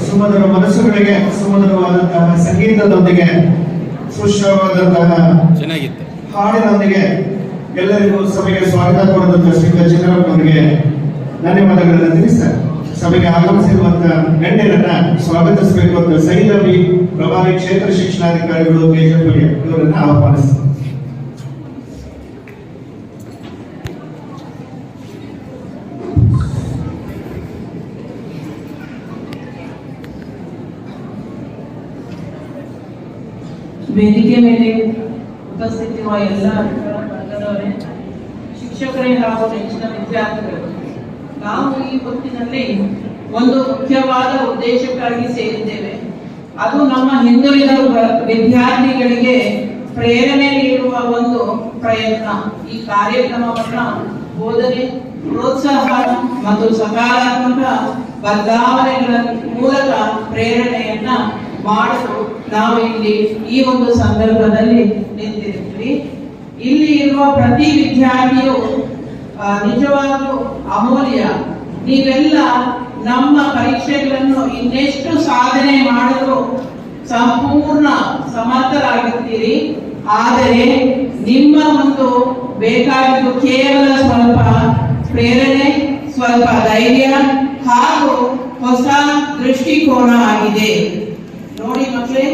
ಸುಮಧುರ ಮನಸ್ಸುಗಳಿಗೆ ಸುಮಧುರವಾದಂತಹ ಸಂಗೀತದೊಂದಿಗೆ ಸುಶ್ರವಾದಂತಹ ಹಾಡಿನೊಂದಿಗೆ ಎಲ್ಲರಿಗೂ ಸಭೆಗೆ ಸ್ವಾಗತ ಕೋರಿದಂತಹ ಶ್ರೀ ಚಿಕ್ಕರಪ್ಪನವರಿಗೆ ಧನ್ಯವಾದಗಳನ್ನು ತಿಳಿಸ್ತಾರೆ. ಸಭೆಗೆ ಆಗಮಿಸಿರುವಂತಹ ಗಣ್ಯರನ್ನ ಸ್ವಾಗತಿಸಬೇಕು ಅಂತ ಸೈಲವಿ ಪ್ರಭಾರಿ ಕ್ಷೇತ್ರ ಶಿಕ್ಷಣಾಧಿಕಾರಿಗಳು ಕೆಜೆಪಿ ಇವರನ್ನ ಆಹ್ವಾನಿಸ್ತಾರೆ. ವೇದಿಕೆ ಮೇಲೆ ಉಪಸ್ಥಿತಿರುವ ಎಲ್ಲ ವರ್ಗದವರೇ, ಶಿಕ್ಷಕರೇ ಹಾಗೂ ನೆಚ್ಚಿನ ವಿದ್ಯಾರ್ಥಿಗಳು, ನಾವು ಈ ಹೊತ್ತಿನಲ್ಲಿ ಒಂದು ಮುಖ್ಯವಾದ ಉದ್ದೇಶಕ್ಕಾಗಿ ಸೇರಿದ್ದೇವೆ. ಅದು ನಮ್ಮ ಹಿಂದುಳಿದ ವಿದ್ಯಾರ್ಥಿಗಳಿಗೆ ಪ್ರೇರಣೆ ನೀಡುವ ಒಂದು ಪ್ರಯತ್ನ. ಈ ಕಾರ್ಯಕ್ರಮವನ್ನು ಬೋಧನೆ, ಪ್ರೋತ್ಸಾಹ ಮತ್ತು ಸಕಾರಾತ್ಮಕ ಬದಲಾವಣೆಗಳ ಮೂಲಕ ಪ್ರೇರಣೆಯನ್ನ ಮಾಡಲು ನಾವು ಇಲ್ಲಿ ಈ ಒಂದು ಸಂದರ್ಭದಲ್ಲಿ ನಿಂತಿರ್ತೀವಿ. ಇಲ್ಲಿ ಇರುವ ಪ್ರತಿ ವಿದ್ಯಾರ್ಥಿಯು ನಿಜವಾಗ್ಲೂ ಅಮೂಲ್ಯ. ನೀವೆಲ್ಲ ನಮ್ಮ ಪರೀಕ್ಷೆಗಳನ್ನು ಇನ್ನೆಷ್ಟು ಸಾಧನೆ ಮಾಡಲು ಸಂಪೂರ್ಣ ಸಮರ್ಥರಾಗಿರ್ತೀರಿ. ಆದರೆ ನಿಮ್ಮ ಒಂದು ಬೇಕಾಗಿದ್ದು ಕೇವಲ ಸ್ವಲ್ಪ ಪ್ರೇರಣೆ, ಸ್ವಲ್ಪ ಧೈರ್ಯ ಹಾಗೂ ಹೊಸ ದೃಷ್ಟಿಕೋನ ಆಗಿದೆ. ನೋಡಿ ಮಕ್ಕಳೇ,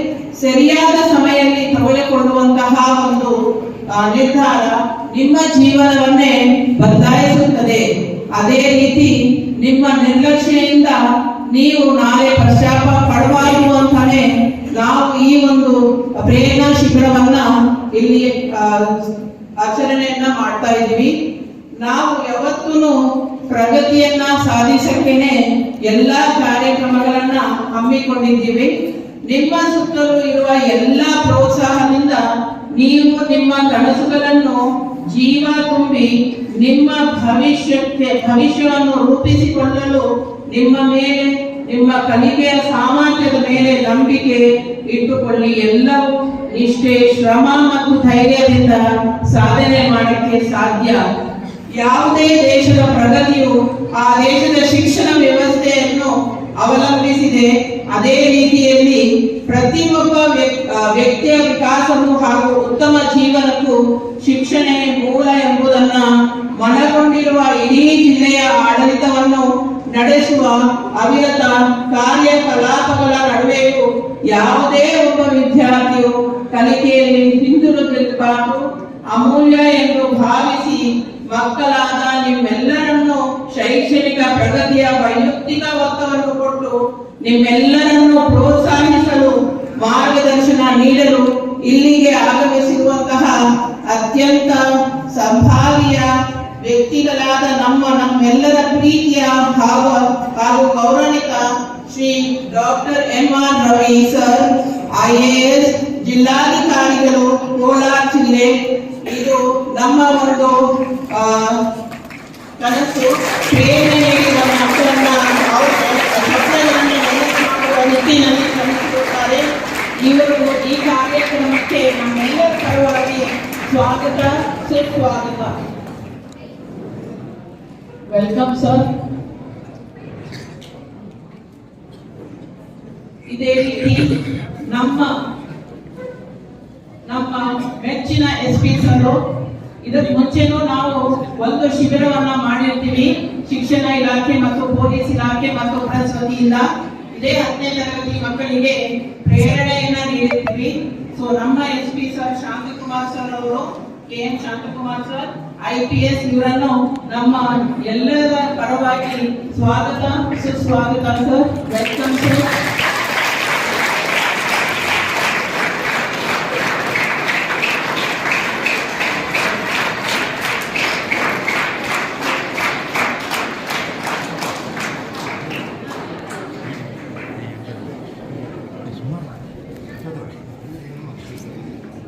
ಸರಿಯಾದ ಸಮಯದಲ್ಲಿ ತೆಗೆದುಕೊಳ್ಳುವಂತಹ ಒಂದು ನಿರ್ಧಾರ ನಿಮ್ಮ ಜೀವನವನ್ನೇ ಬದಲಾಯಿಸುತ್ತದೆ. ಅದೇ ರೀತಿ ನಿಮ್ಮ ನಿರ್ಲಕ್ಷ್ಯದಿಂದ ನೀವು ನಾಳೆ ಪಶ್ಚಾತ್ತಾಪ ಪಡಬಾರದು ಅಂತಾನೆ ನಾವು ಈ ಒಂದು ಪ್ರೇರಣಾ ಶಿಬಿರವನ್ನ ಇಲ್ಲಿ ಆಚರಣೆಯನ್ನ ಮಾಡ್ತಾ ಇದ್ದೀವಿ. ನಾವು ಯಾವತ್ತೂ ಪ್ರಗತಿಯನ್ನ ಸಾಧಿಸಕ್ಕೇನೆ ಎಲ್ಲಾ ಕಾರ್ಯಕ್ರಮಗಳನ್ನ ಹಮ್ಮಿಕೊಂಡಿದ್ದೀವಿ. ನಿಮ್ಮ ಸುತ್ತಲೂ ಇರುವ ಎಲ್ಲಾ ಪ್ರೋತ್ಸಾಹದಿಂದ ನೀವು ನಿಮ್ಮ ಕನಸುಗಳನ್ನು ಜೀವ ತುಂಬಿ ನಿಮ್ಮ ಭವಿಷ್ಯವನ್ನು ರೂಪಿಸಿಕೊಳ್ಳಲು ನಿಮ್ಮ ಮೇಲೆ, ನಿಮ್ಮ ಕಲಿಕೆಯ ಸಾಮರ್ಥ್ಯದ ಮೇಲೆ ನಂಬಿಕೆ ಇಟ್ಟುಕೊಳ್ಳಿ. ಎಲ್ಲವೂ ನಿಷ್ಠೆ, ಶ್ರಮ ಮತ್ತು ಧೈರ್ಯದಿಂದ ಸಾಧನೆ ಮಾಡಲಿಕ್ಕೆ ಸಾಧ್ಯ. ಯಾವುದೇ ದೇಶದ ಪ್ರಗತಿಯು ಆ ದೇಶದ ಶಿಕ್ಷಣ ವ್ಯವಸ್ಥೆಯನ್ನು ಅವಲಂಬಿಸಿದೆ. ಅದೇ ರೀತಿಯಲ್ಲಿ ಪ್ರತಿಯೊಬ್ಬ ವ್ಯಕ್ತಿಯ ವಿಕಾಸವು ಹಾಗೂ ಉತ್ತಮ ಜೀವನಕ್ಕೂ ಶಿಕ್ಷಣ ಮೂಲ ಎಂಬುದನ್ನ ಮನಗೊಂಡಿರುವ ಇಡೀ ಜಿಲ್ಲೆಯ ಆಡಳಿತವನ್ನು ನಡೆಸುವ ಅವಿರತ ಕಾರ್ಯಕಲಾಪಗಳ ನಡುವೆಯೂ ಯಾವುದೇ ಒಬ್ಬ ವಿದ್ಯಾರ್ಥಿಯು ಕಲಿಕೆಯಲ್ಲಿ ಹಿಂದಿರುಗಬಾರದು. ಅಮೂಲ್ಯ ಎಂದು ಭಾವಿಸಿ ಮಕ್ಕಳಾದ ನಿಮ್ಮೆಲ್ಲರನ್ನು ಶೈಕ್ಷಣಿಕ ಪ್ರಗತಿಯ ವೈಯಕ್ತಿಕ ಒತ್ತವನ್ನು ಕೊಟ್ಟು ನಿಮ್ಮೆಲ್ಲರನ್ನು ಪ್ರೋತ್ಸಾಹಿಸಲು, ಮಾರ್ಗದರ್ಶನ ನೀಡಲು ಇಲ್ಲಿಗೆ ಆಗಮಿಸಿರುವಂತಹ ಅತ್ಯಂತ ಸಂಭಾವ್ಯ ವ್ಯಕ್ತಿಗಳಾದ ನಮ್ಮೆಲ್ಲರ ಪ್ರೀತಿಯ ಹಾಗೂ ಗೌರವಾನ್ವಿತ Shri doctor MR Ravi sir, IAS ಜಿಲ್ಲಾಧಿಕಾರಿಗಳು, ಕೋಲಾರ ಜಿಲ್ಲೆ. ಇದು ನಮ್ಮ ಒಂದು ಕನಸು. ಪ್ರೇರಣೆ ನೀಡಿದ ಮಕ್ಕಳನ್ನ ನಿಟ್ಟಿನಲ್ಲಿ ಶ್ರಮಿಸುತ್ತಾರೆ. ಇವರು ಈ ಕಾರ್ಯಕ್ರಮಕ್ಕೆ ನಮ್ಮೆಲ್ಲರ ಪರವಾಗಿ ಸ್ವಾಗತ, ಸುಸ್ವಾಗತ. Welcome sir. ಇದೇ ರೀತಿ ನಮ್ಮ ಮೆಚ್ಚಿನ SP ಸರ್, ಇದಕ್ಕೆ ಮುಂಚೆನೂ ನಾವು ಒಂದು ಶಿಬಿರವನ್ನ ಮಾಡಿರ್ತೀವಿ. ಶಿಕ್ಷಣ ಇಲಾಖೆ ಮತ್ತು ಪೊಲೀಸ್ ಇಲಾಖೆ ಮತ್ತು ಪ್ರೆಸ್ ವತಿಯಿಂದ ಇದೇ 10ನೇ ತರಗತಿ ಮಕ್ಕಳಿಗೆ ಪ್ರೇರಣೆಯನ್ನ ನೀಡಿರ್ತೀವಿ. ಸೊ ನಮ್ಮ SP ಸರ್ ಶಾಂತಕುಮಾರ್ ಸರ್ ಅವರು, KM ಶಾಂತಕುಮಾರ್ ಸರ್ IPS, ಇವರನ್ನು ನಮ್ಮ ಎಲ್ಲರ ಪರವಾಗಿ ಸ್ವಾಗತ, ಸುಸ್ವಾಗತ ಸರ್. Welcome sir.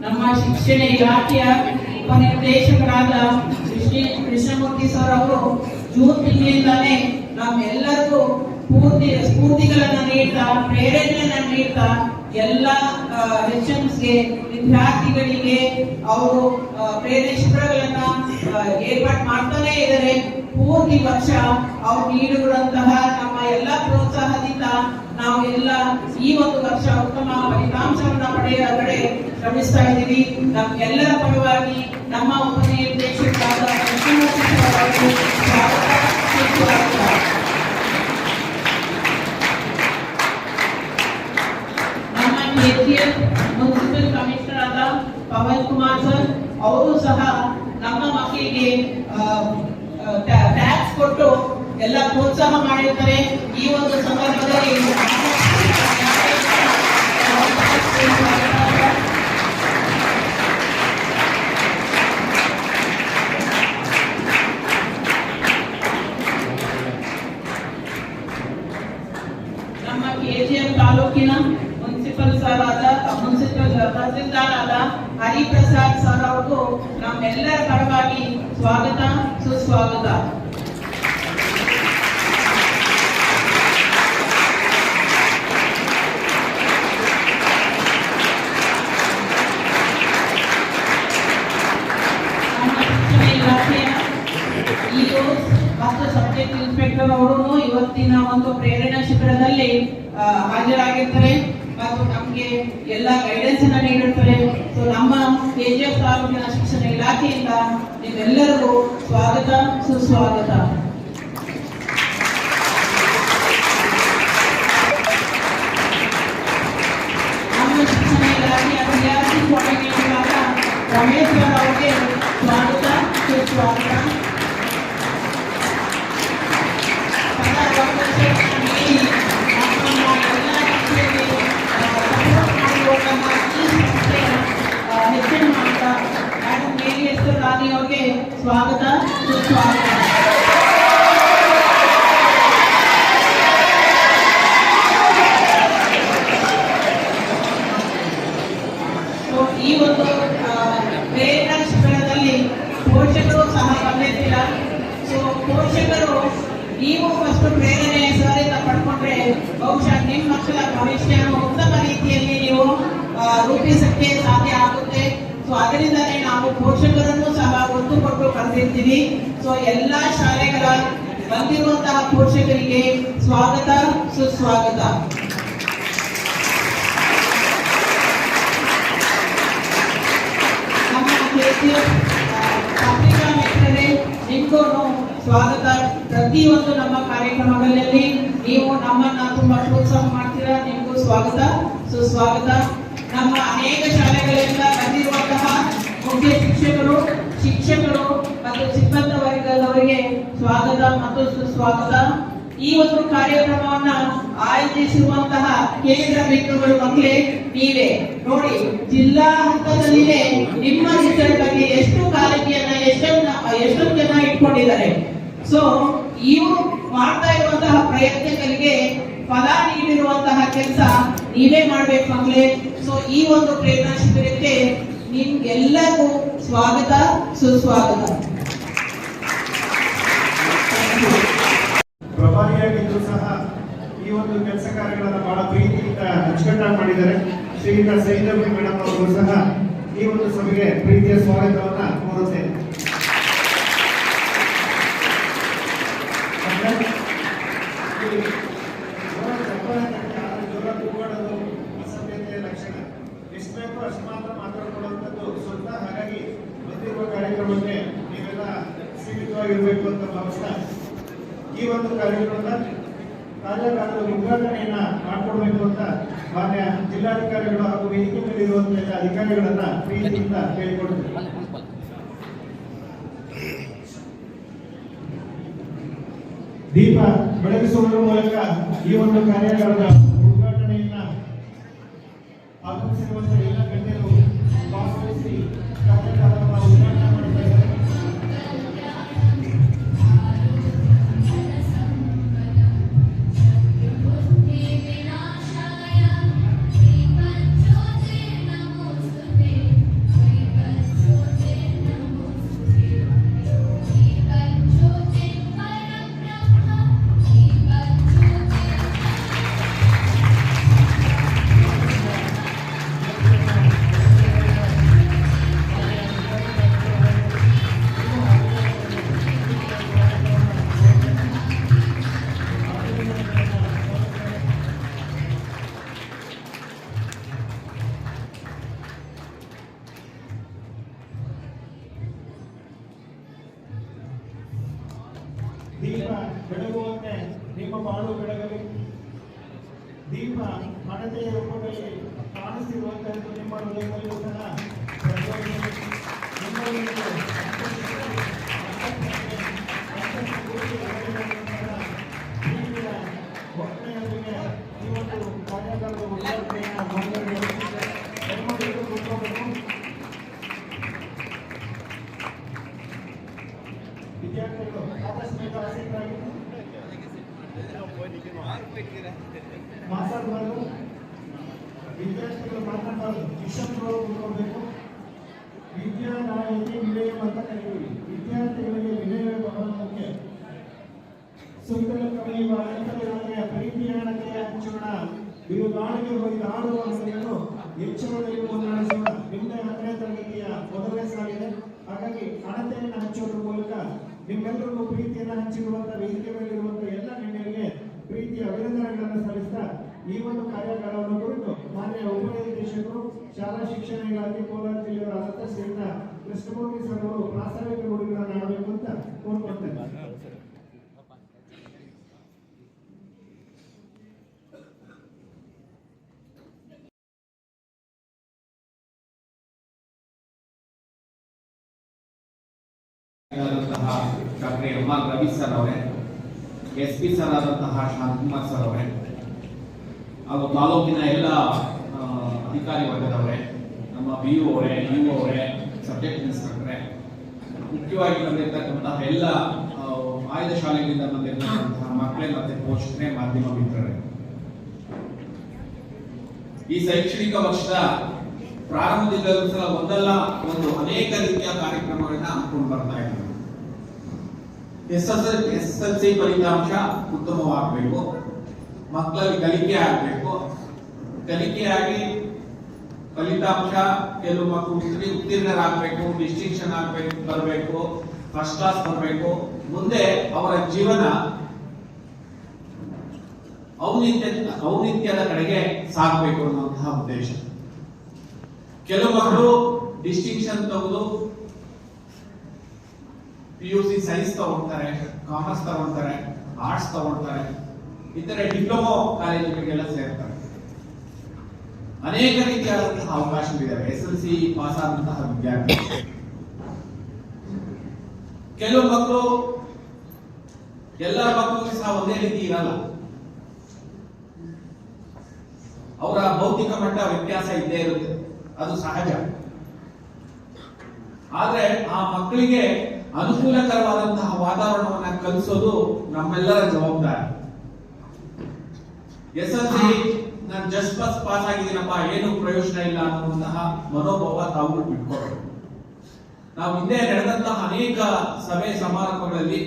ನಮ್ಮ ಶಿಕ್ಷಣ ಇಲಾಖೆಯ ಉಪನಿರ್ದೇಶಕರಾದ ಕೃಷ್ಣಮೂರ್ತಿ ಸರ್ ಅವರು ಜೂನ್ ತಿಂಗಳಿಂದಾನೇ ನಮ್ಮೆಲ್ಲರಿಗೂ ಸ್ಫೂರ್ತಿಗಳನ್ನ ನೀಡ್ತಾ, ಪ್ರೇರಣೆಯನ್ನ ನೀಡ್ತಾ ಎಲ್ಲ HMsಗೆ, ವಿದ್ಯಾರ್ಥಿಗಳಿಗೆ ಅವರು ಪ್ರೇರಣೆ ಶಿಬಿರಗಳನ್ನ ಏರ್ಪಾಡು ಮಾಡ್ತಾನೆ ಇದ್ದಾರೆ. ಪೂರ್ತಿ ವರ್ಷ ಅವ್ರು ನೀಡಿರುವಂತಹ ನಮ್ಮ ಎಲ್ಲ ಪ್ರೋತ್ಸಾಹದಿಂದ ನಾವು ಎಲ್ಲ ಈ ಒಂದು ವರ್ಷ ಉತ್ತಮ ಫಲಿತಾಂಶವನ್ನ ಪಡೆಯುವ ಕಡೆ ಶ್ರಮಿಸ್ತಾ ಇದ್ದೀವಿ. ನಮ್ಗೆಲ್ಲರ ಪರವಾಗಿ ನಮ್ಮ ಉಪನಿರ್ದೇಶಕರಾದ ಅವರಿಗೆ ಸ್ವಾಗತ, ಸುಸ್ವಾಗತ. ನಮ್ಮ ಕೆಜಿಎಫ್ ಮುನ್ಸಿಪಲ್ ಕಮಿಷನರ್ ಆದ ಪವನ್ ಕುಮಾರ್ ಸರ್ ಅವರು ಸಹ ನಮ್ಮ ಮಕ್ಕಳಿಗೆ ಟ್ಯಾಕ್ಸ್ ಕೊಟ್ಟು ಎಲ್ಲ ಪ್ರೋತ್ಸಾಹ ಮಾಡಿರ್ತಾರೆ. ಈ ಒಂದು ಸಂದರ್ಭದಲ್ಲಿ ನಮ್ಮ ಕೆಜಿಎಫ್ ತಾಲೂಕಿನ ಮುನ್ಸಿಪಲ್ ತಹಸೀಲ್ದಾರ್ ಆದ ಹರಿಪ್ರಸಾದ್ ಸರ್ ಅವ್ರಿಗೂ ನಮ್ಮೆಲ್ಲರ ಪರವಾಗಿ ಸ್ವಾಗತ, ಸುಸ್ವಾಗತ. ಮತ್ತು ಸಬ್ಜೆಕ್ಟ್ ಇನ್ಸ್ಪೆಕ್ಟರ್ ಅವರು ಇವತ್ತಿನ ಒಂದು ಪ್ರೇರಣಾ ಶಿಬಿರದಲ್ಲಿ ಹಾಜರಾಗಿರ್ತಾರೆ ಮತ್ತು ನಮಗೆ ಎಲ್ಲ ಗೈಡೆನ್ಸ್ ಅನ್ನ ನೀಡಿರ್ತಾರೆ. ಸೊ ನಮ್ಮ ಕೆಜಿಎಫ್ ತಾಲೂಕಿನ ಶಿಕ್ಷಣ ಇಲಾಖೆಯಿಂದ ನಿಮ್ಮೆಲ್ಲರಿಗೂ ಸ್ವಾಗತ, ಸುಸ್ವಾಗತ. ನಮ್ಮ ಶಿಕ್ಷಣ ಇಲಾಖೆಯ ವಿದ್ಯಾರ್ಥಿ ಕೋಆರ್ಡಿನೇಟರ್ ಆದ ರಮೇಶ್ ಅವರಿಗೆ ಸ್ವಾಗತ, ಸುಸ್ವಾಗತ. ಅವರಿಗೆ ಸ್ವಾಗತ, ಸುಸ್ವಾಗತ. ಈ ಒಂದು ಪ್ರೇರಣಾ ಶಿಬಿರದಲ್ಲಿ ಪೋಷಕರು ಸಹ ಬಂದಿರ್ತೀರ. ಸೊ ಪೋಷಕರು ನೀವು ಫಸ್ಟ್ ಪ್ರೇರಣೆ ಸರಿಂದ ಪಡ್ಕೊಂಡ್ರೆ ಬಹುಶಃ ನಿಮ್ಮ ಮಕ್ಕಳ ಭವಿಷ್ಯನ ಉತ್ತಮ ರೀತಿಯಲ್ಲಿ ನೀವು ರೂಪಿಸಕ್ಕೆ ಸಾಧ್ಯ ಆಗುತ್ತೆ. ಸೊ ಅದರಿಂದಲೇ ನಾವು ಪೋಷಕರನ್ನು ಸಹ ಒತ್ತು ಕೊಟ್ಟು ಕರೆದಿರ್ತೀವಿ. ಸೊ ಎಲ್ಲಾ ಶಾಲೆಗಳ ಬಂದಿರುವಂತಹ ಪೋಷಕರಿಗೆ ಸ್ವಾಗತ, ಸುಸ್ವಾಗತ. ನಮ್ಮ ಪತ್ರಿಕಾ ಮಿತ್ರರೇ, ನಿಮಗೂ ಸ್ವಾಗತ. ಪ್ರತಿಯೊಂದು ನಮ್ಮ ಕಾರ್ಯಕ್ರಮಗಳಲ್ಲಿ ನೀವು ನಮ್ಮನ್ನ ತುಂಬಾ ಪ್ರೋತ್ಸಾಹ ಮಾಡ್ತೀರಾ. ನಿಮಗೂ ಸ್ವಾಗತ, ಸುಸ್ವಾಗತ. ನಮ್ಮ ಅನೇಕ ಶಾಲೆಗಳಿಂದ ಬಂದಿರುವಂತಹ ಮುಖ್ಯ ಶಿಕ್ಷಕರು ಮತ್ತು ಸಿಬ್ಬಂದಿ ವರ್ಗದವರಿಗೆ ಸ್ವಾಗತ ಮತ್ತು ಸುಸ್ವಾಗತ. ಈ ಒಂದು ಕಾರ್ಯಕ್ರಮವನ್ನ ಆಯೋಜಿಸಿರುವಂತಹ ಕೇಂದ್ರ ಬಿಂದುಗಳು ಮಕ್ಕಳೇ ನೀವೇ ನೋಡಿ. ಜಿಲ್ಲಾ ಹಂತದಲ್ಲಿಯೇ ನಿಮ್ಮ ರಿಸಲ್ಟ್ ಬಗ್ಗೆ ಎಷ್ಟು ಕಾಳಜಿಯನ್ನ ಎಷ್ಟೊಂದು ಜನ ಇಟ್ಕೊಂಡಿದ್ದಾರೆ. ಸೊ ಇವರು ಮಾಡ್ತಾ ಇರುವಂತಹ ಪ್ರಯತ್ನಗಳಿಗೆ ಫಲ ನೀಡಿರುವಂತಹ ಕೆಲಸ ನೀವೇ ಮಾಡ್ಬೇಕು ಮಕ್ಕಳೇ. ಸೊ ಈ ಒಂದು ಪ್ರೇರಣಾ ಶಿಬಿರಕ್ಕೆ ನಿಮ್ಗೆಲ್ಲರಿಗೂ ಸ್ವಾಗತ, ಸುಸ್ವಾಗತ. ಪ್ರಭಾರಿಯಾಗಿದ್ದು ಸಹ ಈ ಒಂದು ಕೆಲಸ ಕಾರ್ಯಗಳನ್ನು ಬಹಳ ಪ್ರೀತಿಯಿಂದ ಅಚ್ಚುಕಟ್ಟಾಗಿ ಮಾಡಿದ್ದಾರೆ. ಶ್ರೀಯುತ ಸೈದವಿ ಮೇಡಮ್ ಅವರು ಸಹ ಈ ಒಂದು ಸಭೆಗೆ ಪ್ರೀತಿಯ ಸ್ವಾಗತವನ್ನ ಕೋರುತ್ತೇನೆ. ಎಷ್ಟಬೇಕು ಅಷ್ಟು ಮಾತ್ರ ಮಾತಾಡ್ಕೊಳ್ಳುವಂಥದ್ದು ಸ್ವಲ್ಪ. ಹಾಗಾಗಿ ಬಂದಿರುವ ಕಾರ್ಯಕ್ರಮಕ್ಕೆ ನೀವೆಲ್ಲ ಸೀಮಿತವಾಗಿರ್ಬೇಕು ಅಂತ ಭಾವಿಸ್ತಾ ಈ ಒಂದು ಕಾರ್ಯಕ್ರಮದ ಕಾರ್ಯಕಾಲದ ಉದ್ಘಾಟನೆಯನ್ನ ಮಾಡಿಕೊಡ್ಬೇಕು ಅಂತ ಮಾನ್ಯ ಜಿಲ್ಲಾಧಿಕಾರಿಗಳು ಹಾಗೂ ವೇದಿಕೆ ಮೇಲಿರುವಂತಹ ಅಧಿಕಾರಿಗಳನ್ನ ಪ್ರೀತಿಯಿಂದ ಕೇಳಿಕೊಡ್ತೇವೆ. ದೀಪ ಬೆಳಗಿಸುವುದರ ಮೂಲಕ ಈ ಒಂದು ಕಾರ್ಯಾಗಾರದ ಉದ್ಘಾಟನೆಯನ್ನ ಆಗಮಿಸಿರುವಂತಹ ಎಲ್ಲ ಗಣ್ಯರು ಭಾಗವಹಿಸಿ ಕಾರ್ಯಾಗಾರವನ್ನು ಉದ್ಘಾಟನೆ ಮಾಡ್ತಾ ಇದ್ದಾರೆ. ದೀಪ ಬೆಳಗುವಂತೆ ನಿಮ್ಮ ಬಾಳು ಬೆಳಗಲಿ. ದೀಪ ಹಣತೆಯ ರೂಪದಲ್ಲಿ ಕಾಣಿಸಿರುವಂತಹದ್ದು ನಿಮ್ಮ ಹೃದಯದಲ್ಲೂ ಸಹ ಒಟ್ಟನೆಯೊಂದಿಗೆ ಈ ಒಂದು ಕಾರ್ಯಗಾರದ ಉದ್ಘಾಟನೆಯ ವಿದ್ಯಾರ್ಥಿಗಳು ಆಕಸ್ಮಿಕ ಆಸಕ್ತರಾಗಿ ಮಾತಾಡಬಾರದು, ವಿದ್ಯಾರ್ಥಿಗಳು ಮಾತಾಡಬಾರದು, ಶಿಕ್ಷಕರು ಕೂತ್ಕೊಳ್ಬೇಕು. ವಿದ್ಯಾನಾಯಕಿ ವಿನಯ ಅಂತ ಕರೀತೀವಿ. ವಿದ್ಯಾರ್ಥಿಗಳಿಗೆ ವಿನಯ ಬಹಳ ಮುಖ್ಯ. ಸುಂದರ ಕವಿಯುವ ಅಂತರಗಳಿಗೆ ಪ್ರೀತಿಯ ಹಣತೆಯ ಹಂಚೋಣ, ಬಿರುಗಾಳಿಗೆ ಹೋಗಿ ಆಡುವ ಹಣತೆಯನ್ನು ಹೆಚ್ಚುವರಿಗೂ ಮುನ್ನಡೆಸೋಣ. ನಿನ್ನೆ 10ನೇ ತರಗತಿಯ ಮೊದಲನೇ ಸಾಲಿದೆ. ಹಾಗಾಗಿ ಹಣತೆಯನ್ನು ಹಂಚೋದ್ರ ಮೂಲಕ ನಿಮ್ಮೆಲ್ಲರಿಗೂ ಪ್ರೀತಿಯನ್ನು ಹಂಚಿರುವಂತಹ ವೇದಿಕೆ ಮೇಲಿರುವಂತಹ ಎಲ್ಲ ಗಣ್ಯರಿಗೆ ಪ್ರೀತಿಯ ಅಭಿನಂದನೆಗಳನ್ನು ಸಲ್ಲಿಸ್ತಾ ಈ ಒಂದು ಕಾರ್ಯಾಗಾರವನ್ನು ಕುರಿತು ಮಾನ್ಯ ಉಪನಿರ್ದೇಶಕರು ಶಾಲಾ ಶಿಕ್ಷಣ ಇಲಾಖೆ ಕೋಲಾರ ಜಿಲ್ಲೆಯವರಾದಂತಹ ಶ್ರೀಯುತ ಕೃಷ್ಣಮೂರ್ತಿ ಸರ್ ಅವರು ಪ್ರಾಸ್ತಾವಿಕ ನುಡಿಗಳನ್ನು ಆಡಬೇಕು ಅಂತ ಕೋರ್ಕೊಳ್ತೇನೆ. Doctor M R. ರವಿ ಸರ್ ಅವರೇ, SP ಸರ್ ಆದಂತಹ ಶಾಂತಕುಮಾರ್ ಸರ್ ಅವರೇ, ಹಾಗೂ ತಾಲೂಕಿನ ಎಲ್ಲ ಅಧಿಕಾರಿ ವರ್ಗದವರೇ, ನಮ್ಮ BO ಅವರೇ, UO ಅವರೇ, ಸಬ್ಜೆಕ್ಟ್ ಇನ್ಸ್ಪೆಕ್ಟರೇ, ಮುಖ್ಯವಾಗಿ ಬಂದಿರತಕ್ಕಂತಹ ಎಲ್ಲ ಆಯ್ದ ಶಾಲೆಗಳಿಂದ ಬಂದಿರತಕ್ಕಂತಹ ಮಕ್ಕಳೇ ಮತ್ತೆ ಪೋಷಕರೇ, ಮಾಧ್ಯಮ ಮಿತ್ರರೇ, ಈ ಶೈಕ್ಷಣಿಕ ವರ್ಷದ ಪ್ರಾರಂಭದಿಂದಲೂ ಸಹ ಒಂದಲ್ಲ ಒಂದು ಅನೇಕ ರೀತಿಯ ಕಾರ್ಯಕ್ರಮಗಳನ್ನ ಹಾಕೊಂಡು ಬರ್ತಾ ಇದ್ದೀವಿ. SSLC ಫಲಿತಾಂಶ ಉತ್ತಮವಾಗಬೇಕು, ಮಕ್ಕಳಲ್ಲಿ ಕಲಿಕೆ ಆಗಬೇಕು, ಕಲಿಕೆಯಾಗಿ ಫಲಿತಾಂಶ ಕೆಲವು ಮಕ್ಕಳು ಉತ್ತೀರ್ಣರಾಗಬೇಕು, ಡಿಸ್ಟಿಂಕ್ಷನ್ ಬರಬೇಕು, ಫಸ್ಟ್ ಕ್ಲಾಸ್ ಬರಬೇಕು, ಮುಂದೆ ಅವರ ಜೀವನ ಔನ್ನತ್ಯದ ಕಡೆಗೆ ಸಾಗಬೇಕು ಅನ್ನುವಂತಹ ಉದ್ದೇಶ. ಕೆಲವು ಮಕ್ಕಳು ಡಿಸ್ಟಿಂಕ್ಷನ್ ತಗೊಂಡು PUC ಸೈನ್ಸ್ ತಗೊಳ್ತಾರೆ, ಕಾಮರ್ಸ್ ತಗೊಳ್ತಾರೆ, ಆರ್ಟ್ಸ್ ತಗೊಳ್ತಾರೆ, ಇತರೆ ಡಿಪ್ಲೊಮಾ ಕಾಲೇಜುಗಳಿಗೆಲ್ಲ ಸೇರ್ತಾರೆ. ಅನೇಕ ರೀತಿಯಾದಂತಹ ಅವಕಾಶಗಳಿವೆ SSLC ಪಾಸ್ ಆದಂತಹ ವಿದ್ಯಾರ್ಥಿ. ಕೆಲವು ಮಕ್ಕಳು, ಎಲ್ಲ ಮಕ್ಕಳು ಸಹ ಒಂದೇ ರೀತಿ ಇರಲ್ಲ, ಅವರ ಭೌತಿಕ ಮಟ್ಟ ವ್ಯತ್ಯಾಸ ಇದ್ದೇ ಇರುತ್ತೆ, ಅದು ಸಹಜ. ಆದ್ರೆ ಆ ಮಕ್ಕಳಿಗೆ ಅನುಕೂಲಕರವಾದಂತಹ ವಾತಾವರಣವನ್ನ ಕಲಿಸೋದು ನಮ್ಮೆಲ್ಲರ ಜವಾಬ್ದಾರಿ. SSLC ನಾನು ಜಸ್ಟ್ ಪಾಸ್ ಆಗಿದ್ದೀನಪ್ಪ, ಏನು ಪ್ರಯೋಜನ ಇಲ್ಲ ಅನ್ನುವಂತಹ ಮನೋಭಾವ ತಾವು ಬಿಟ್ಕೊಳ್ಬೇಕು. ನಾವು ಹಿಂದೆ ನಡೆದಂತಹ ಅನೇಕ ಸಭೆ ಸಮಾರಂಭಗಳಲ್ಲಿ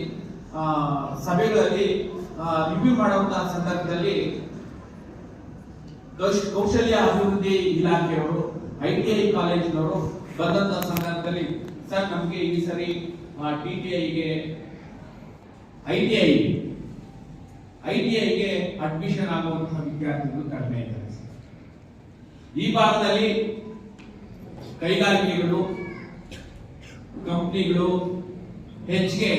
ಸಭೆಗಳಲ್ಲಿ ರಿವ್ಯೂ ಮಾಡುವಂತಹ ಸಂದರ್ಭದಲ್ಲಿ ಕೌಶಲ್ಯ ಅಭಿವೃದ್ಧಿ ಇಲಾಖೆಯವರು, ITI ಕಾಲೇಜಿನವರು ಬಂದಂತಹ ಸಂದರ್ಭದಲ್ಲಿ, ಸರ್ ನಮಗೆ ಈ ಸರಿ ITIಗೆ ಅಡ್ಮಿಷನ್ ಆಗುವಂತಹ ವಿದ್ಯಾರ್ಥಿಗಳು ಕಡಿಮೆ ಇದ್ದಾರೆ. ಈ ಭಾಗದಲ್ಲಿ ಕೈಗಾರಿಕೆಗಳು, ಕಂಪನಿಗಳು ಹೆಚ್ಚಿಗೆ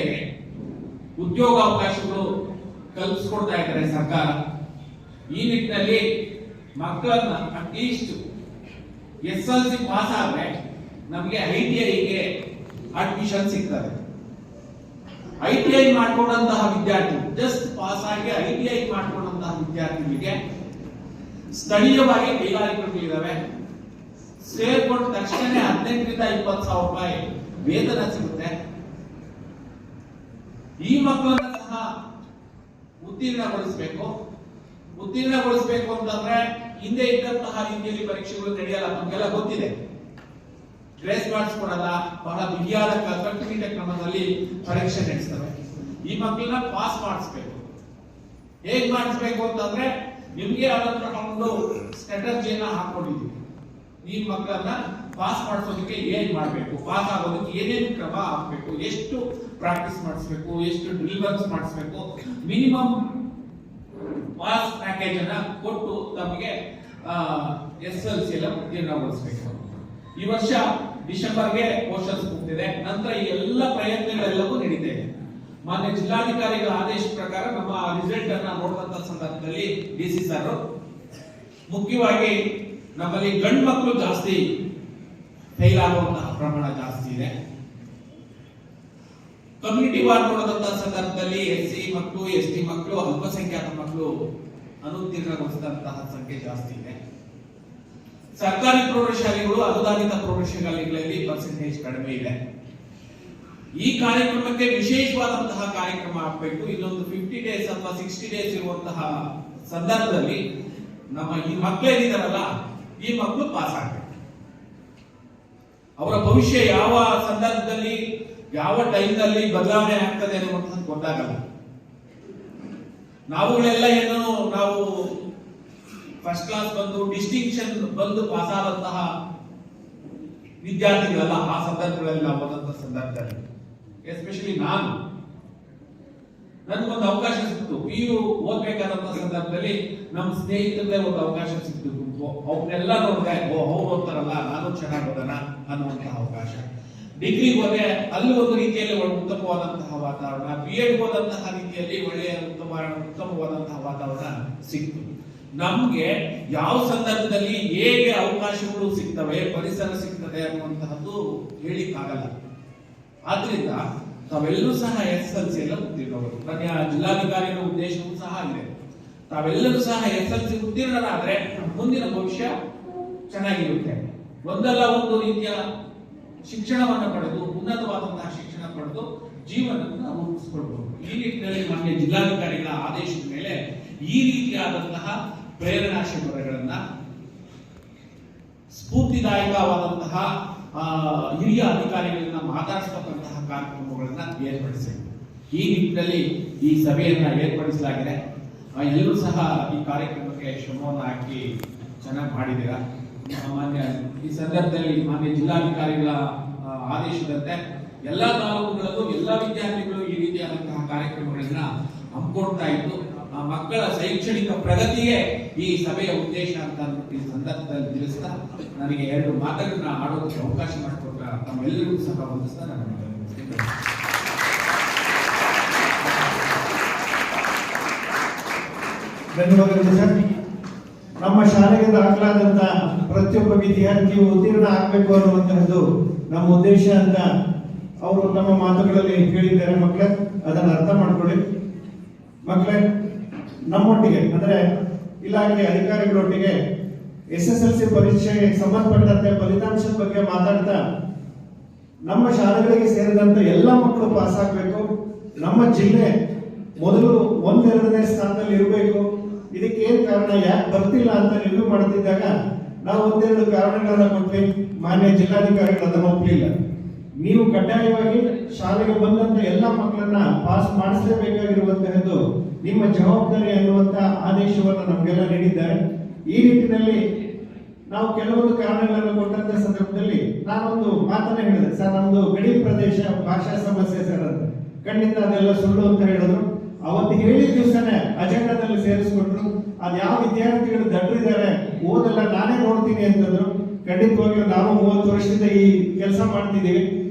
ಉದ್ಯೋಗಾವಕಾಶಗಳು ಕಲ್ಪಿಸ್ಕೊಡ್ತಾ ಇದ್ದಾರೆ ಸರ್ಕಾರ. ಈ ನಿಟ್ಟಿನಲ್ಲಿ ಮಕ್ಕಳನ್ನ ಅಟ್ಲೀಸ್ಟ್ SSLC ಪಾಸ್ ಆದ್ರೆ ನಮಗೆ ITIಗೆ ಅಡ್ಮಿಷನ್ ಸಿಗ್ತದೆ. ITI ಮಾಡ್ಕೊಂಡಂತಹ ವಿದ್ಯಾರ್ಥಿ, ಜಸ್ಟ್ ಪಾಸ್ ಆಗಿ ITI ಮಾಡ್ಕೊಂಡಂತಹ ವಿದ್ಯಾರ್ಥಿಗಳಿಗೆ ಸ್ಥಳೀಯವಾಗಿ ಕೈಗಾರಿಕೆಗಳಿದ್ದಾವೆ, ಸೇರ್ಕೊಂಡ ತಕ್ಷಣ 15 ರಿಂದ 20 ಸಾವಿರ ರೂಪಾಯಿ ವೇತನ ಸಿಗುತ್ತೆ. ಈ ಮಕ್ಕಳನ್ನ ಸಹ ಉತ್ತೀರ್ಣಗೊಳಿಸಬೇಕು ಅಂತಂದ್ರೆ ಹಿಂದೆ ಇದ್ದಂತಹ ರೀತಿಯಲ್ಲಿ ಪರೀಕ್ಷೆಗಳು ನಡೆಯಲ್ಲ, ನಮಗೆಲ್ಲ ಗೊತ್ತಿದೆ. ಗ್ರೇಸ್ ಮಾರ್ಕ್ಸ್ ಕೊಡಲ್ಲ, ಬಹಳ ಬಿಗಿಯಾದ ಕಟ್ಟುನಿಟ್ಟಿನ ಕ್ರಮದಲ್ಲಿ ಪರೀಕ್ಷೆ ನಡೆಸ್ತವೆ. ಈ ಮಕ್ಕಳನ್ನ ಪಾಸ್ ಮಾಡಿಸ್ಬೇಕು. ಹೇಗ್ ಮಾಡಿಸ್ಬೇಕು ಅಂತಂದ್ರೆ ನಿಮ್ಗೆ ಆದಂತಹ ಒಂದು ಸ್ಟ್ರಾಟಜಿಯನ್ನ ಹಾಕೊಂಡಿದ್ದೀವಿ. ಈ ಮಕ್ಕಳನ್ನ ಪಾಸ್ ಮಾಡಿಸೋದಕ್ಕೆ ಏನ್ ಮಾಡ್ಬೇಕು, ಪಾಸ್ ಆಗೋದಕ್ಕೆ ಏನೇನು ಕ್ರಮ ಹಾಕ್ಬೇಕು, ಎಷ್ಟು ಪ್ರಾಕ್ಟೀಸ್ ಮಾಡಿಸ್ಬೇಕು, ಎಷ್ಟು ಡ್ರಿಲ್ ವರ್ಕ್ಸ್ ಮಾಡಿಸ್ಬೇಕು, ಮಿನಿಮಮ್ ಪಾಸ್ ಪ್ಯಾಕೇಜ್ ಅನ್ನ ಕೊಟ್ಟು ತಮಗೆ SSLC ಎಲ್ಲ ಉತ್ತೀರ್ಣಗೊಳಿಸಬೇಕು. ಈ ವರ್ಷ ಡಿಸೆಂಬರ್ಗೆ ಪೋರ್ಷನ್ಸ್ ಮುಗ್ದಿದೆ. ನಂತರ ಈ ಎಲ್ಲ ಪ್ರಯತ್ನಗಳೆಲ್ಲವೂ ನಡೀತಾ ಇದೆ. ಮಾನ್ಯ ಜಿಲ್ಲಾಧಿಕಾರಿಗಳ ಆದೇಶ ಪ್ರಕಾರ ನಮ್ಮ ರಿಸಲ್ಟ್ ಅನ್ನ ನೋಡಿದಂತ ಸಂದರ್ಭದಲ್ಲಿ ಡಿಸಿ ಸರ್ ಮುಖ್ಯವಾಗಿ ನಮ್ಮಲ್ಲಿ ಗಂಡು ಮಕ್ಕಳು ಜಾಸ್ತಿ ಫೇಲ್ ಆಗುವಂತಹ ಪ್ರಮಾಣ ಜಾಸ್ತಿ ಇದೆ. ಕಮ್ಯುನಿಟಿ ವಾರ್ ನೋಡಿದಂತಹ ಸಂದರ್ಭದಲ್ಲಿ SC ಮಕ್ಕಳು ST ಮಕ್ಕಳು ಅಲ್ಪಸಂಖ್ಯಾತ ಮಕ್ಕಳು ಅನುತ್ತೀರ್ಣಗೊಳಿಸಿದಂತಹ ಸಂಖ್ಯೆ ಜಾಸ್ತಿ ಇದೆ. ಸರ್ಕಾರಿ ಪ್ರೌಢಶಾಲೆಗಳು ಅನುದಾನಿತ ಪ್ರೌಢಶಾಲೆಗಳಲ್ಲಿ ಪರ್ಸೆಂಟೇಜ್ ಕಡಿಮೆ ಇದೆ. ಈ ಕಾರ್ಯಕ್ರಮಕ್ಕೆ ವಿಶೇಷವಾದಂತಹ ಕಾರ್ಯಕ್ರಮ ಆಗಬೇಕು. ಇನ್ನೊಂದು 50 ಡೇಸ್ ಅಥವಾ 60 ಡೇಸ್ ಇರುವಂತಹ ಸಂದರ್ಭದಲ್ಲಿ ನಮ್ಮ ಈ ಮಕ್ಕಳೇನಿದಾರಲ್ಲ ಈ ಮಕ್ಕಳು ಪಾಸ್ ಆಗಬೇಕು. ಅವರ ಭವಿಷ್ಯ ಯಾವ ಸಂದರ್ಭದಲ್ಲಿ ಯಾವ ಟೈಮ್ನಲ್ಲಿ ಬದಲಾವಣೆ ಆಗ್ತದೆ ಅನ್ನುವಂಥದ್ದು ಗೊತ್ತಾಗಲ್ಲ. ನಾವುಗಳೆಲ್ಲ ಏನು ನಾವು ಫಸ್ಟ್ ಕ್ಲಾಸ್ ಬಂದು ಡಿಸ್ಟಿಂಕ್ಷನ್ ಬಂದು ಪಾಸ್ ಆದಂತಹ ವಿದ್ಯಾರ್ಥಿಗಳಲ್ಲ. ಆ ಸಂದರ್ಭಗಳಲ್ಲಿ ನಾವು ಓದಂತಹ ಸಂದರ್ಭದಲ್ಲಿ ಎಸ್ಪೆಷಲಿ ನನಗೊಂದು ಅವಕಾಶ ಸಿಕ್ತು. PU ಓದ್ಬೇಕಾದಂತಹ ಸಂದರ್ಭದಲ್ಲಿ ನಮ್ಮ ಸ್ನೇಹಿತರದೇ ಒಂದು ಅವಕಾಶ ಸಿಕ್ತು. ಅವ್ರನ್ನೆಲ್ಲ ನೋಡಿದೆ, ಅವ್ರು ಓದ್ತಾರಲ್ಲ ನಾನು ಚೆನ್ನಾಗಿ ಓದೋಣ ಅನ್ನುವಂತಹ ಅವಕಾಶ. ಡಿಗ್ರಿ ಹೋದೆ, ಅಲ್ಲಿ ಒಂದು ರೀತಿಯಲ್ಲಿ ಉತ್ತಮವಾದಂತಹ ವಾತಾವರಣ, BEd ಹೋದಂತಹ ರೀತಿಯಲ್ಲಿ ಒಳ್ಳೆಯ ಉತ್ತಮವಾದಂತಹ ವಾತಾವರಣ ಸಿಕ್ತು. ನಮ್ಗೆ ಯಾವ ಸಂದರ್ಭದಲ್ಲಿ ಹೇಗೆ ಅವಕಾಶಗಳು ಸಿಗ್ತವೆ, ಪರಿಸರ ಸಿಗ್ತದೆ ಅನ್ನುವಂತಹದ್ದು ಹೇಳಿಕ್ಕಾಗಲ್ಲ. ಆದ್ರಿಂದ ತಾವೆಲ್ಲರೂ ಸಹ SSLC ಎಲ್ಲ ಉತ್ತೀರ್ಣವರು. ನನ್ನ ಜಿಲ್ಲಾಧಿಕಾರಿಗಳ ಉದ್ದೇಶವೂ ಸಹ ಇದೆ. ತಾವೆಲ್ಲರೂ ಸಹ SSLC ಉತ್ತೀರ್ಣರಾದ್ರೆ ಮುಂದಿನ ಭವಿಷ್ಯ ಚೆನ್ನಾಗಿರುತ್ತೆ. ಒಂದಲ್ಲ ಒಂದು ರೀತಿಯ ಶಿಕ್ಷಣವನ್ನು ಪಡೆದು ಉನ್ನತವಾದಂತಹ ಶಿಕ್ಷಣ ಪಡೆದು ಜೀವನವನ್ನು ರೂಪಿಸಿಕೊಳ್ಬಹುದು. ಈ ನಿಟ್ಟಿನಲ್ಲಿ ಮಾನ್ಯ ಜಿಲ್ಲಾಧಿಕಾರಿಗಳ ಆದೇಶದ ಮೇಲೆ ಈ ರೀತಿಯಾದಂತಹ ಪ್ರೇರಣಾ ಶಿಬಿರಗಳನ್ನ, ಸ್ಫೂರ್ತಿದಾಯಕವಾದಂತಹ ಹಿರಿಯ ಅಧಿಕಾರಿಗಳನ್ನ ಮಾತಾಡಿಸತಕ್ಕಂತಹ ಕಾರ್ಯಕ್ರಮಗಳನ್ನ ಏರ್ಪಡಿಸಿದೆ. ಈ ನಿಟ್ಟಿನಲ್ಲಿ ಈ ಸಭೆಯನ್ನ ಏರ್ಪಡಿಸಲಾಗಿದೆ. ಎಲ್ಲರೂ ಸಹ ಈ ಕಾರ್ಯಕ್ರಮಕ್ಕೆ ಶ್ರಮವನ್ನು ಹಾಕಿ ಚೆನ್ನಾಗಿ ಮಾಡಿದ್ದೀರಾ. ಮಾನ್ಯ ಈ ಸಂದರ್ಭದಲ್ಲಿ ಮಾನ್ಯ ಜಿಲ್ಲಾಧಿಕಾರಿಗಳ ಆದೇಶದಂತೆ ಎಲ್ಲಾ ತಾಲೂಕುಗಳಲ್ಲೂ ಎಲ್ಲಾ ವಿದ್ಯಾರ್ಥಿಗಳು ಈ ರೀತಿಯಾದಂತಹ ಕಾರ್ಯಕ್ರಮಗಳನ್ನ ಹಮ್ಮಿಕೊಳ್ತಾ ಇದ್ದು ಮಕ್ಕಳ ಶೈಕ್ಷಣಿಕ ಪ್ರಗತಿಗೆ ಈ ಸಭೆಯ ಉದ್ದೇಶ ಅಂತ ಈ ಸಂದರ್ಭದಲ್ಲಿ ತಿಳಿಸ್ತಾ ನನಗೆ 2 ಮಾತುಗಳನ್ನ ಆಡೋದಕ್ಕೆ ಅವಕಾಶ ಮಾಡಿಕೊಟ್ಟ ತಮ್ಮೆಲ್ಲರಿಗೂ ಸಹ ವಂದಿಸ್ತಾ ನಾನು ಧನ್ಯವಾದಗಳು ಸರ್. ನಮ್ಮ ಶಾಲೆಗೆ ದಾಖಲಾದಂತ ಪ್ರತಿಯೊಬ್ಬ ವಿದ್ಯಾರ್ಥಿಯು ಉತ್ತೀರ್ಣ ಆಗಬೇಕು ಅನ್ನುವಂತಹದ್ದು ನಮ್ಮ ಉದ್ದೇಶ ಅಂತ ಅವರು ತಮ್ಮ ಮಾತುಗಳಲ್ಲಿ ಹೇಳಿದ್ದಾರೆ. ಮಕ್ಕಳೇ, ಅದನ್ನ ಅರ್ಥ ಮಾಡ್ಕೊಳ್ಳಿ. ಮಕ್ಕಳೇ, ನಮ್ಮೊಟ್ಟಿಗೆ ಅಂದ್ರೆ ಇಲಾಖೆ ಅಧಿಕಾರಿಗಳೊಟ್ಟಿಗೆ SSLC ಪರೀಕ್ಷೆಗೆ ಸಂಬಂಧಪಟ್ಟಂತೆ ಫಲಿತಾಂಶದ ಬಗ್ಗೆ ಮಾತಾಡ್ತಾ ನಮ್ಮ ಶಾಲೆಗಳಿಗೆ ಸೇರಿದಂತ ಎಲ್ಲ ಮಕ್ಕಳು ಪಾಸ್ ಆಗಬೇಕು. ನಮ್ಮ ಜಿಲ್ಲೆ ಮೊದಲು 1-2ನೇ ಸ್ಥಾನದಲ್ಲಿ ಇರಬೇಕು. ಇದಕ್ಕೆ ಏನ್ ಕಾರಣ, ಯಾಕೆ ಬರ್ತಿಲ್ಲ ಅಂತ ರಿವ್ಯೂ ಮಾಡ್ತಿದ್ದಾಗ ನಾವು 1-2 ಕಾರಣಗಳನ್ನ ಕೊಟ್ವಿ. ಮಾನ್ಯ ಜಿಲ್ಲಾಧಿಕಾರಿಗಳು ಅದನ್ನು ಒಪ್ಪಲಿಲ್ಲ. ನೀವು ಕಡ್ಡಾಯವಾಗಿ ಶಾಲೆಗೆ ಬಂದಂತ ಎಲ್ಲ ಮಕ್ಕಳನ್ನ ಪಾಸ್ ಮಾಡಿಸಲೇಬೇಕಾಗಿರುವಂತಹದ್ದು ನಿಮ್ಮ ಜವಾಬ್ದಾರಿ ಅನ್ನುವಂತ ಆದೇಶವನ್ನು ನಮಗೆಲ್ಲ ನೀಡಿದ್ದಾರೆ. ಈ ನಿಟ್ಟಿನಲ್ಲಿ ನಾವು ಕೆಲವೊಂದು ಕಾರಣಗಳನ್ನು ಕೊಟ್ಟಂತ ಸಂದರ್ಭದಲ್ಲಿ ನಾನೊಂದು ಮಾತನ್ನ ಹೇಳಿದೆ, ಸರ್ ನಮ್ದು ಗಡಿ ಪ್ರದೇಶ ಭಾಷಾ ಸಮಸ್ಯೆ ಸರ್ ಅಂತ. ಖಂಡಿತ ಅದೆಲ್ಲ ಸುಳ್ಳು ಅಂತ ಹೇಳಿದ್ರು. ಅವತ್ತು ಹೇಳಿದ ದಿವಸನೇ ಅಜೆಂಡಾದಲ್ಲಿ ಸೇರಿಸ್ಕೊಟ್ರು. ಅದ್ ಯಾವ ವಿದ್ಯಾರ್ಥಿಗಳು ದಡ್ರಿದ್ದಾರೆ, ಓದಲ್ಲ ನಾನೇ ನೋಡ್ತೀನಿ ಅಂತಂದ್ರು. ಖಂಡಿತವಾಗಿಯೂ ನಾವು 30 ವರ್ಷದಿಂದ ಈ ಕೆಲಸ ಮಾಡ್ತಿದ್ದೀವಿ.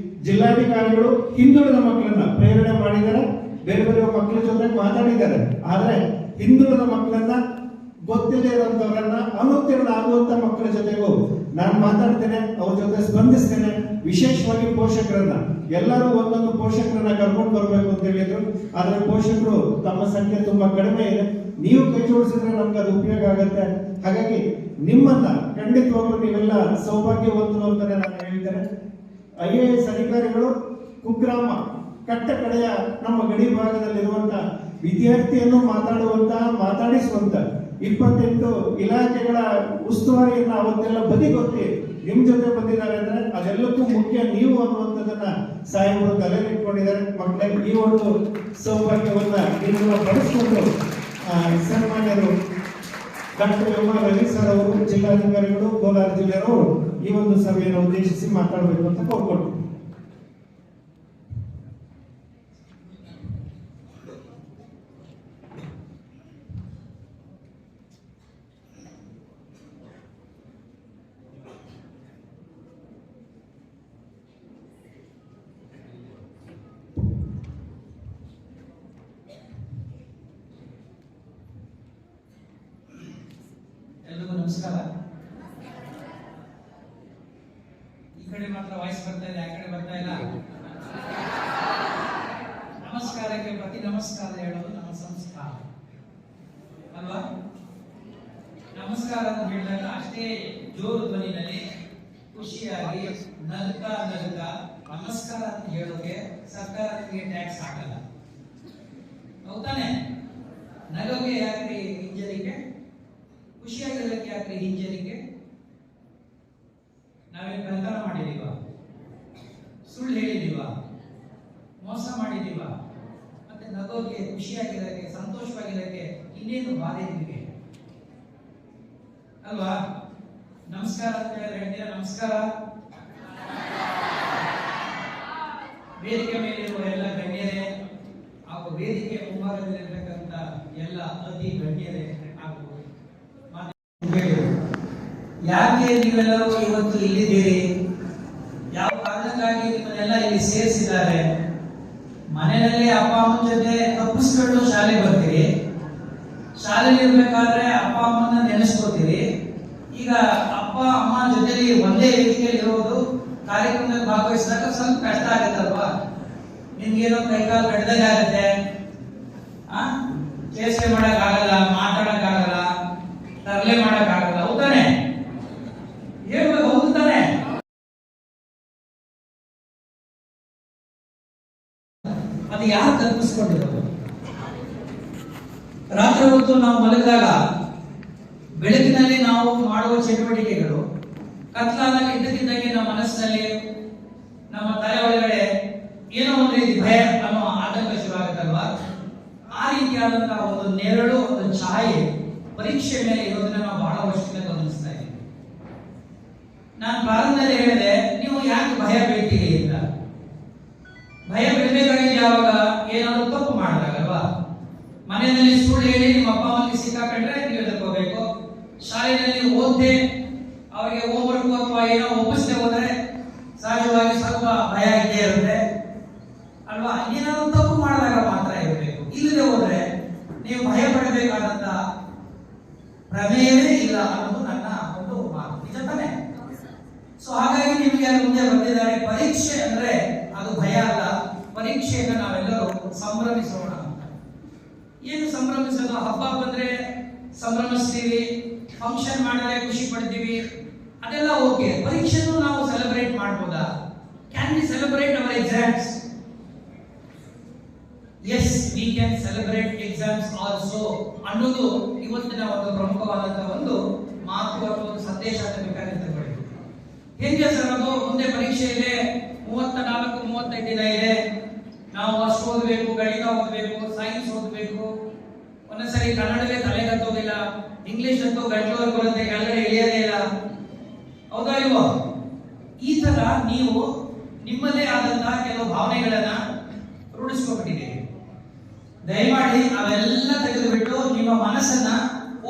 ಜಿಲ್ಲಾಧಿಕಾರಿಗಳು ಹಿಂದುಳಿದ ಮಕ್ಕಳನ್ನ ಪ್ರೇರಣೆ ಮಾಡಿದ್ದಾರೆ, ಬೇರೆ ಬೇರೆ ಮಕ್ಕಳ ಜೊತೆ ಮಾತಾಡಿದ್ದಾರೆ. ಆದ್ರೆ ಹಿಂದುಳಿದ ಮಕ್ಕಳನ್ನ, ಗೊತ್ತಿಲ್ಲದೆ ಇರುವಂತವರನ್ನ, ಅನುತ್ತೀರ್ಣ ಆಗುವಂತ ಮಕ್ಕಳ ಜೊತೆಗೂ ನಾನು ಮಾತಾಡ್ತೇನೆ, ಅವ್ರ ಜೊತೆ ಸ್ಪಂದಿಸ್ತೇನೆ. ವಿಶೇಷವಾಗಿ ಪೋಷಕರನ್ನ, ಎಲ್ಲರೂ ಒಂದೊಂದು ಪೋಷಕರನ್ನ ಕರ್ಕೊಂಡು ಬರ್ಬೇಕು ಅಂತ ಹೇಳಿದ್ರು. ಆದ್ರೆ ಪೋಷಕರು ತಮ್ಮ ಸಂಖ್ಯೆ ತುಂಬಾ ಕಡಿಮೆ ಇದೆ. ನೀವು ಕೈ ಜೋಡಿಸಿದ್ರೆ ನಮ್ಗೆ ಅದು ಉಪಯೋಗ ಆಗುತ್ತೆ. ಹಾಗಾಗಿ ನಿಮ್ಮನ್ನ ಖಂಡಿತವಾಗ್ಲೂ ನೀವೆಲ್ಲ ಸೌಭಾಗ್ಯವಂತರು ಅಂತಾನೆ ನಾನು ಹೇಳ್ತೇನೆ. IAS ಅಧಿಕಾರಿಗಳು ಕುಗ್ರಾಮ ಕಟ್ಟ ಕಡೆಯ ನಮ್ಮ ಗಡಿ ಭಾಗದಲ್ಲಿರುವಂತ ವಿದ್ಯಾರ್ಥಿಯನ್ನು ಮಾತಾಡಿಸುವಂತ 28 ಇಲಾಖೆಗಳ ಉಸ್ತುವಾರಿಯನ್ನ ಅವತ್ತೆಲ್ಲ ಬದಿಗೊತ್ತಿ ನಿಮ್ ಜೊತೆ ಬಂದಿದ್ದಾರೆ ಅಂದ್ರೆ ಅದೆಲ್ಲಕ್ಕೂ ಮುಖ್ಯ ನೀವು ಅನ್ನುವಂಥದ್ದನ್ನ ಸಾಹೇಬರು ತಲೆಯಲ್ಲಿ ಇಟ್ಕೊಂಡಿದ್ದಾರೆ. ಮಕ್ಕಳೇ, ಈ ಒಂದು ಸೌಭಾಗ್ಯವನ್ನ ನೀವು ಪಡಿಸಿಕೊಂಡು ಸನ್ಮಾನ್ಯರು ಡಾಕ್ಟರ್ ಎಂ.ಆರ್. ರವಿ ಸರ್ ಅವರು, ಜಿಲ್ಲಾಧಿಕಾರಿಗಳು, ಕೋಲಾರ ಜಿಲ್ಲೆಯವರು ಈ ಒಂದು ಸಭೆಯನ್ನು ಉದ್ದೇಶಿಸಿ ಮಾತಾಡಬೇಕು ಅಂತ ಕೋರ್ಕೊಟ್ಟು. ಕಡೆ ಮಾತ್ರ ವಾಯ್ಸ್ ಬರ್ತಾ ಇದೆ, ಆ ಕಡೆ ಬರ್ತಾ ಇಲ್ಲ. ನಮಸ್ಕಾರಕ್ಕೆ ಪ್ರತಿ ನಮಸ್ಕಾರ ಹೇಳೋದು ನಮ್ಮ ಸಂಸ್ಕಾರ ಅಲ್ವಾ? ನಮಸ್ಕಾರ ಅಂತ ಹೇಳಿದಾಗ ಅಷ್ಟೇ ಜೋರು ಧ್ವನಿನಲ್ಲಿ ಖುಷಿಯಾಗಿ ನಗ್ತಾ ನಮಸ್ಕಾರ ಅಂತ ಹೇಳೋಕೆ ಸರ್ಕಾರ ನಿಮಗೆ ಟ್ಯಾಕ್ಸ್ ಹಾಕಲ್ಲ, ಹೌದಾನೆ? ನಗೋಕೆ ಯಾಕ್ರಿ ಹಿಂಜರಿಕೆ? ಖುಷಿಯಾಗಿರೋಕೆ ಯಾಕ್ರಿ ಹಿಂಜರಿಕೆ? ನಾವೇನು ಕಳ್ತನ ಮಾಡಿದೀವ? ಸುಳ್ಳು ಹೇಳಿದೀವ? ಮೋಸ ಮಾಡಿದೀವ? ಮತ್ತೆ ನಗೋಕೆ, ಖುಷಿಯಾಗಿರೋಕೆ, ಸಂತೋಷವಾಗಿರೋಕೆ ಇನ್ನೇನು ಬಾಧೆ ನಿಮಗೆ ಅಲ್ವಾ? ನಮಸ್ಕಾರ ಅಂತ ಹೇಳಿದ್ರೆ ನಮಸ್ಕಾರ. ವೇದಿಕೆ ಮೇಲಿರುವ ಎಲ್ಲ ಗಣ್ಯರೇ ಹಾಗೂ ವೇದಿಕೆ ಮುಂಭಾಗದಲ್ಲಿರ್ತಕ್ಕಂಥ ಎಲ್ಲ ಅತಿ ಗಣ್ಯರೇ ಹಾಗೂ ಯಾಕೆ ನೀವೆಲ್ಲರೂ ಇವತ್ತು ಇಲ್ಲಿದ್ದೀರಿ? ಯಾವ ಕಾರಣಕ್ಕಾಗಿ ನಿಮ್ಮನ್ನೆಲ್ಲ ಇಲ್ಲಿ ಸೇರಿಸಿದ್ದಾರೆ? ಮನೆಯಲ್ಲಿ ಅಪ್ಪ ಅಮ್ಮನ ಜೊತೆ ತಪ್ಪಿಸ್ಕೊಂಡು ಶಾಲೆಗೆ ಬರ್ತೀರಿ, ಶಾಲೆಯಲ್ಲಿ ಇರ್ಬೇಕಾದ್ರೆ ಅಪ್ಪ ಅಮ್ಮನ ನೆನೆಸ್ಕೋತೀರಿ. ಈಗ ಅಪ್ಪ ಅಮ್ಮ ಜೊತೆಲಿ ಒಂದೇ ವೇದಿಕೆಯಲ್ಲಿ ಇರೋದು, ಕಾರ್ಯಕ್ರಮದಲ್ಲಿ ಭಾಗವಹಿಸಿದಾಗ ಸ್ವಲ್ಪ ಕಷ್ಟ ಆಗುತ್ತಲ್ವಾ? ನಿಮ್ಗೇನೋ ಕೈಕಾಲು ಕಡ್ದಾಗ ಆಗುತ್ತೆ, ಚೇಷ್ಟೆ ಮಾಡಕ್ ಆಗಲ್ಲ, ಮಾತಾಡಕ್ ಆಗಲ್ಲ, ತರಲೆ ಮಾಡಕ್ ಆಗಲ್ಲ, ಹೌದಾನೆ? ಹೇಳ್ಬೇಕು, ಹೌದಾನೆ? ಅದು ಯಾರು ಕಲ್ಪಿಸ್ಕೊಂಡಿರೋದು? ರಾತ್ರಿ ಹೊತ್ತು ನಾವು ಮಲಗಿದಾಗ ಬೆಳಕಿನಲ್ಲಿ ನಾವು ಮಾಡುವ ಚಟುವಟಿಕೆಗಳು ಕತ್ಲಾದಾಗ ಇದ್ದಕ್ಕಿದ್ದಂಗೆ ನಮ್ಮ ಮನಸ್ಸಿನಲ್ಲಿ, ನಮ್ಮ ತಲೆ ಒಳಗಡೆ ಏನೋ ಒಂದು ರೀತಿ ಭಯ ಅನ್ನೋ ಆತಂಕ ಶುರು ಆಗುತ್ತಲ್ವಾ? ಆ ರೀತಿಯಾದಂತಹ ಒಂದು ನೆರಳು, ಒಂದು ಛಾಯೆ ಪರೀಕ್ಷೆ ಮೇಲೆ ಇರೋದನ್ನ ನಾವು ಬಹಳ ವರ್ಷದಿಂದ ಗಮನಿಸ್ತಾ ಇದ್ದೀವಿ. ನಾನು ಪ್ರಾರಂಭದಲ್ಲಿ ಹೇಳಿದೆ, ನೀವು ಯಾಕೆ ಭಯ ಬೀಳ್ತೀರಿ ಅಂತ. ಭಯ ಬೀಳಬೇಕಾಗಿದ್ದು ಯಾವಾಗ? ಏನಾದ್ರು ತಪ್ಪು ಮಾಡಿದಾಗಲ್ವಾ? ಮನೆಯಲ್ಲಿ ಸುಳ್ಳು ಹೇಳಿ ನಿಮ್ಮ ಅಪ್ಪ ಅಮ್ಮನಿಗೆ ಸಿಕ್ಕಾಕೊಂಡ್ರೆ ನೀವು ಎದುರ್ಕೋಬೇಕು. ಶಾಲೆಯಲ್ಲಿ ಓದ್ದೆ ಅವರಿಗೆ ಹೋಮ್ವರ್ಕ್ ಅಥವಾ ಏನೋ ಒಪ್ಪಿಸದೆ ಹೋದ್ರೆ ಸಹಜವಾಗಿ ಸ್ವಲ್ಪ ಭಯ ಇದ್ದೇ ಇರುತ್ತೆ ಅಲ್ವಾ? ಏನಾದ್ರು ತಪ್ಪು ಮಾಡಿದಾಗ ಮಾತ್ರ ಇರಬೇಕು, ಇಲ್ಲದೆ ಹೋದ್ರೆ ನೀವು ಭಯ ಪಡಬೇಕಾದಂತ ಪ್ರಮೇಯವೇ ಇಲ್ಲ ಅನ್ನೋದು ನನ್ನ ಒಂದು ಮಾತು. ನಿಜ ತಾನೆ? ಸೊ ಹಾಗಾಗಿ ನಿಮಗೆ ಮುಂದೆ ಬಂದಿದ್ದಾರೆ. ಪರೀಕ್ಷೆ ಅಂದ್ರೆ ಅದು ಭಯ ಅಲ್ಲ, ಪರೀಕ್ಷೆಯನ್ನು ನಾವೆಲ್ಲರೂ ಸಂಭ್ರಮಿಸೋಣ. ಏನು ಸಂಭ್ರಮಿಸೋದು? ಹಬ್ಬ ಬಂದ್ರೆ ಸಂಭ್ರಮಿಸ್ತೀವಿ, ಫಂಕ್ಷನ್ ಮಾಡಿದ್ರೆ ಖುಷಿ ಪಡ್ತೀವಿ, ಅದೆಲ್ಲ ಓಕೆ. ಪರೀಕ್ಷೆನೂ ನಾವು ಸೆಲೆಬ್ರೇಟ್ ಮಾಡಬಹುದಾ? Can we celebrate our exams? Yes, we can celebrate exams also ಅನ್ನೋದು ಇವತ್ತಿನ ಒಂದು ಪ್ರಮುಖವಾದಂತಹ ಒಂದು ಮಾತು ಅಥವಾ ಒಂದು ಸಂದೇಶ ಅಂತ ಬೇಕಾದ್ರೆ ತಗೊಳ್ಳಿ. ಹೇಗೆ ಸರ್ ಅದು? ಮುಂದೆ ಪರೀಕ್ಷೆ ಇದೆ, 34-35 ದಿನ ಇದೆ. ನಾವು ಅಷ್ಟು ಓದಬೇಕು, ಗಣಿತ ಓದಬೇಕು, ಸೈನ್ಸ್ ಓದಬೇಕು, ಒಂದೊಂದ್ಸರಿ ಕನ್ನಡವೇ ತಲೆಗತ್ತೋದಿಲ್ಲ, ಇಂಗ್ಲಿಷ್ ಅಂತೂ ಗಂಟಲವರೆಗೆ ಬರುತ್ತೆ, ಕೆಳಗಡೆ ಇಳಿಯೋದೇ ಇಲ್ಲ, ಹೌದಾ ಇಲ್ವೋ? ಈ ತರ ನೀವು ನಿಮ್ಮದೇ ಆದಂತಹ ಕೆಲವು ಭಾವನೆಗಳನ್ನ ರೂಢಿಸ್ಕೊಂಡ್ಬಿಟ್ಟಿದ್ದೀರಿ. ದಯಮಾಡಿ ಅವೆಲ್ಲ ತೆಗೆದುಬಿಟ್ಟು ನಿಮ್ಮ ಮನಸ್ಸನ್ನ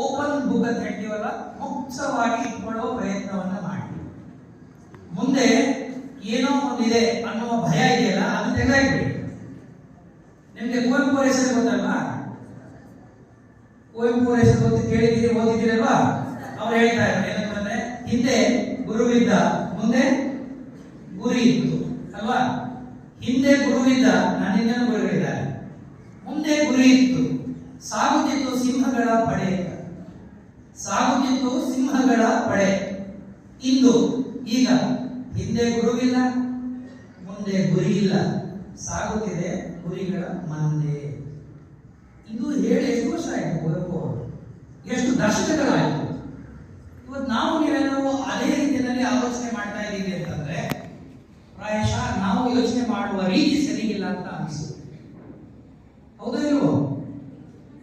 ಓಪನ್ ಬುಕ್ ಅಂತ ಹೇಳ್ತೀವಲ್ಲ, ಮುಕ್ತವಾಗಿ ಇಟ್ಕೊಳ್ಳೋ ಪ್ರಯತ್ನವನ್ನ ಮಾಡಿ. ಮುಂದೆ ಏನೋ ಒಂದಿದೆ ಅನ್ನುವ ಭಯ ಇದೆಯಲ್ಲ, ಅದನ್ನ ತೆಗೆದಾಕ್ಬಿಡಿ. ನಿಮ್ಗೆ ಕುವೆಂಪು ಹೆಸರು ಗೊತ್ತಲ್ವಾ? ಕುವೆಂಪು ಹೆಸರು ಗೊತ್ತು, ಕೇಳಿದ್ದೀರಿ, ಓದಿದ್ದೀರಲ್ವಾ? ಅವ್ರು ಹೇಳ್ತಾ ಇದ್ದಾರೆ ಏನಂತಂದ್ರೆ, ಹಿಂದೆ ಗುರುವಿದ್ದ, ಮುಂದೆ ಗುರಿ ಇತ್ತು ಅಲ್ವಾ? ಹಿಂದೆ ಗುರುವಿದ್ದ, ನನ್ನಿಂದ ಗುರುವಿದ್ದಾರೆ, ಮುಂದೆ ಗುರಿ ಇತ್ತು, ಸಾಗುತ್ತಿತ್ತು ಸಿಂಹಗಳ ಪಡೆ, ಸಾಗುತ್ತಿತ್ತು ಸಿಂಹಗಳ ಪಡೆ. ಇಂದು ಈಗ ಹಿಂದೆ ಗುರುವಿಲ್ಲ, ಮುಂದೆ ಗುರಿ ಇಲ್ಲ, ಸಾಗುತ್ತಿದೆ ಗುರಿಗಳ ಮಂದೆ. ಇದು ಹೇಳಿ ಎಷ್ಟು ವರ್ಷ ಆಯ್ತು? ಕುವೆಂಪು ಎಷ್ಟು ದಶಕಗಳಾಯ್ತು. ಇವತ್ತು ನಾವು ನೀವೆಲ್ಲರೂ ಅದೇ ರೀತಿಯಲ್ಲಿ ಆಲೋಚನೆ ಮಾಡ್ತಾ ಇದ್ದೀವಿ ಅಂತಂದ್ರೆ ಪ್ರಾಯಶಃ ನಾವು ಯೋಚನೆ ಮಾಡುವ ರೀತಿ ಸರಿಯಿಲ್ಲ ಅಂತ ಅನಿಸುತ್ತೆ, ಹೌದಾ ಇಲ್ವೋ?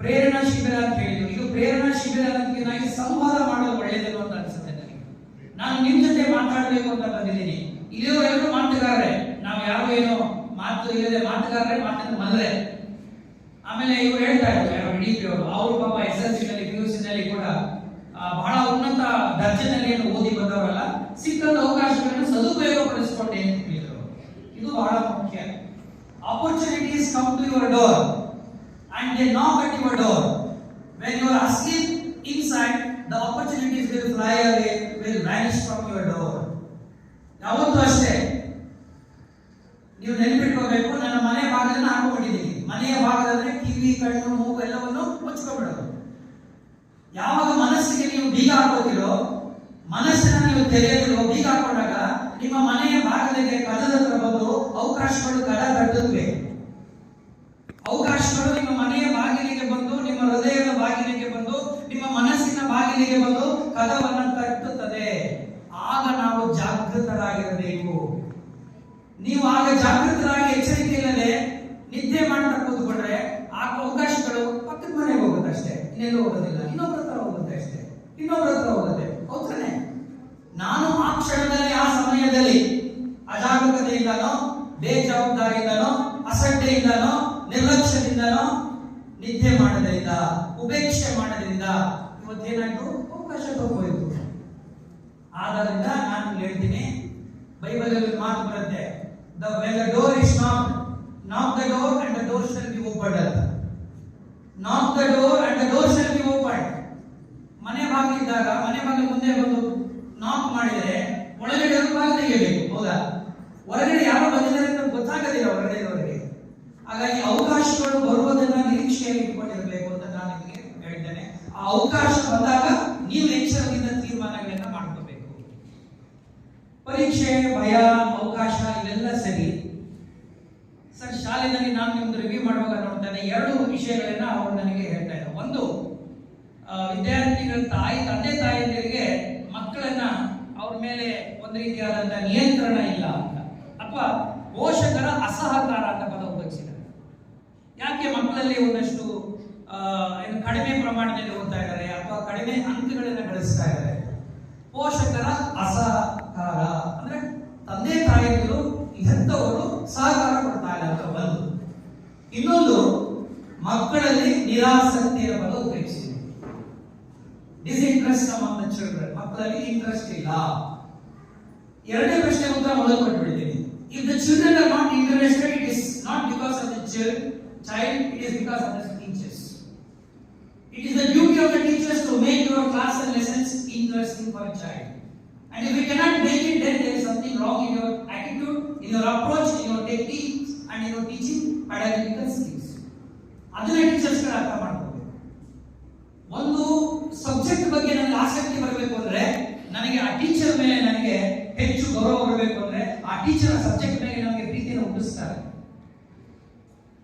ಪ್ರೇರಣಾ ಶಿಬಿರ ಅಂತ ಹೇಳಿದ್ರು. ಇದು ಪ್ರೇರಣಾ ಶಿಬಿರ ಅನ್ನೋದಕ್ಕೆ ಸಂವಾದ ಮಾಡೋದು ಒಳ್ಳೆಯದೇನು ಅಂತ ಅನಿಸುತ್ತೆ ನನಗೆ. ನಾನು ನಿಮ್ ಜೊತೆ ಮಾತಾಡಬೇಕು ಅಂತ ಬಂದಿದ್ದೀನಿ. ಇಲ್ಲಿಯವರೆಲ್ಲರೂ ಮಾತುಗಾರರೇ, ನಾವು ಯಾವ ಏನೋ ಮಾತು ಇಲ್ಲದೆ ಮಾತುಗಾರರೇ, ಮಾತಿನ ಮಲ್ರೆ. ಆಮೇಲೆ ಇವರು ಹೇಳ್ತಾ ಇದ್ದಾರೆ ಡಿಪಿ ಅವರು, ಅವರು ಪಾಪ SSLC ನಲ್ಲಿ PUC ನಲ್ಲಿ ಕೂಡ ಬಹಳ ಉನ್ನತ ದರ್ಜೆನಲ್ಲಿ ಏನು ಓದಿ ಬಂದವರಲ್ಲ, ಸಿಕ್ಕಂತ ಅವಕಾಶಗಳನ್ನು ಸದುಪಯೋಗ ಪಡಿಸಿಕೊಂಡೆ ಅಂತ ಹೇಳಿದರು. ಇದು ಬಹಳ ಮುಖ್ಯ. Opportunities come to your door and they knock at your door. When you are asleep inside, the opportunities will fly away, will vanish from your door. ಯಾವತ್ತೂ ಅವಕಾಶಗಳು ಕದ ತಟ್ಟುತ್ತವೆ. ಅವಕಾಶಗಳು ನಿಮ್ಮ ಮನೆಯ ಬಾಗಿಲಿಗೆ ಬಂದು, ನಿಮ್ಮ ಹೃದಯದ ಬಾಗಿಲಿಗೆ ಬಂದು, ನಿಮ್ಮ ಮನಸ್ಸಿನ ಬಾಗಿಲಿಗೆ ಬಂದು ಕದವನ್ನು ತಟ್ಟುತ್ತದೆ. ಆಗ ನಾವು ಜಾಗೃತರಾಗಿರಬೇಕು. ನೀವು ಆಗ ಜಾಗೃತರಾಗಿ ಎಚ್ಚರಿಕೆ ಇಲ್ಲದೆ ನಿದ್ದೆ ಮಾಡ್ತಾ ಕೂತ್ಕೊಂಡ್ರೆ ಆ ಅವಕಾಶಗಳು ಪಕ್ಕದ ಮನೆಗೆ ಹೋಗುತ್ತೆ ಅಷ್ಟೇ, ಇನ್ನೆಲ್ಲೂ ಹೋಗೋದಿಲ್ಲ. ಇನ್ನೊಬ್ಬರ ಹತ್ರ ಹೋಗುತ್ತೆ ಅಷ್ಟೇ, ಇನ್ನೊಬ್ಬರ ಹತ್ರ ಹೋಗುತ್ತೆ. ಹೌದಾನೆ? ನಾನು ಆ ಕ್ಷಣದಲ್ಲಿ, ಆ ಸಮಯದಲ್ಲಿ ಅಜಾಗರೂಕತೆಯಿಂದನೋ, ಬೇಜವಾಬ್ದಾರಿಯಿಂದನೋ, ಅಸಡ್ಡೆಯಿಂದನೋ, ನಿರ್ಲಕ್ಷ್ಯದಿಂದನೋ, ನಿದ್ದೆ ಮಾಡೋದ್ರಿಂದ, ಉಪೇಕ್ಷೆ ಮಾಡೋದ್ರಿಂದ ಇವತ್ತೇನಾಯ್ತು? ಅವಕಾಶ ತಗೋಬೇಕು. ಆದ್ದರಿಂದ ನಾನು ಹೇಳ್ತೀನಿ, ಬೈಬಲಲ್ಲಿ ಮಾತು ಬರುತ್ತೆ, when the door is knocked, knock the door and the door shall be opened. Knock the door and the door shall be opened. ಮನೆ ಬಾಗಿಲಿದ್ದಾಗ ಮನೆ ಬಾಗಿಲು ಮುಂದೆ ಬಂದು ನಾಕ್ ಮಾಡಿದರೆ ಒಳಗಡೆ ಬಾಗಿಲು ತೆಗೆಯಬೇಕು. ಹೌದಾ? ಹೊರಗಡೆ ಯಾರೋ ಬಂದಿದ್ದಾರೆ ಅಂತ ಗೊತ್ತಾಗೋದಿಲ್ಲ ಹೊರಗಡೆಯವರಿಗೆ. ಹಾಗಾಗಿ ಅವಕಾಶಗಳು ಬರುವುದನ್ನ ನಿರೀಕ್ಷೆಯಲ್ಲಿ ಇಟ್ಕೊಂಡಿರಬೇಕು ಅಂತ ನಾನು ನಿಮಗೆ ಹೇಳ್ತೇನೆ. ಆ ಅವಕಾಶ ಬಂದಾಗ ನೀವು ಎಚ್ಚರದಿಂದ ತೀರ್ಮಾನಗಳನ್ನ ಮಾಡ್ಕೋಬೇಕು. ಪರೀಕ್ಷೆ, ಭಯ, ಅವಕಾಶ ಇವೆಲ್ಲ ಸರಿ. ಸರ್, ಶಾಲೆಯಲ್ಲಿ ನಾನು ನಿಮ್ದು ರಿವ್ಯೂ ಮಾಡುವಾಗ ನೋಡ್ತಾನೆ 2 ವಿಷಯಗಳನ್ನ ಅವರು ನನಗೆ ಹೇಳ್ತಾ ಇದ್ದಾರೆ. ಒಂದು, ವಿದ್ಯಾರ್ಥಿಗಳ ತಂದೆ ತಾಯಿಯರಿಗೆ ಮಕ್ಕಳನ್ನ ಅವ್ರ ಮೇಲೆ ಒಂದು ರೀತಿಯಾದಂತಹ ನಿಯಂತ್ರಣ ಇಲ್ಲ ಅಂತ, ಅಥವಾ ಪೋಷಕರ ಅಸಹಕಾರ ಅಂತ ಪದ ಉಪಯೋಗಿಸಿದ್ದಾರೆ. ಯಾಕೆ ಮಕ್ಕಳಲ್ಲಿ ಒಂದಷ್ಟು ಕಡಿಮೆ ಪ್ರಮಾಣದಲ್ಲಿ ಓದ್ತಾ ಇದ್ದಾರೆ ಅಥವಾ ಕಡಿಮೆ ಅಂಕಗಳನ್ನು ಗಳಿಸ್ತಾ ಇದ್ದಾರೆ? ಪೋಷಕರ ಅಸಹಕಾರ ಅಂದ್ರೆ ತಂದೆ ತಾಯಿಗಳು ಹೆತ್ತವರು ಸಹಕಾರ ಕೊಡ್ತಾ ಇಲ್ಲ ಅಂತ ಒಂದು. ಇನ್ನೊಂದು, ಮಕ್ಕಳಲ್ಲಿ ನಿರಾಸಕ್ತಿ ಎಂಬ ಪದ ಉಪಯೋಗಿಸಿದೆ. ಡಿಸ್ಇಂಟ್ರೆಸ್ಟ್ ಅಮಾಂಗ್ ದ ಚಿಲ್ಡ್ರನ್, ಮಕ್ಕಳಲ್ಲಿ ಇಂಟ್ರೆಸ್ಟ್ ಇಲ್ಲ. ಎರಡನೇ ಪ್ರಶ್ನೆ ಉತ್ತರ ಮೊದಲು ಕೊಟ್ಬಿಡ್ತೀನಿ. If the children are not interested, it is not because of the child, it is because of the teachers. It is the duty of the teachers to make your class and lessons interesting for a child. And if you cannot make it, then there is something wrong in your attitude, in your approach, in your techniques, and in your teaching pedagogical skills. ಅದನ್ನ teachers ಅರ್ಥ ಮಾಡ್ಕೋಬೇಕು. ಒಂದು subject ಬಗ್ಗೆ ನನಗೆ ಆಸಕ್ತಿ ಬರಬೇಕು ಅಂದ್ರೆ, ನನಗೆ ಆ ಟೀಚರ್ ಮೇಲೆ ನನಗೆ ಹೆಚ್ಚು ಗೌರವ ಬರಬೇಕು ಅಂದ್ರೆ, ಆ ಟೀಚರ್ ಸಬ್ಜೆಕ್ಟ್ ಮೇಲೆ ನಮಗೆ ಪ್ರೀತಿಯನ್ನು ಹುಟ್ಟಿಸ್ತಾರೆ.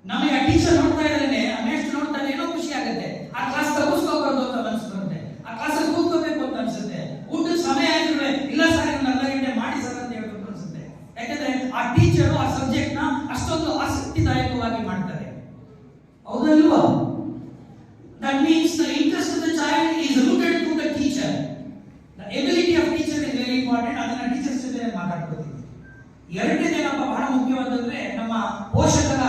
ನಮಗೆ ಆ ಟೀಚರ್ ನೋಡ್ತಾ ಇದ್ದಾನೆ, ನೆಕ್ಸ್ಟ್ ನೋಡ್ತಾನೆ, ಏನೋ ಖುಷಿ ಆಗುತ್ತೆ. ಆ ಕ್ಲಾಸ್ ತಗೋಸ್ಕೋಬಾರ್ದು ಅಂತ ಮನಸ್ಸು ಬರುತ್ತೆ. ಆ ಕ್ಲಾಸಲ್ಲಿ ಕೂತ್ಕೋಬೇಕು ಅಂತ ಅನ್ಸುತ್ತೆ. ಊಟದ ಸಮಯ ಆಗಿದ್ರೆ ಇಲ್ಲ ಸರ್, ಒಂದು ಅರ್ಧ ಗಂಟೆ ಮಾಡಿ ಸರ್ ಅಂತ ಹೇಳ್ಬೇಕು ಅನ್ಸುತ್ತೆ. ಯಾಕಂದ್ರೆ ಆ ಟೀಚರು ಆ ಸಬ್ಜೆಕ್ಟ್ ನ ಅಷ್ಟೊಂದು ಆಸಕ್ತಿದಾಯಕವಾಗಿ ಮಾಡ್ತಾರೆ. ಹೌದಲ್ವಾ? That means the interest of the child is rooted to the teacher. The ability of teacher is very important. ಅದನ್ನ ಟೀಚರ್ಸ್ ಜೊತೆ ಮಾತಾಡ್ಕೊತೀವಿ. ಎರಡನೇದೇನಪ್ಪ ಬಹಳ ಮುಖ್ಯವಾದಂದ್ರೆ ನಮ್ಮ ಪೋಷಕರ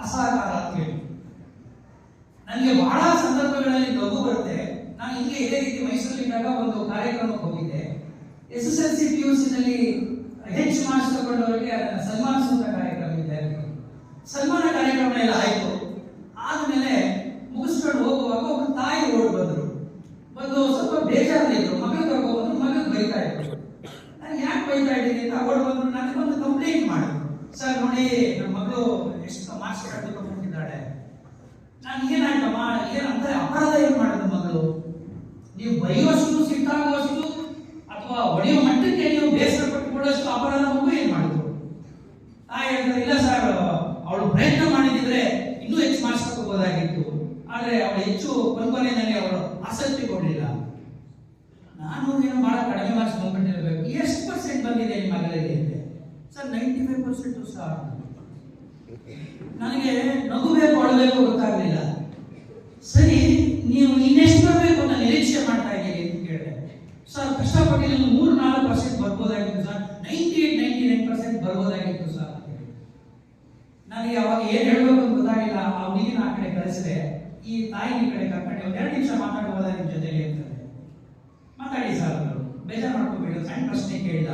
ಅಸಹಕಾರ ಅಂತ ಹೇಳಿ. ನನಗೆ ಬಹಳ ಸಂದರ್ಭಗಳಲ್ಲಿ ನಗು ಬರುತ್ತೆ. ನಾನು ಹಿಂಗೆ ಇದೇ ರೀತಿ ಮೈಸೂರಿದ್ದಾಗ ಒಂದು ಕಾರ್ಯಕ್ರಮಕ್ಕೆ ಹೋಗಿದ್ದೆ. SSLC PUC ನಲ್ಲಿ ಹೆಚ್ಚು ಮಾರ್ಕ್ಸ್ ತಗೊಂಡವರಿಗೆ ಅದನ್ನು ಸನ್ಮಾನಿಸುವಂತ ಕಾರ್ಯಕ್ರಮ ಇದೆ. ಸನ್ಮಾನ ಕಾರ್ಯಕ್ರಮ ಎಲ್ಲ ಆಯ್ತು. ಆದ್ಮೇಲೆ ಮುಗಿಸ್ಕೊಂಡು ಹೋಗುವಾಗ ಒಬ್ಬ ತಾಯಿ ಓಡ್ ಬಂದ್ರು. ಬಂದು ಸ್ವಲ್ಪ ಬೇಜಾರಲ್ಲಿದ್ರು. ಮಗಳು ಕರ್ಕೊಂಡ್ಬಂದ್ರು, ಮಗಳು ಬೈತಾ ಇದ್ರು. ನಾನು ಯಾಕೆ ಬೈತಾ ಇದ್ದೀನಿ ಅಂತ ಓಡ್ ಬಂದ್ರು. ನನಗೆ ಒಂದು ಕಂಪ್ಲೇಂಟ್ ಮಾಡಿದ್ರು. ಸರ್ ನೋಡಿ, ನಮ್ಮ ಮಗಳು ಎಷ್ಟು ಮಾರ್ಕ್ಸ್ ತಗೊಂಡಿದ್ದಾಳೆ. ನಾನು ಏನಾಯ್ತಮ್ಮ, ಏನಂತ ಅಪರಾಧ ಏನ್ ಮಾಡಿದ ಮಗಳು? ನೀವು ಬೈಯುವಷ್ಟು, ಸಿಟ್ಟಾಗುವಷ್ಟು ಅಥವಾ ಹೊಡೆಯುವ ಮಟ್ಟಕ್ಕೆ ನೀವು ಬೇಸರ ಪಟ್ಟುಕೊಳ್ಳುವಷ್ಟು ಅಪರಾಧ ಮಗು ಏನ್ ಮಾಡಿದ್ರು? ತಾಯಿ ಹೇಳ್ತಾರೆ, ಇಲ್ಲ ಸರ್, ಅವಳು ಪ್ರಯತ್ನ ಮಾಡಿದ್ರೆ ಇನ್ನೂ ಹೆಚ್ಚು ಮಾರ್ಕ್ಸ್ ತಗೋಬೋದಾಗಿತ್ತು, ಆದ್ರೆ ಅವಳು ಹೆಚ್ಚು ಕೊನೆಯಲ್ಲಿ ಅವಳು ಆಸಕ್ತಿ ಕೊಡಲಿಲ್ಲ. ನಾನು ಏನು ಬಹಳ ಕಡಿಮೆ ಮಾರ್ಕ್ಸ್ ಬಂದ್ಬಿಟ್ಟಿರಬೇಕು. ಎಷ್ಟು % ಬಂದಿದೆ ನಿಮ್ಮ ಮಗಳಿಗೆ ಅಂತೆ? Sir 95% sir. ನನಗೆ ನಗುಬೇಕು ಅಳಬೇಕು ಗೊತ್ತಾಗಲಿಲ್ಲ. ಸರಿ, ನೀವು ಇನ್ನೆಷ್ಟು ಬರಬೇಕು ಅಂತ ನಿರೀಕ್ಷೆ ಮಾಡ್ತಾ ಇದ್ದೀರಿ ಅಂತ ಕೇಳಿದೆ. ಸರ್, ಕಷ್ಟಪಟ್ಟು 3-4% ಬರ್ಬೋದಾಗಿತ್ತು ಸರ್, 98-99% ಬರ್ಬೋದಾಗಿತ್ತು ಸರ್. ನನಗೆ ಅವಾಗ ಏನ್ ಹೇಳ್ಬೇಕು ಅಂತ ಗೊತ್ತಾಗಿಲ್ಲ. ಆ ಹುಡುಗಿನ ಆ ಕಡೆ ಕಳಿಸಿದೆ, ಈ ತಾಯಿನ ಕಡೆ ಕರ್ಕೊಂಡು 2 ನಿಮಿಷ ಮಾತಾಡಬಹುದಾ ನಿಮ್ ಜೊತೆಲಿ ಅಂತಾರೆ. ಮಾತಾಡಿ ಸರ್ ಅಂದರು. ಬೇಜಾರು ಮಾಡ್ಕೋಬೇಡಿ, ಸಣ್ಣ ಪ್ರಶ್ನೆ ಕೇಳಿದ.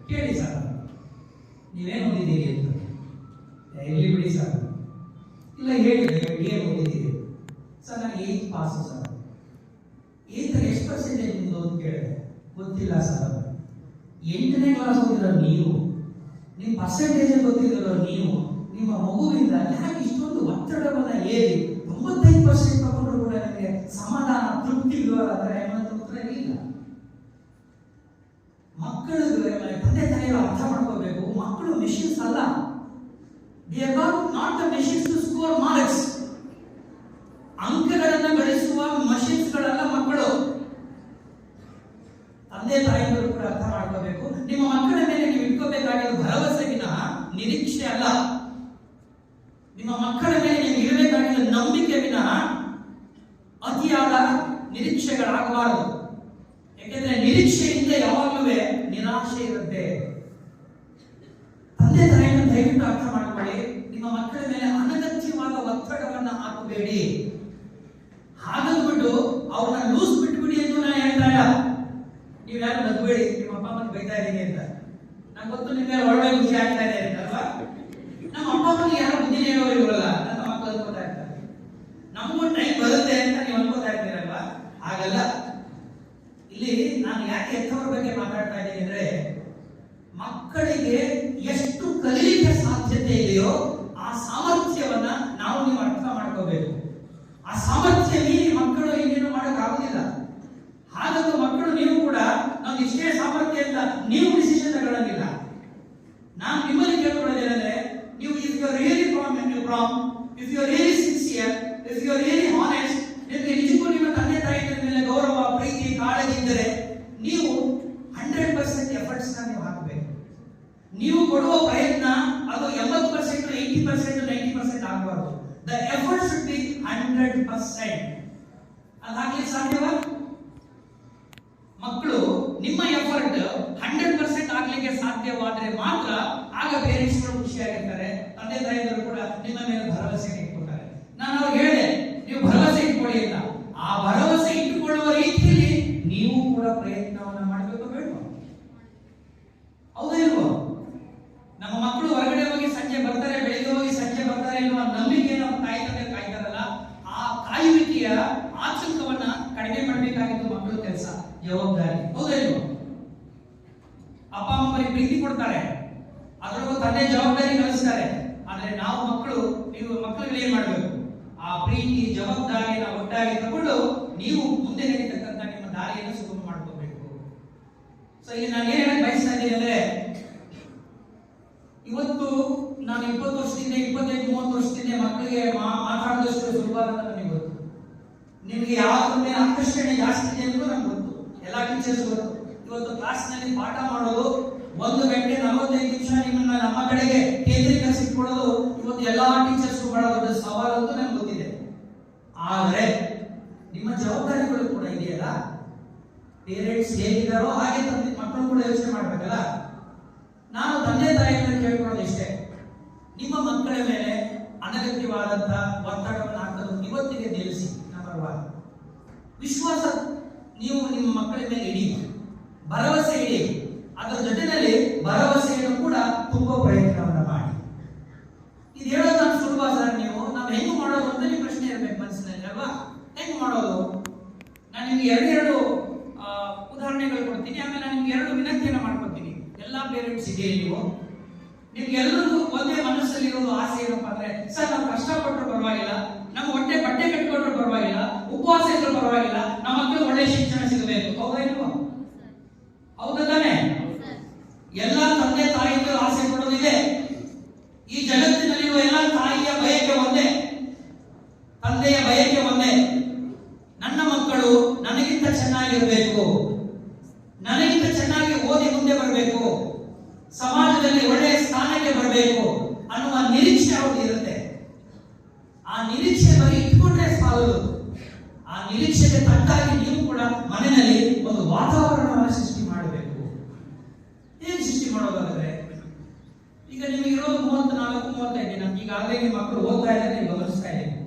ಕೇಳಿ ಸರ್, ನೀವೇನು ಓದಿದ್ದೀರಿ ಅಂತ. ಎಲ್ಲಿ ಬಿಡಿ ಸರ್. ಇಲ್ಲ ಹೇಳಿ, ಏನು ಓದಿದ್ದೀರಿ ಸರ್? ನಾನು 8th ಪಾಸ್ ಸರ್. 8th ಎಷ್ಟು % ನಿಮ್ದು ಅಂತ ಕೇಳಿದೆ. ಗೊತ್ತಿಲ್ಲ ಸರ್. 8ನೇ ಕ್ಲಾಸ್ ಓದಿರೋ ನೀವು, ನಿಮ್ಮ ಪರ್ಸೆಂಟೇಜ್ ಗೊತ್ತಿರೋ ನೀವು, ನಿಮ್ಮ ಮಗುವಿಂದ ಯಾಕೆ ಇಷ್ಟೊಂದು ಒತ್ತಡವನ್ನ ಏರಿ 95% ತಗೊಂಡ್ರು ಕೂಡ ನನಗೆ ಸಮಾಧಾನ, ತೃಪ್ತಿ ಇರುವಾದ್ರೆ ಉತ್ತರ ಇಲ್ಲ. ಮಕ್ಕಳು ತಂದೆ ತಾಯಿಗಳು ಅರ್ಥ ಮಾಡ್ಕೋಬೇಕು. ಮಕ್ಕಳು ಮೆಷಿನ್ಸ್ ಅಲ್ಲ. ನಿಮ್ಮ ಮಕ್ಕಳ ಮೇಲೆ ನಿಮ್ಗೆ ಇರಬೇಕಾಗಿಲ್ಲ ನಂಬಿಕೆ ವಿನಃ ಅತಿಯಾದ ನಿರೀಕ್ಷೆಗಳಾಗಬಾರದು. ಯಾಕೆಂದ್ರೆ ನಿರೀಕ್ಷೆಯಿಂದ ಯಾವಾಗಲೂ ನಿರಾಶೆ ಇರುತ್ತೆ. ತಂದೆ ತಾಯಿಯನ್ನು ದಯವಿಟ್ಟು ಅರ್ಥ ಮಾಡ್ಕೊಳ್ಳಿ. ನಿಮ್ಮ ಮಕ್ಕಳ ಮೇಲೆ ಅನಗತ್ಯವಾದ ಒತ್ತಡವನ್ನ ಹಾಕಬೇಡಿ. ಹಾಗಂದ್ಬಿಟ್ಟು ಅವ್ರನ್ನ ಲೂಸ್ ಬಿಟ್ಬಿಡಿ ಎಂದು ನಾನು ಹೇಳ್ತಾ ಇಲ್ಲ. ನೀವ್ಯಾರು ನಗಬೇಡಿ, ನಿಮ್ಮ ಅಪ್ಪ ಅಮ್ಮನ ಬೈತಾ ಇದ್ದೀನಿ ಅಂತ. ನಂಗೆ ಗೊತ್ತು ನಿಮ್ಗೆ ಒಳ್ಳೆ ಖುಷಿ ಆಗ್ತಾ ಇದೆ ಅಲ್ವಾ. ನಮ್ಮ ಅಪ್ಪ ಅಮ್ಮನಿಗೆ ಯಾರು ಬುದ್ಧಿ ಹೇಳೋರು ಇರಲ್ಲ, ನನ್ನ ಮಕ್ಕಳು ಅನ್ಕೋತಾ ಇರ್ತಾರೆ. ನಮಗೂ ಟೈಮ್ ಬರುತ್ತೆ ಅಂತ ನೀವು ಅನ್ಕೋತಾ ಇರ್ತೀರಲ್ವಾ. ಹಾಗಲ್ಲ. ಇಲ್ಲಿ ನಾನು ಯಾಕೆ ಎತ್ತವರ ಬಗ್ಗೆ ಮಾತಾಡ್ತಾ ಇದ್ದೀನಿ ಅಂದ್ರೆ, ಮಕ್ಕಳಿಗೆ ಎಷ್ಟು ಕಲಿಯಲಿಕ್ಕೆ ಸಾಧ್ಯತೆ ಇದೆಯೋ ಆ ಸಾಮರ್ಥ್ಯವನ್ನ ನಾವು ನೀವು ಅರ್ಥ ಮಾಡ್ಕೋಬೇಕು. ಆ ಸಾಮರ್ಥ್ಯ ಮೀರಿ ಮಕ್ಕಳು ಇನ್ನೇನು ಮಾಡಕ್ ಆಗುದಿಲ್ಲ. ಹಾಗಂತ ಮಕ್ಕಳು ನೀವು ಕೂಡ ನಾವು ಇಷ್ಟೇ ಸಾಮರ್ಥ್ಯ ಅಂತ ನೀವು ಡಿಸಿಷನ್ ತಗೊಳ್ಳೋದಿಲ್ಲ. ನಾನು ನಿಮ್ಮಲ್ಲಿ ಕೇಳ್ಕೊಳ್ಳೋದೇನೆಂದ್ರೆ, ನೀವು if you are really if you are really sincere, if you are really honest, ನಿಮಗೆ ನಿಜಕ್ಕೂ ನಿಮ್ಮ ತಂದೆ ತಾಯಿಗಳ ಮೇಲೆ ಗೌರವ, ಪ್ರೀತಿ, ಕಾಳಜಿ ಇದ್ದರೆ ನೀವು 100% ಎಫರ್ಟ್ಸ್ ನೀವು ಹಾಕಬೇಕು. ನೀವು ಕೊಡುವ ಪ್ರಯತ್ನ ಅದು 80%, 80%, 90% ಆಗಬಾರ್ದು. The effort should be 100%. ಅದಾಗ್ಲಿಕ್ಕೆ ಸಾಧ್ಯವಾ? ಮಕ್ಕಳು ನಿಮ್ಮ ಎಫರ್ಟ್ 100% ಆಗ್ಲಿಕ್ಕೆ ಸಾಧ್ಯವಾದ್ರೆ ಮಾತ್ರ ಆಗ ಪೇರೆಂಟ್ಸ್ಗಳು ಖುಷಿಯಾಗಿರ್ತಾರೆ, ತಂದೆ ತಾಯಿಗಳು ಕೂಡ ನಿಮ್ಮ ಮೇಲೆ ಭರವಸೆ ಇಟ್ಕೊಳ್ತಾರೆ. ನಾನು ಅವ್ರಿಗೆ ಹೇಳಿದೆ, ನೀವು ಭರವಸೆ ಇಟ್ಕೊಳ್ಳಿ ಅಂತ. ಆ ಭರವಸೆ ಇಟ್ಟುಕೊಳ್ಳುವ ರೀತಿಯಲ್ಲಿ ನೀವು ಕೂಡ ಪ್ರಯತ್ನವನ್ನ ಮಾಡಬೇಕು, ಬೇಡ? ಹೌದಾ ಇಲ್ವೋ? ನಮ್ಮ ಮಕ್ಕಳು ಹೊರಗಡೆ ಹೋಗಿ ಸಂಜೆ ಬರ್ತಾರೆ, ಬೆಳಿಗ್ಗೆ ಹೋಗಿ ಸಂಜೆ ಬರ್ತಾರೆ ಎನ್ನುವ ನಂಬಿಕೆ ನಮ್ಮ ತಾಯಿ ತಂದೆ ಕಾಯ್ತಾರಲ್ಲ, ಆ ಕಾಯುವಿಕೆಯ ಆತಂಕವನ್ನ ಕಡಿಮೆ ಮಾಡಬೇಕಾಗಿದ್ದು ಮಕ್ಕಳು ಕೆಲಸ, ಜವಾಬ್ದಾರಿ. ಹೌದಾ ಇಲ್ವೋ? ಅಪ್ಪ ಅಮ್ಮರಿಗೆ ಪ್ರೀತಿ ಕೊಡ್ತಾರೆ, ಅದರೊಳಗೂ ತಂದೆ ಜವಾಬ್ದಾರಿ ಕಲಿಸ್ತಾರೆ. ಆದ್ರೆ ನಾವು ನೀವು ಮಕ್ಕಳಿಗೆ ಏನ್ ಮಾಡ್ಬೇಕು? ಆ ಪ್ರೀತಿ ಜವಾಬ್ದಾರಿಯನ್ನು ಒಟ್ಟಾಗಿ ತಗೊಂಡು ನೀವು ಮುಂದೆ ನಡೀತಕ್ಕಂಥ ನಿಮ್ಮ ದಾರಿಯನ್ನು ಸುಗಮ ಮಾಡ್ಕೋಬೇಕು. ಸೊ ಇಲ್ಲಿ ನಾನು ಏನ್ ಹೇಳಕ್ ಬಯಸ್ತಾ ಇದ್ದೀನಿ ಅಂದ್ರೆ, ಇವತ್ತು ನಾನು 20 ವರ್ಷದಿಂದ 25-30 ವರ್ಷದಿಂದ ಮಕ್ಕಳಿಗೆ ಮಾತಾಡೋದಷ್ಟು ಸುಲಭ ಅಂತ ನನಗೆ ಗೊತ್ತು. ನಿಮ್ಗೆ ಯಾವ್ದ್ರ ಮೇಲೆ ಆಕರ್ಷಣೆ ಜಾಸ್ತಿ ಇದೆ ಅಂತ ನಂಗೆ ಗೊತ್ತು, ಎಲ್ಲಾ ಟೀಚರ್ಸ್ ಗೊತ್ತು. ಇವತ್ತು ಕ್ಲಾಸ್ ನಲ್ಲಿ ಪಾಠ ಮಾಡೋದು 1 ಗಂಟೆ 45 ನಿಮಿಷ ನಿಮ್ಮನ್ನ ನಮ್ಮ ಕಡೆಗೆ ಕೇಂದ್ರೀಕರಿಸಿಕೊಳ್ಳೋದು ಇವತ್ತು ಎಲ್ಲಾ ಟೀಚರ್ಸ್ ಬಹಳ ದೊಡ್ಡ ಸವಾಲು ಅಂತ ನನಗೆ ಗೊತ್ತಿದೆ. ಆದ್ರೆ ನಿಮ್ಮ ಜವಾಬ್ದಾರಿಗಳು ಕೂಡ ಇದೆಯಲ್ಲ, ಪೇರೆಂಟ್ಸ್ ಹೇಗಿದ್ದಾರೋ ಹಾಗೆ ತಂದೆ ಮಕ್ಕಳು ಕೂಡ ಯೋಚನೆ ಮಾಡ್ಬೇಕಲ್ಲ. ನಾನು ತಂದೆ ತಾಯಿಗಳನ್ನು ಕೇಳ್ಕೊಳ್ಳೋದು ಇಷ್ಟೇ, ನಿಮ್ಮ ಮಕ್ಕಳ ಮೇಲೆ ಅನಗತ್ಯವಾದಂತ ಒತ್ತಡವನ್ನು ಹಾಕೋದು ಇವತ್ತಿಗೆ ನಿಲ್ಲಿಸಿ. ನಂಬರ್ 1 ವಿಶ್ವಾಸ ನೀವು ನಿಮ್ಮ ಮಕ್ಕಳ ಮೇಲೆ ಇಡಿ, ಭರವಸೆ ಇಡಿ. ಅದರ ಜೊತೆಯಲ್ಲಿ ಭರವಸೆಯನ್ನು ಕೂಡ ತುಂಬಾ ಪ್ರಯತ್ನವನ್ನ ಮಾಡಿ. ಇದು ಹೇಳೋದು ನಾನು ಸುಲಭ ಸರ್, ನಾವು ಹೆಂಗ್ ಮಾಡೋದು ಅಂತ ನಿಮ್ಮ ಪ್ರಶ್ನೆ ಇರಬೇಕು ಮನಸ್ಸಿನಲ್ಲಿ ಅಲ್ವಾ? ಹೆಂಗ್ ಮಾಡೋದು? ನಾನು ನಿಮ್ಗೆ ಎರಡು ಉದಾಹರಣೆಗಳು ಕೊಡ್ತೀನಿ, ಆಮೇಲೆ ನಾನು ನಿಮ್ಗೆ 2 ವಿನಂತಿಯನ್ನು ಮಾಡ್ಕೊತೀನಿ. ಎಲ್ಲಾ ಪೇರೆಂಟ್ಸ್ ಇದೆಯೇ ನಿಮ್ಗೆಲ್ಲರಿಗೂ ಒಂದೇ ಮನಸ್ಸಲ್ಲಿ ಇರೋದು ಆಸೆ ಏನಪ್ಪ ಅಂದ್ರೆ, ಸರ್ ನಾವು ಕಷ್ಟಪಟ್ಟರು ಪರವಾಗಿಲ್ಲ, ನಮ್ಮ ಹೊಟ್ಟೆ ಬಟ್ಟೆ ಕಟ್ಕೊಂಡ್ರು ಪರವಾಗಿಲ್ಲ, ಉಪವಾಸ ಇದ್ರು ಪರವಾಗಿಲ್ಲ, ನಮ್ಮ ಮಕ್ಕಳು ಒಳ್ಳೆ ಶಿಕ್ಷಣ ಸಿಗಬೇಕು. ಹೌದಾ ಇಲ್ವಾ? ಹೌದಾ ತಾನೆ? ಎಲ್ಲಾ ತಂದೆ ತಾಯಿಗಳು ಆಸೆ ಪಡೋದಿದೆ. ಈ ಜಗತ್ತಿನಲ್ಲಿರುವ ಎಲ್ಲಾ ತಾಯಿಯ ಬಯಕೆ ಒಂದೇ, ತಂದೆಯ ಬಯಕೆ ಒಂದೇ. ನನ್ನ ಮಕ್ಕಳು ನನಗಿಂತ ಚೆನ್ನಾಗಿರಬೇಕು, ನನಗಿಂತ ಚೆನ್ನಾಗಿ ಓದಿ ಮುಂದೆ ಬರಬೇಕು, ಸಮಾಜದಲ್ಲಿ ಒಳ್ಳೆಯ ಸ್ಥಾನಕ್ಕೆ ಬರಬೇಕು ಅನ್ನುವ ನಿರೀಕ್ಷೆ ಅವ್ರಿಗೆ ಇರುತ್ತೆ. ಆ ನಿರೀಕ್ಷೆ ಬರೀ ಇಟ್ಕೊಂಡ್ರೆ ಸಾಲದು. ಆ ನಿರೀಕ್ಷೆಗೆ ತಕ್ಕಾಗಿ ನೀವು ಕೂಡ ಮನೆಯಲ್ಲಿ ಒಂದು ವಾತಾವರಣವನ್ನು ಸೃಷ್ಟಿ ಮಾಡಬೇಕು. ಹೇಗೆ ಸೃಷ್ಟಿ ಮಾಡೋದಾದ್ರೆ, ಈಗ ನಿಮಗೆ ಇರೋದು 34-35 ದಿನ. ಈಗಾಗಲೇ ನಿಮ್ಮ ಮಕ್ಕಳು ಓದ್ತಾ ಇದ್ದಾರೆ, ನೀವು ಗಮನಿಸ್ತಾ ಇದ್ದೀವಿ.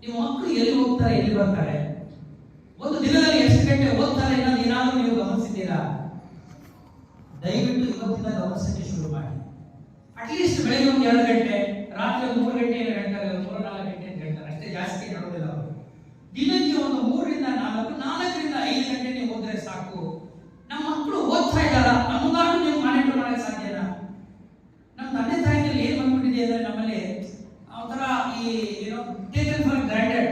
ನಿಮ್ಮ ಮಕ್ಕಳು ಎಲ್ಲಿ ಹೋಗ್ತಾರೆ, ಎಲ್ಲಿ ಬರ್ತಾರೆ, ಒಂದು ದಿನದಲ್ಲಿ ಎಷ್ಟು ಗಂಟೆ ಓದ್ತಾರೆ ಅನ್ನೋದು ಏನಾದರೂ ನೀವು ಗಮನಿಸಿದ್ದೀರಾ? ದಯವಿಟ್ಟು ಇವತ್ತಿಂದ ಗಮನಿಸಕ್ಕೆ ಶುರು ಮಾಡಿ. ಅಟ್ಲೀಸ್ಟ್ ಬೆಳಗ್ಗೆ ಒಂದು 2 ಗಂಟೆ, ರಾತ್ರಿ 3 ಗಂಟೆ ಹೇಳ್ತಾರೆ, 3-4 ಗಂಟೆ ಅಂತ ಹೇಳ್ತಾರೆ, ಅಷ್ಟೇ, ಜಾಸ್ತಿ ಹೇಳೋದಿಲ್ಲ ಅವರು. ದಿನಕ್ಕೆ ಒಂದು 3-4, 4-5 ಗಂಟೆ ನೀವು ಓದಿದ್ರೆ ಸಾಕು. ನಮ್ಮ ಮಕ್ಕಳು ಓದ್ತಾ ಇದ್ದಾರ, ನಮಗಾದ್ರೂ ನೀವು ಮಾನಿಟರ್ ಮಾಡಕ್ಕೆ ಸಾಧ್ಯನಾ? ನಮ್ಮ ತಂದೆ ತಾಯಿನಲ್ಲಿ ಏನ್ ಬಂದ್ಬಿಟ್ಟಿದೆ ಅಂದ್ರೆ, ನಮ್ಮಲ್ಲಿ ಒಂಥರ ಟೇಕನ್ ಫಾರ್ ಗ್ರಾಂಟೆಡ್,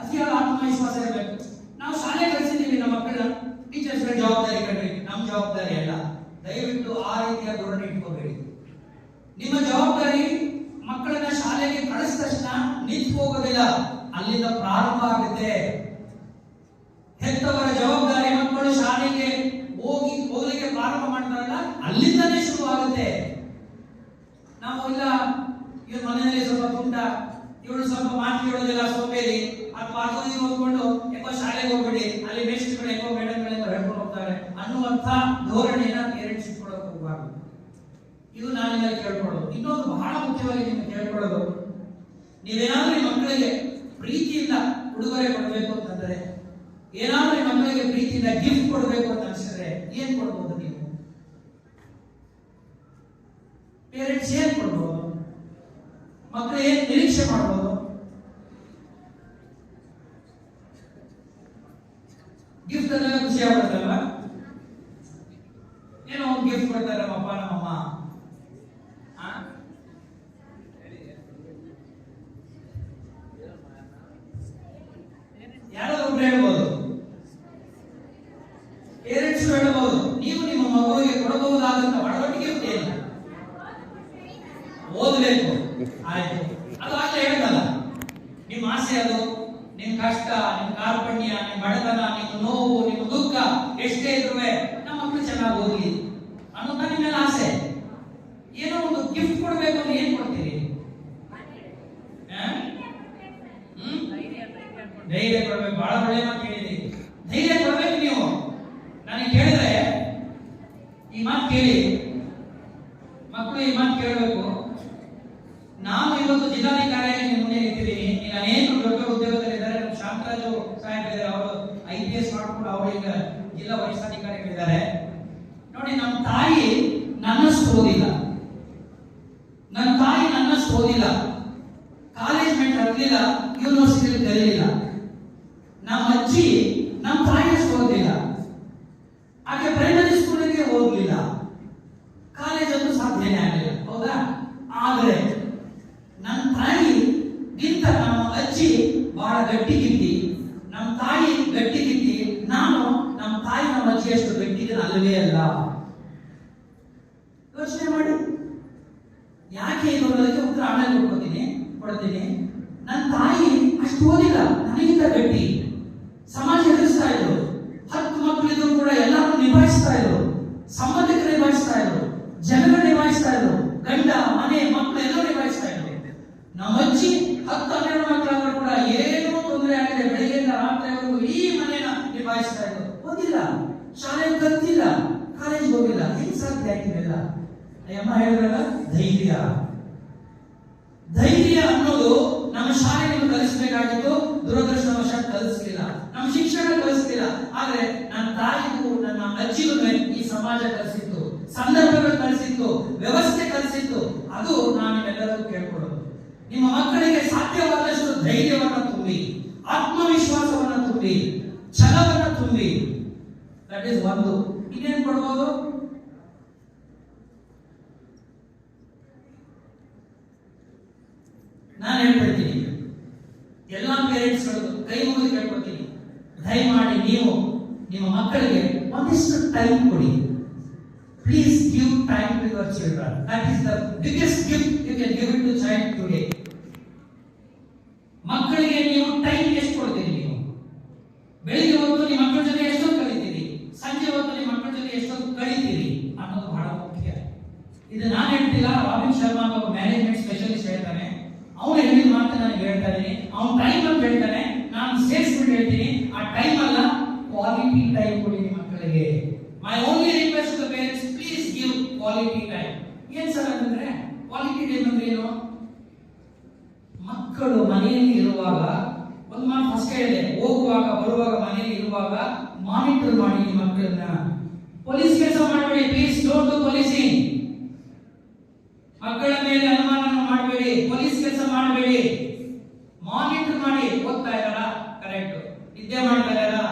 ಅತಿಯಾದ ಆತ್ಮವಿಶ್ವಾಸ ಇರಬೇಕು. ನಾವು ಶಾಲೆ ಕಳಿಸಿದ್ದೀವಿ ನಮ್ಮ ಮಕ್ಕಳನ್ನ, ಟೀಚರ್ಸ್ ಜವಾಬ್ದಾರಿ ಕಣ್ರಿ, ನಮ್ಮ ಜವಾಬ್ದಾರಿ ಅಲ್ಲ. ದಯವಿಟ್ಟು ಆ ರೀತಿಯ ಧೋರಣೆ ಇಟ್ಕೋಬೇಡಿ. ನಿಮ್ಮ ಜವಾಬ್ದಾರಿ ಮಕ್ಕಳನ್ನ ಶಾಲೆಗೆ ಕಳಿಸಿದ ತಕ್ಷಣ ನಿಂತು ಹೋಗೋದಿಲ್ಲ, ಅಲ್ಲಿಂದ ಪ್ರಾರಂಭ ಆಗುತ್ತೆ. ಹೆತ್ತವರ ಜವಾಬ್ದಾರಿ ಮಕ್ಕಳು ಶಾಲೆಗೆ ಹೋಗ್ಲಿಕ್ಕೆ ಪ್ರಾರಂಭ ಮಾಡ್ತಾರಲ್ಲ, ಅಲ್ಲಿಂದನೇ ಶುರು ಆಗುತ್ತೆ. ನಾವು ಇಲ್ಲ ಮನೆ ಮನೆಯಲ್ಲಿ ಸ್ವಲ್ಪ ತುಂಟ, ಇವಳು ಸ್ವಲ್ಪ ಮಾತು ಕೇಳೋದಿಲ್ಲ, ಸೋಂಬೇರಿ, ಅಥವಾ ಅದು ಇದು ಓದ್ಕೊಂಡು ಯಾಕೋ ಶಾಲೆಗೆ ಹೋಗ್ಬೇಡಿ, ಅಲ್ಲಿ ಮೇಷ್ಟ್ರುಗಳು ಯಾಕೋ ಮೇಡಮ್ಗಳೆಲ್ಲ ಹೇಳ್ಕೊಂಡು ಹೋಗ್ತಾರೆ ಅನ್ನುವಂಥ ಧೋರಣೆಯನ್ನ ಪೇರೆಂಟ್ಸ್ ಇಟ್ಕೊಳ್ಳೋಕೆ ಹೋಗಬಾರ್ದು. ಇದು ನಾನು ನಿಮಗೆ ಕೇಳ್ಕೊಳ್ಳೋದು. ಇನ್ನೊಂದು ಬಹಳ ಮುಖ್ಯವಾಗಿ ನಿಮಗೆ ಕೇಳ್ಕೊಳ್ಳೋದು, ನೀವೇನಾದ್ರೂ ಈ ಮಕ್ಕಳಿಗೆ ಪ್ರೀತಿಯಿಂದ ಉಡುಗೊರೆ ಕೊಡಬೇಕು ಅಂತಂದ್ರೆ, ಏನಾದ್ರೂ ಈ ಮಕ್ಕಳಿಗೆ ಪ್ರೀತಿಯಿಂದ ಗಿಫ್ಟ್ ಕೊಡಬೇಕು ಅಂತ ಅನ್ಸಿದ್ರೆ ಏನ್ ಕೊಡ್ಬೋದು ನೀವು? ಪೇರೆಂಟ್ಸ್ ಏನ್ ಕೊಡ್ಬೋದು? ಮಕ್ಕಳು ಏನ್ ನಿರೀಕ್ಷೆ ಮಾಡ್ಬೋದು? ಗಿಫ್ಟ್ ಅಂದ್ರೆ ಖುಷಿ ಆಗ್ಬಿಡುತ್ತಲ್ವಾ? ಏನೋ ಒಂದು ಗಿಫ್ಟ್ ಕೊಡ್ತಾರೆ ನಮ್ಮಪ್ಪ ನಮ್ಮಮ್ಮ, ಯಾರೋ ಒಬ್ರು ಹೇಳ್ಬೋದು, ಪೇರೆಂಟ್ಸ್ ಹೇಳ್ಬೋದು, ನೀವು ನಿಮ್ಮ ಮಗುವಿಗೆ ಕೊಡಬಹುದಾದಂತ ಒಳಗೊಟ್ಟು ಗಿಫ್ಟ್ ಏನು? ಓದಬೇಕು, ಆಯ್ತು, ಅದು ಆಗ್ಲೇ ಹೇಳ್ತಲ್ಲ, ನಿಮ್ಮ ಆಸೆ ಅದು, ನಿಮ್ ಕಷ್ಟ, ನಿಮ್ ಕಾರ್ಪಣ್ಯ, ನಿಮ್ ಬಡತನ, ನಿಮ್ಮ ನೋವು, ನಿಮ್ಮ ದುಃಖ ಎಷ್ಟೇ ಇದ್ರು ನಮ್ಮ ಮಕ್ಕಳು ಚೆನ್ನಾಗಿ ಓದ್ಲಿ ಅನ್ನೋದು ನಿಮ್ಮೆಲ್ಲ ಆಸೆ. ಏನೋ ಒಂದು ಗಿಫ್ಟ್ ಕೊಡ್ಬೇಕು ಅಂದ್ರೆ ಏನ್ ಕೊಡ್ತೀರಿ? ಧೈರ್ಯ ಕೊಡ್ಬೇಕು. ಬಹಳ ಒಳ್ಳೆ ಮಾತು ಹೇಳಿದ್ರಿ, ಧೈರ್ಯ ಕೊಡ್ಬೇಕು. ನೀವು ನನಗೆ ಕೇಳಿದ್ರೆ ಈ ಮಾತು ಕೇಳಿ, ಮಕ್ಕಳು ಈ ಮಾತು ಕೇಳಬೇಕು. ನಾನು ಇವತ್ತು ಜಿಲ್ಲಾಧಿಕಾರಿಯಾಗಿ ನಿಮ್ಮ ಮುಂದೆ ನಿಂತಿದ್ದೀನಿ, ಈಗ ಅನೇಕ ದೊಡ್ಡ ಉದ್ಯೋಗದಲ್ಲಿದ್ದಾರೆ. ನಮ್ಮ ಶಾಂತರಾಜು ಸಾಹೇಬರಿದ್ದಾರೆ, ಅವರು IPS ಮಾಡ್ಕೊಂಡು ಅವರು ಈಗ ಜಿಲ್ಲಾ ವರಿಷ್ಠಾಧಿಕಾರಿಗಳಿದ್ದಾರೆ. ನೋಡಿ, ನಮ್ಮ ತಾಯಿ ನನ್ನಷ್ಟು ಓದಿಲ್ಲ, ನನ್ನ ತಾಯಿ ನನ್ನಷ್ಟು ಓದಿಲ್ಲ, ಕಾಲೇಜ್ ಮೆಟ್ ಹತ್ತಲಿಲ್ಲ, ಯೂನಿವರ್ಸಿಟಿ ಕಲಿಯಲಿಲ್ಲ. ನಮ್ಮ ಅಜ್ಜಿ ನಮ್ಮ ತಾಯಿಯಷ್ಟು ಓದಲಿಲ್ಲ, ಆಕೆ ಪ್ರೈಮರಿ ಸ್ಕೂಲಿಗೆ ಓದಲಿಲ್ಲ, ಕಾಲೇಜ್ ಅಂತೂ ಸಾಧ್ಯನೇ ಆಗಲಿಲ್ಲ, ಹೌದಾ? ಆದ್ರೆ ನನ್ನ ತಾಯಿಗಿಂತ ನಮ್ಮ ಅಜ್ಜಿ ಬಹಳ ಗಟ್ಟಿಗಿದ್ದಿ, ನಮ್ಮ ತಾಯಿ ಗಟ್ಟಿಗಿದ್ದಿ, ನಾನು ನಮ್ಮ ತಾಯಿ ನಮ್ಮ ಅಜ್ಜಿಯಷ್ಟು ಗಟ್ಟಿದ್ದೀನಿ ಅಲ್ಲವೇ ಅಲ್ಲ. ಯೋಚನೆ ಮಾಡಿ, ಯಾಕೆ ಇದು ಅನ್ನೋದಕ್ಕೆ ಉತ್ತರ ಆಮೇಲೆ ಕೊಡ್ತೀನಿ. ನನ್ನ ತಾಯಿ ಅಷ್ಟು ಓದಿಲ್ಲ, ನನಗಿಂತ ಗಟ್ಟಿ, ಸಮಾಜ ಎದುರಿಸ್ತಾ ಇದ್ರು, 10 ಮಕ್ಕಳಿದ್ರು ಕೂಡ ಎಲ್ಲರೂ ನಿಭಾಯಿಸ್ತಾ ಇದ್ರು, ಸಂಬಂಧಿಕರು ನಿಭಾಯಿಸ್ತಾ ಇದ್ರು, ಜನಗಳು ನಿಭಾಯಿಸ್ತಾ ಇದ್ರು, ಗಂಡ ಮನೆ ಮಕ್ಕಳು ಎಲ್ಲರೂ ನಿಭಾಯಿಸ್ತಾ ಇದ್ರು. ನಮ್ಮ ಅಜ್ಜಿ 10-12 ಮಕ್ಕಳಾದ್ರೂ ಕೂಡ ಏನೂ ತೊಂದರೆ ಆಗದೆ ಬೆಳಗ್ಗೆಯಿಂದ ರಾತ್ರಿವರೆಗೂ ಈ ಮನೆನ ನಿಭಾಯಿಸ್ತಾ ಇದ್ರು. ಓದಿಲ್ಲ, ಶಾಲೆ ಕಲ್ತಿಲ್ಲ, ಕಾಲೇಜ್ ಹೋಗಿಲ್ಲ. ಹೆಂಗ್ ಸಾಧ್ಯ ಆಗ್ತಿಲ್ಲ? ಅಮ್ಮ ಹೇಳಿದ್ರಲ್ಲ, ಧೈರ್ಯ ಅನ್ನೋದು ನಮ್ಮ ಶಾಲೆಗಳು ಕಲಿಸಬೇಕಾಗಿತ್ತು. ದುರದೃಷ್ಟವಶಾತ್ ಕಲಿಸಲಿಲ್ಲ, ನಮ್ಮ ಶಿಕ್ಷಣ ಕಲಿಸಲಿಲ್ಲ. ಆದ್ರೆ ನನ್ನ ತಾಯಿಗೂ ನನ್ನ ಅಜ್ಜಿಗೂ ಈ ಸಮಾಜ ಕಲಿಸಿತ್ತು, ಸಂದರ್ಭಗಳು ಕಲಿಸಿತ್ತು, ವ್ಯವಸ್ಥೆ ಕಲಿಸಿತ್ತು. ಅದು ನಾನು ಎಲ್ಲರಿಗೂ ಕೇಳ್ಕೊಳ್ಳೋದು, ನಿಮ್ಮ ಮಕ್ಕಳಿಗೆ ಸಾಧ್ಯವಾದಷ್ಟು ಧೈರ್ಯವನ್ನ ತುಂಬಿ, ಆತ್ಮವಿಶ್ವಾಸವನ್ನ ತುಂಬಿ, ಛಲವನ್ನ ತುಂಬಿ. ದಟ್ ಈಸ್ ಒಂದು. ಇನ್ನೇನ್ ಕೊಡ್ಬೋದು? ನಾನು ಹೇಳ್ಬಿಡ್ತೀನಿ, ಎಲ್ಲಾ ಪೇರೆಂಟ್ಸ್ಗಳು ಕೈ ಮುಗಿದು ಕೇಳ್ಕೊತೀನಿ, ದಯಮಾಡಿ ನೀವು ನಿಮ್ಮ ಮಕ್ಕಳಿಗೆ ಒಂದಿಷ್ಟು ಟೈಮ್ ಕೊಡಿ. Please give time to your children. That is the biggest gift you can give it to child today. ಮಕ್ಕಳಿಗೆ ನೀವು ಟೈಮ್ ಎಷ್ಟು ಕೊಡ್ತೀರಿ? ನೀವು ಬೆಳಿಗ್ಗೆ ಹೊತ್ತು ನಿಮ್ಮ ಮಕ್ಕಳ ಜೊತೆ ಎಷ್ಟೊತ್ತು ಕಲಿತೀರಿ, ಸಂಜೆ ಹೊತ್ತು ನಿಮ್ಮ ಮಕ್ಕಳ ಜೊತೆ ಎಷ್ಟೊತ್ತು ಕಲಿತೀರಿ ಅನ್ನೋದು ಬಹಳ ಮುಖ್ಯ. ಇದು ನಾನು ಹೇಳ್ತಿಲ್ಲ, ರಾಬಿನ್ ಶರ್ಮಾ ಒಬ್ಬ ಮ್ಯಾನೇಜ್ಮೆಂಟ್ ಸ್ಪೆಷಲಿಸ್ಟ್ ಹೇಳ್ತಾನೆ. ಅವನು ಹೇಳಿದ ಮಾತು ನನಗೆ ಹೇಳ್ತಾ ಇದ್ದೀನಿ. ಅವನು ಟೈಮ್ ಅಂತ ಹೇಳ್ತಾನೆ, ನಾನು ಸೇರಿಸ್ಬಿಟ್ಟು ಹೇಳ್ತೀನಿ, ಆ ಟೈಮ್ ಅಲ್ಲ, ಕ್ವಾಲಿಟಿ ಟೈಮ್ ಕೊಡಿ ನಿಮ್ಮ ಮಕ್ಕಳಿಗೆ. My only request to parents, please give quality time. ಏನ್ ಸರ್ ಅಂತಂದ್ರೆ ಕ್ವಾಲಿಟಿ ಟೈಮ್ ಅಂದ್ರೆ ಏನು? ಮಕ್ಕಳು ಮನೆಯಲ್ಲಿ ಇರುವಾಗ ಒಂದು ಮಾತು ಫಸ್ಟ್ ಹೇಳಿದೆ, ಹೋಗುವಾಗ ಬರುವಾಗ ಮನೆಯಲ್ಲಿ ಇರುವಾಗ ಮಾನಿಟರ್ ಮಾಡಿ ನಿಮ್ಮ ಮಕ್ಕಳನ್ನ. ಪೊಲೀಸ್ ಕೆಲಸ ಮಾಡಬೇಡಿ, ಪ್ಲೀಸ್ ಡೋಂಟ್ ಡು ಪೊಲೀಸಿಂಗ್. ಮಕ್ಕಳ ಮೇಲೆ ಅನುಮಾನ ಮಾಡಬೇಡಿ, ಪೊಲೀಸ್ ಕೆಲಸ ಮಾಡಬೇಡಿ. ಮಾನಿಟರ್ ಮಾಡಿ, ಓದ್ತಾ ಇದ್ದಾರಾ, ಕರೆಕ್ಟ್, ನಿದ್ದೆ ಮಾಡ್ತಾ ಇದ್ದಾರಾ,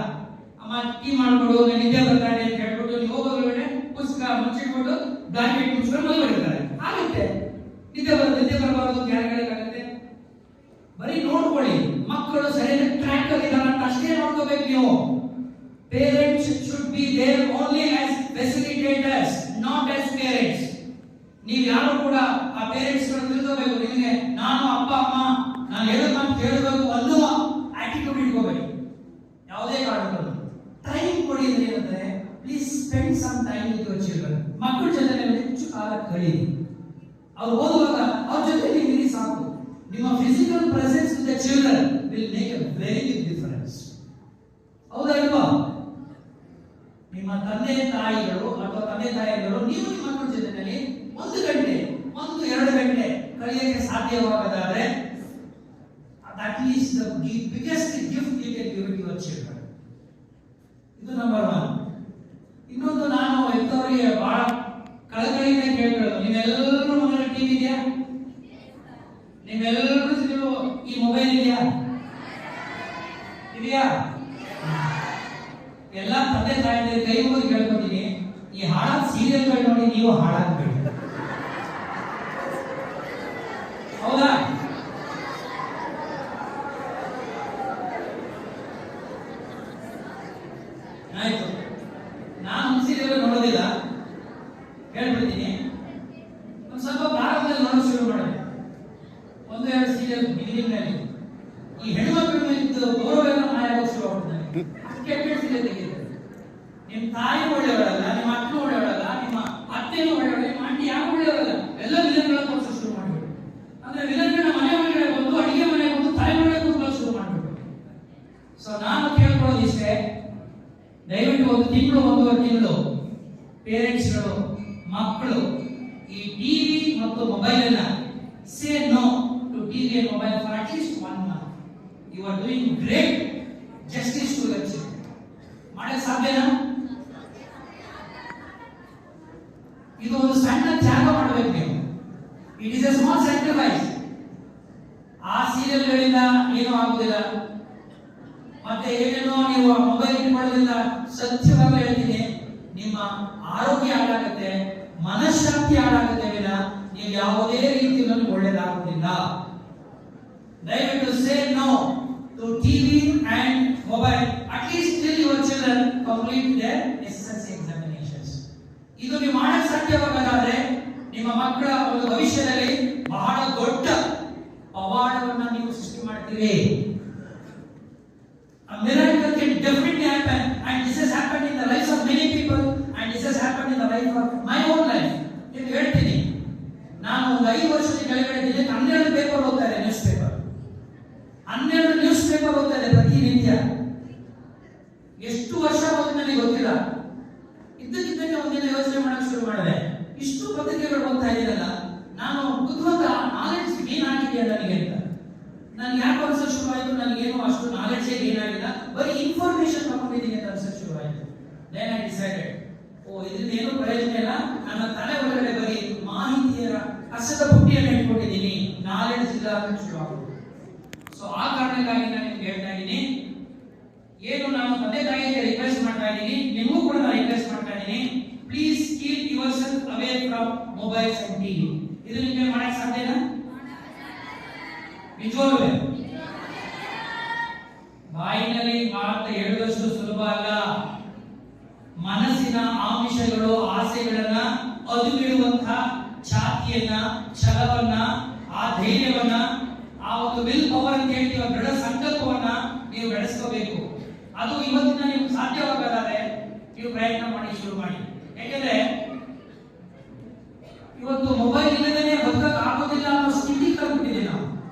ಅಮ್ಮ ಟೀ ಮಾಡ್ಕೊಡು, ನಿದ್ದೆ ಬರ್ತಾ ಇದೆ ಅಂತ ಹೇಳ್ಬಿಟ್ಟು ನೀವು ಹೋಗೋದ್ರೊಳಗಡೆ ಪುಸ್ತಕ ಮುಚ್ಚಿಟ್ಬಿಟ್ಟು ಬ್ಲಾಂಕೆಟ್ ಮುಚ್ಚಿಕೊಂಡು ಮಲಗಿಬಿಡ್ತಾರೆ. ಆಗುತ್ತೆ, ನಿದ್ದೆ ಬರಬಾರದು, ಯಾರಿಗಾಗುತ್ತೆ? ಬರೀ ನೋಡ್ಕೊಳ್ಳಿ, ಮಕ್ಕಳು ಸರಿಯಾದ ಟ್ರ್ಯಾಕ್ ಅಲ್ಲಿ ಇದ್ದಾರೆ ಅಂತ ಅಷ್ಟೇ ನೋಡ್ಕೋಬೇಕು ನೀವು. Parents should be there only as facilitators, not as parents. ನೀವು ಯಾರು ಕೂಡ ಆ ಪೇರೆಂಟ್ಸ್ ತಿಳ್ಕೋಬೇಕು, ನಿಮಗೆ ನಾನು ಅಪ್ಪ ಅಮ್ಮ ನಾನು ಹೇಳೋದು ಮಾತು ಕೇಳಬೇಕು ಅನ್ನುವ ಆಟಿಟ್ಯೂಡ್ ಇಟ್ಕೋಬೇಡಿ ಯಾವುದೇ ಕಾರಣಕ್ಕೂ. ಟೈಮ್ ಕೊಡಿ ಅಂದ್ರೆ please spend some time with your children. ಮಕ್ಕಳ ಜೊತೆ ಹೆಚ್ಚು ಕಾಲ ಕಳೀರಿ. ಅವ್ರು ಓದುವಾಗ ಅವ್ರ ಜೊತೆ ನೀವು ಸಾಕು. ನಿಮ್ಮ physical presence with the children will make a very big difference. ಹೌದಾ ಇಲ್ವಾ? ನಿಮ್ಮ ತಂದೆ ತಾಯಿಗಳು ಅಥವಾ ತಂದೆ ತಾಯಿಗಳು ನೀವು ನಿಮ್ಮ ಮಕ್ಕಳ ಜೊತೆಯಲ್ಲಿ 1 ಗಂಟೆ 1-2 ಗಂಟೆ ಕಳೆಯಕ್ಕೆ ಸಾಧ್ಯವಾಗದಾದ್ರೆ that is the biggest gift you can give to your children. ಇದು ನಂಬರ್ 1. ಇನ್ನೊಂದು ನಾನು ಎಂತವರಿಗೆ ಬಹಳ ಕಳಕಳಿಯಿಂದ ಕೇಳ್ಕೊಳ್ಳೋದು, ನೀವೆಲ್ಲರೂ ಮನೆಯಲ್ಲಿ ಟಿವಿ ಇದೆಯಾ? ನೀವೆಲ್ಲರೂ ಈ ಮೊಬೈಲ್ ಇದೆಯಾ? ಎಲ್ಲ ತಂದೆ ತಾಯಿ ಕೈ ಮುಗಿದು ಕೇಳ್ಕೊತೀನಿ, ಈ ಹಾಳಾದ ಸೀರಿಯಲ್ಗಳು ನೋಡಿ ನೀವು ಹಾಳಾಗಬೇಡಿ. ಹೌದಾ? ಆಯ್ತು, ನಾನು ಸೀರಿಯಲ್ ನೋಡೋದಿಲ್ಲ, ಹೇಳ್ಬಿಡ್ತೀನಿ. ಒಂದು ಸ್ವಲ್ಪ ಪ್ರಾರಂಭದಲ್ಲಿ ನೋಡೋದು ಶುರು ಮಾಡಿದೆ. 1-2 ಸೀರಿಯಲ್ ಬಿಗಿನಿಂಗ್ ನಲ್ಲಿ ಈ ಹೆಣ್ಮಕ್ಳ ಮೇಲೆ ಗೌರವವನ್ನು ಮಾಯಾಗೋಗಿ ಶುರು ಆಗ್ತದೆ. ಕೆಟ್ಟ ಸೀರಿಯಲ್ ತೆಗೆಯುತ್ತೆ. ನಿಮ್ಮ ತಾಯಿ ಒಳ್ಳೆಯವರಲ್ಲ, ನಿಮ್ಮ ಅಕ್ಕ ಒಳ್ಳೆಯವರಲ್ಲ, ನಿಮ್ಮ ಅತ್ತೆನೂ ಒಳ್ಳೆಯವರಲ್ಲ, ನಿಮ್ಮ ಆಂಟಿ ಯಾರು ಒಳ್ಳೆಯವರಲ್ಲ, ಎಲ್ಲ ವಿಲನ್ಗಳನ್ನ ತೋರಿಸೋಕೆ ಶುರು ಮಾಡಿಬಿಟ್ಟು. ಅಂದ್ರೆ ವಿಲನ್ಗಳನ್ನ ಮನೆ ಒಳಗಡೆ ಬಂದು ಅಡಿಗೆ ಮನೆ ಬಂದು ತಾಯಿ ಒಳಗಡೆ ಕೂತ್ಕೊಳ್ಳೋಕೆ ಶುರು ಮಾಡಿಬಿಟ್ಟು. ಸೊ ನಾನು ಕೇಳ್ಕೊಳ್ಳೋದು ಇಷ್ಟೇ, ದಯವಿಟ್ಟು 1 ತಿಂಗಳು 1.5 ತಿಂಗಳು ಪೇರೆಂಟ್ಸ್ಗಳು ಮಕ್ಕಳು ಈ ಟಿವಿ ಮತ್ತು ಮೊಬೈಲ್ ಅನ್ನ say no to TV and mobile for at least 1 month. You are doing great justice to your children. ಮಾಡಕ್ಕೆ ಸಾಧ್ಯನಾ? ಇದು ಒಂದು ಸಣ್ಣ ತ್ಯಾಗ ಮಾಡಬೇಕು ನೀವು. It is a small sacrifice. ಆ ಸೀರಿಯಲ್ಗಳಿಂದ ಏನೂ ಆಗುದಿಲ್ಲ, ಮತ್ತೆ ಏನೇನೋ ನೀವು ಮೊಬೈಲ್ ಇಟ್ಕೊಳ್ಳೋದ್ರಿಂದ ಸತ್ಯವಾಗಿ ಹೇಳ್ತೀನಿ, ನಿಮ್ಮ ಆರೋಗ್ಯ ಹಾಳಾಗುತ್ತೆ, ಮನಃಶಾಂತಿ ಹಾಳಾಗುತ್ತೆ ವಿನ ನೀವು ಯಾವುದೇ ರೀತಿಯಲ್ಲಿ ಒಳ್ಳೆಯದಾಗುವುದಿಲ್ಲ. ದಯವಿಟ್ಟು say no to TV and mobile at least till your children complete their SSLC examinations. ಇದು ನೀವು ಮಾಡಕ್ಕೆ ಸಾಧ್ಯವಾಗದಾದ್ರೆ ನಿಮ್ಮ ಮಕ್ಕಳ ಒಂದು ಭವಿಷ್ಯದಲ್ಲಿ ಬಹಳ ದೊಡ್ಡ ಪವಾಡವನ್ನು ನೀವು ಸೃಷ್ಟಿ ಮಾಡ್ತೀರಿ. A miracle can definitely happen, and this has happened in the lives of many people, and this has happened in the life of my own life. ನೀವು ಹೇಳ್ತೀನಿ, ನಾನು ಒಂದು 5 ವರ್ಷದ ಕೆಳಗಡೆ 12 ಪೇಪರ್ ಓದ್ತಾ ಇದ್ದೆ, ನ್ಯೂಸ್ ಪೇಪರ್ 12 ನ್ಯೂಸ್ ಪೇಪರ್ ಓದ್ತಾ ಇದ್ದೆ ಪ್ರತಿನಿತ್ಯ. ಎಷ್ಟು ವರ್ಷ ಹೋಗಿ ನನಗೆ ಗೊತ್ತಿಲ್ಲ. ಇದ್ದಕ್ಕಿದ್ದಂಗೆ ಒಂದಿನ ಯೋಚನೆ ಮಾಡಕ್ಕೆ ಶುರು ಮಾಡಿದೆ, ಇಷ್ಟು ಪತ್ರಿಕೆಗಳು ಓದ್ತಾ ಇದ್ದೀನಲ್ಲ, ನಾನು ಬುದ್ಧಿವಂತ ನಾಲೆಡ್ಜ್ ಗೇನ್ ಆಗಿದೆ ನನಗೆ ಅಂತ. ನನಗೆ ಯಾಕೆ ಅನ್ಸೋಕೆ ಶುರು ಆಯಿತು, ನನಗೇನು ಅಷ್ಟು ನಾಲೆಡ್ಜೇ ಗೇನ್ ಆಗಿಲ್ಲ, ಬರೀ ಇನ್ಫಾರ್ಮೇಶನ್ ತಗೊಂಡಿದ್ದೀನಿ ಅಂತ ಅನ್ಸೋಕೆ ಶುರು ಆಯಿತು. ದೆನ್ ಐ ಡಿಸೈಡೆಡ್, ಇದರಿಂದ ಏನು ಪ್ರಯೋಜನ ಇಲ್ಲ, ನನ್ನ ತಲೆ ಒಳಗಡೆ ಬರೀ ಮಾಹಿತಿಯ ಕಸದ ಬುಟ್ಟಿಯನ್ನು ಇಟ್ಕೊಂಡಿದ್ದೀನಿ, ನಾಲೆಡ್ಜ್ ಇಲ್ಲ ಅಂತ ಶುರು ಆಗೋದು. ಸೊ ಆ ಕಾರಣಕ್ಕಾಗಿ ನಾನು ನಿಮ್ಗೆ ಹೇಳ್ತಾ ಇದ್ದೀನಿ, ಏನು ನಾನು ತಂದೆ ತಾಯಿಗೆ ರಿಕ್ವೆಸ್ಟ್ ಮಾಡ್ತಾ ಇದ್ದೀನಿ, ನಿಮಗೂ ಕೂಡ ನಾನು ರಿಕ್ವೆಸ್ಟ್ ಮಾಡ್ತಾ ಇದ್ದೀನಿ, please keep your self away from mobiles and TV. ಇದು ನಿಮಗೆ ಮಾಡಕ್ಕೆ ಸಾಧ್ಯನಾ? ನಿಜವಾಗ್ಲೂ ಬಾಯಿನಲ್ಲಿ ಮಾತು ಹೇಳುವಷ್ಟು ಸುಲಭ ಅಲ್ಲ. ಮನಸ್ಸಿನ ಆಮಿಷಗಳು, ಆಸೆಗಳನ್ನ ಅದುಮಿಡುವಂತಹ ಛಾತಿಯನ್ನ, ಛಲವನ್ನ, ಆ ಧೈರ್ಯವನ್ನ, ಆ ಒಂದು ವಿಲ್ ಪವರ್ ಅಂತ ಹೇಳ್ತೀವಿ, ದೃಢ ಸಂಕಲ್ಪವನ್ನ ನೀವು ಬೆಳೆಸ್ಕೋಬೇಕು. ಅದು ಇವತ್ತಿನ ನೀವು ಸಾಧ್ಯವಾಗದಾದ್ರೆ ನೀವು ಪ್ರಯತ್ನ ಮಾಡಿ, ಶುರು ಮಾಡಿ. ಯಾಕೆಂದ್ರೆ ಇವತ್ತು ಮೊಬೈಲ್ ಇಲ್ಲದೇನೆ ಬದುಕಕ್ಕೆ ಆಗೋದಿಲ್ಲ ಅನ್ನೋ ಸ್ಥಿತಿ ಕಲ್ಪಿಟ್ಟಿದ್ದೀವಿ ನಾವು.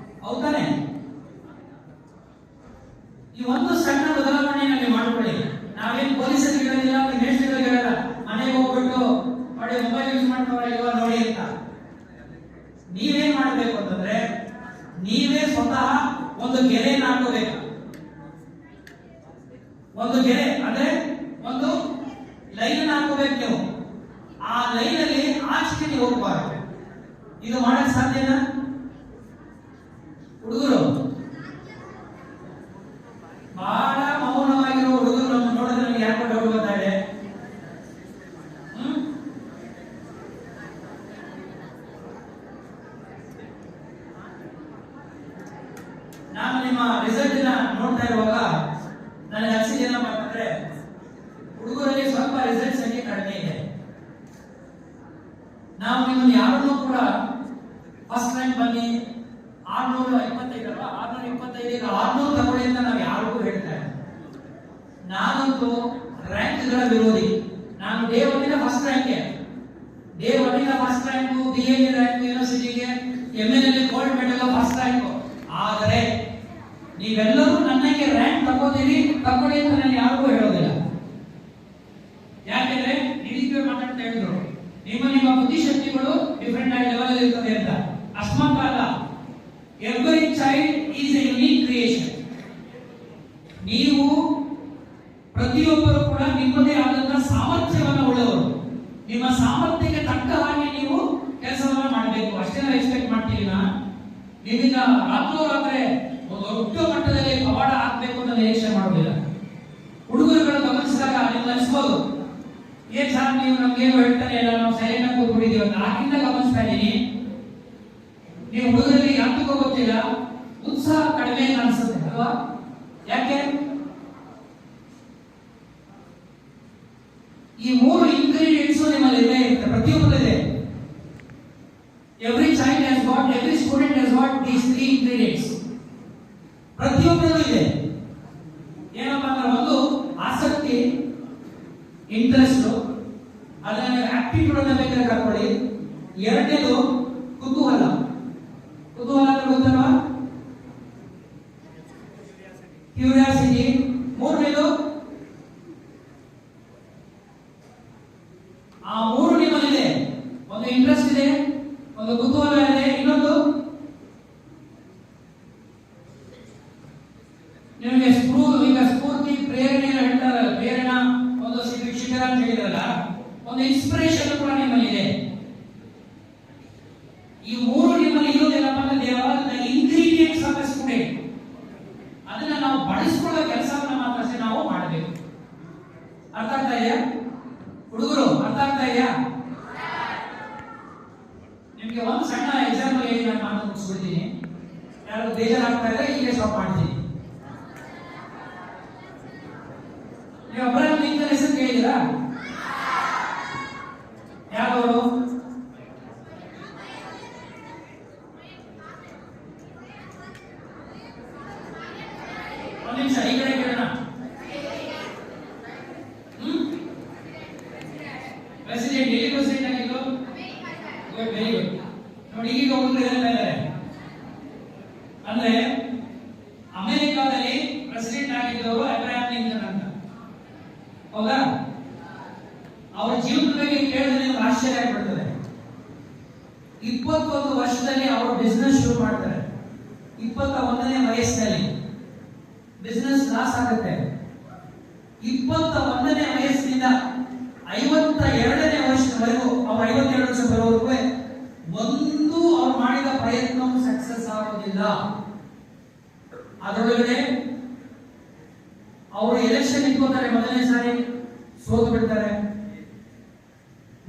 ಹೌದಾನೆ? ಈ ಒಂದು ಸಣ್ಣ ಬದಲಾವಣೆಯನ್ನು ಮಾಡಿಕೊಳ್ಳಿ. ನಾವೇನು ಪೊಲೀಸರಿಗೆ ಹೇಳೋದಿಲ್ಲ, ಮೇಷ್ಟ್ರಿಗೆ ಹೇಳಲ್ಲ, ಮನೆಗೆ ಹೋಗ್ಬಿಟ್ಟು ನೋಡಿ ಮೊಬೈಲ್ ಯೂಸ್ ಮಾಡ್ತಾರ ಇವಾಗ ನೋಡಿ ಅಂತ. ನೀವೇನ್ ಮಾಡಬೇಕು ಅಂತಂದ್ರೆ, ನೀವೇ ಸ್ವತಃ ಒಂದು ಗೆರೆಯನ್ನು ಹಾಕೋಬೇಕು. ಒಂದು ಗೆರೆ ಅಂದ್ರೆ ಒಂದು ಲೈನ್ ಹಾಕೋಬೇಕು ನೀವು. ಆ ಲೈನ್ ಅಲ್ಲಿ ಆಚೆಗೆ ನೀವು ಹೋಗಬಾರದು. ಇದು ಮಾಡಕ್ ಸಾಧ್ಯನಾ? ಹುಡುಗರು ಬಹಳ ಮೌನವಾಗಿರೋ ಹುಡುಗರು ನಮ್ಮ ನೋಡಿದ್ರೆ ನಮ್ಗೆ ಯಾಕೆ ಡೌಟ್ ಬರ್ತಾ ಇದೆ? ನಾನು ನಿಮ್ಮ ರಿಸಲ್ಟ್ ನೋಡ್ತಾ ಇರುವಾಗ ನನಗೆ ಅನ್ಸಿದ್ದು ಏನಪ್ಪ ಅಂತಂದ್ರೆ, ಹುಡುಗರಲ್ಲಿ ಸ್ವಲ್ಪ ರಿಸಲ್ಟ್ ಸಂಖ್ಯೆ ಕಡಿಮೆ ಇದೆ. ನಾವು ನಿಮ್ಮನ್ನು ಯಾರನ್ನೂ ಕೂಡ ಫಸ್ಟ್ ರ್ಯಾಂಕ್ ಬನ್ನಿ 625 ಅಲ್ವಾ, 625 600 ತಗೊಳ್ಳಿ ಅಂತ ನಾವು ಯಾರಿಗೂ ಹೇಳ್ತಾ ಇಲ್ಲ. ನಾನಂತೂ ರ್ಯಾಂಕ್ಗಳ ವಿರೋಧಿ. ನಾನು day 1 first rank, day 1 first rank, BA rank, ಯೂನಿವರ್ಸಿಟಿಗೆ MA ನಲ್ಲಿ ಗೋಲ್ಡ್ ಮೆಡಲ್ ಫಸ್ಟ್ ರ್ಯಾಂಕ್. ಆದರೆ ನೀವೆಲ್ಲರೂ ನನಗೆ ರ್ಯಾಂಕ್ ತಗೋತೀರಿ ತಗೊಳ್ಳಿ ಅಂತ ನಾನು ಯಾರಿಗೂ ಹೇಳೋದಿಲ್ಲ. ಯಾಕೆಂದ್ರೆ ನಿಮಗೆ ಮಾತಾಡ್ತಾ ಹೇಳಿದ್ರು ನಿಮ್ಮ ಬುದ್ಧಿಶಕ್ತಿಗಳು ಡಿಫರೆಂಟ್ ಆಗಿ ಲೆವೆಲ್ ಅಲ್ಲಿ ಇರ್ತದೆ ಅಂತ. ಅಷ್ಟಮಾತ್ರ ಅಲ್ಲ, every child is A unique creation. ನೀವು ಪ್ರತಿಯೊಬ್ಬರು ಕೂಡ ನಿಮ್ಮದೇ ಆದಂತಹ ಸಾಮರ್ಥ್ಯವನ್ನು ಉಳ್ಳವರು. ನಿಮ್ಮ ಸಾಮರ್ಥ್ಯಕ್ಕೆ ತಕ್ಕ ಹಾಗೆ ನೀವು ಕೆಲಸವನ್ನ ಮಾಡಬೇಕು. ಅಷ್ಟೆಲ್ಲ ಎಕ್ಸ್ಪೆಕ್ಟ್ ಮಾಡ್ತೀವಿ. ನಿಮ್ಮಿಂದ ರಾತ್ರೋರಾತ್ರಿ ಒಂದು ದೊಡ್ಡ ಮಟ್ಟದಲ್ಲಿ ಪವಾಡ ಹಾಕ್ಬೇಕು ಅಂತ ನಿರೀಕ್ಷೆ ಮಾಡೋದಿಲ್ಲ. ಹುಡುಗರುಗಳು ಗಮನಿಸಿದಾಗ ನಿಮ್ಗೆ ಅನಿಸ್ಬೋದು, ಏನ್ ಸರ್ ನೀವು ನಮ್ಗೇನು ಹೇಳ್ತಾನೆ ಇಲ್ಲ, ನಾವು ಸೈಲೆಂಟ್ ಆಗಿ ಕೂತ್ಬಿಟ್ಟಿದೀವಿ ಅಂತ. ಆಗಿಂದ ಗಮನಿಸ್ತಾ ಇದ್ದೀನಿ, ನೀವು ಹುಡುಗರಲ್ಲಿ ಯಾಕೋ ಗೊತ್ತಿಲ್ಲ, ಉತ್ಸಾಹ ಕಡಿಮೆ ಅನ್ಸುತ್ತೆ ಅಲ್ವಾ? ಯಾಕೆ? ಈ 3 ಇಂಗ್ರೀಡಿಯೆಂಟ್ಸ್ ನಿಮ್ಮಲ್ಲಿ ಇರುತ್ತೆ, ಪ್ರತಿಯೊಬ್ಬರಿದೆ. Every child has got, every student has got these 3 ingredients. ಪ್ರತಿಯೊಬ್ಬರಲ್ಲೂ ಇದೆ. ಏನಪ್ಪಾ ಅಂದ್ರೆ, ಒಂದು ಆಸಕ್ತಿ, ಇಂಟ್ರೆಸ್ಟ್, ಅದನ್ನ ಆಕ್ಟಿಟ್ಯೂಡ್ ಅನ್ನ ಬೇಕಾದ್ರೆ ಕರ್ಕೊಳ್ಳಿ. ಎರಡನೇದು ಕುತೂಹಲ. ಕುತೂಹಲ ಅಂದ್ರೆ ಗೊತ್ತಲ್ವಾ? ಕ್ಯೂರಿಯಾಸಿಟಿ. ಮೂರನೇದು ಆ 3 ನಿಮ್ಮಲ್ಲಿದೆ. ಒಂದು ಇಂಟ್ರೆಸ್ಟ್ ಇದೆ, ಒಂದು ಕುತೂಹಲ ಇದೆ, ಇನ್ನೊಂದು ನಿಮಗೆ ಈಗ ಸ್ಫೂರ್ತಿ, ಪ್ರೇರಣೆ ಹೇಳ್ತಾರಲ್ಲ, ಪ್ರೇರಣಾ ಒಂದು ಶಿಕ್ಷಕರ ಅಂತ ಹೇಳಿದ್ರಲ್ಲ, ಒಂದು ಇನ್ಸ್ಪಿರೇಷನ್ ಕೂಡ ನಿಮ್ಮಲ್ಲಿದೆ. ಈ 3 ನಿಮ್ಮಲ್ಲಿ ಇರೋದೇನಪ್ಪ ಅಂದ್ರೆ they are the ingredients of a student. ಅದನ್ನ ನಾವು ಬಳಸಿಕೊಳ್ಳೋ ಕೆಲಸವನ್ನ ಮಾತ್ರ ನಾವು ಮಾಡಬೇಕು. ಅರ್ಥ ಆಗ್ತಾ ಇದೆಯಾ ಹುಡುಗರು? ಅರ್ಥ ಆಗ್ತಾ ಇದೆಯಾ? ನಿಮ್ಗೆ ಒಂದು ಸಣ್ಣ ಎಕ್ಸಾಂಪಲ್ ಹೇಳಿ ನಾನು ಮಾತು ಮುಗಿಸ್ಬಿಡ್ತೀನಿ. ಯಾರು ಬೇಜಾರಾಗ್ತಾ ಇದ್ರೆ ಈಗ ಸ್ಟಾಪ್ ಮಾಡ್ತೀನಿ. ನೀವು ಅಬ್ರಾಹಂ ಲಿಂಕನ್ ಹೆಸರು ಕೇಳಿದ್ದೀರಾ? ಯಾರು? ಒಂದು ನಿಮಿಷ ಈ ಕಡೆ ಕೇಳೋಣ. ಪ್ರೆಸಿಡೆಂಟ್, ಎಲ್ಲಿ ಪ್ರೆಸಿಡೆಂಟ್ ಆಗಿದ್ದು? Good, very good. ನೋಡಿ, ಈಗ ಒಬ್ಬರು ಹೇಳ್ತಾ ಇದ್ದಾರೆ ಅಂದ್ರೆ ಅಮೆರಿಕಾದಲ್ಲಿ ಪ್ರೆಸಿಡೆಂಟ್ ಆಗಿದ್ದವರು ಅಬ್ರಾಹಂ ಲಿಂಕನ್ ಅಂತ. ಹೌದಾ? ಅವರ ಜೀವನದ ಬಗ್ಗೆ ಕೇಳಿದ್ರೆ ನಿಮ್ಗೆ ಆಶ್ಚರ್ಯ ಆಗ್ಬಿಡ್ತದೆ. 21 ವರ್ಷದಲ್ಲಿ ಅವರು ಬಿಸ್ನೆಸ್ ಶುರು ಮಾಡ್ತಾರೆ. 21ನೇ ವಯಸ್ಸಿನಲ್ಲಿ ಬಿಸ್ನೆಸ್ ಲಾಸ್ ಆಗುತ್ತೆ. 21ನೇ ವಯಸ್ಸಿನಿಂದ 52ನೇ ವರ್ಷದವರೆಗೂ, ಅವ್ರು 52 ವರ್ಷ ಬರೋವರೆಗೂ ಒಂದು ಅವ್ರು ಮಾಡಿದ ಪ್ರಯತ್ನವು ಸಕ್ಸಸ್ ಆಗೋದಿಲ್ಲ. ಅದರೊಳಗಡೆ ಅವರು ಎಲೆಕ್ಷನ್ ನಿಂತ್ಕೋತಾರೆ, ಮೊದಲನೇ ಸಾರಿ ಸೋತು ಬಿಡ್ತಾರೆ.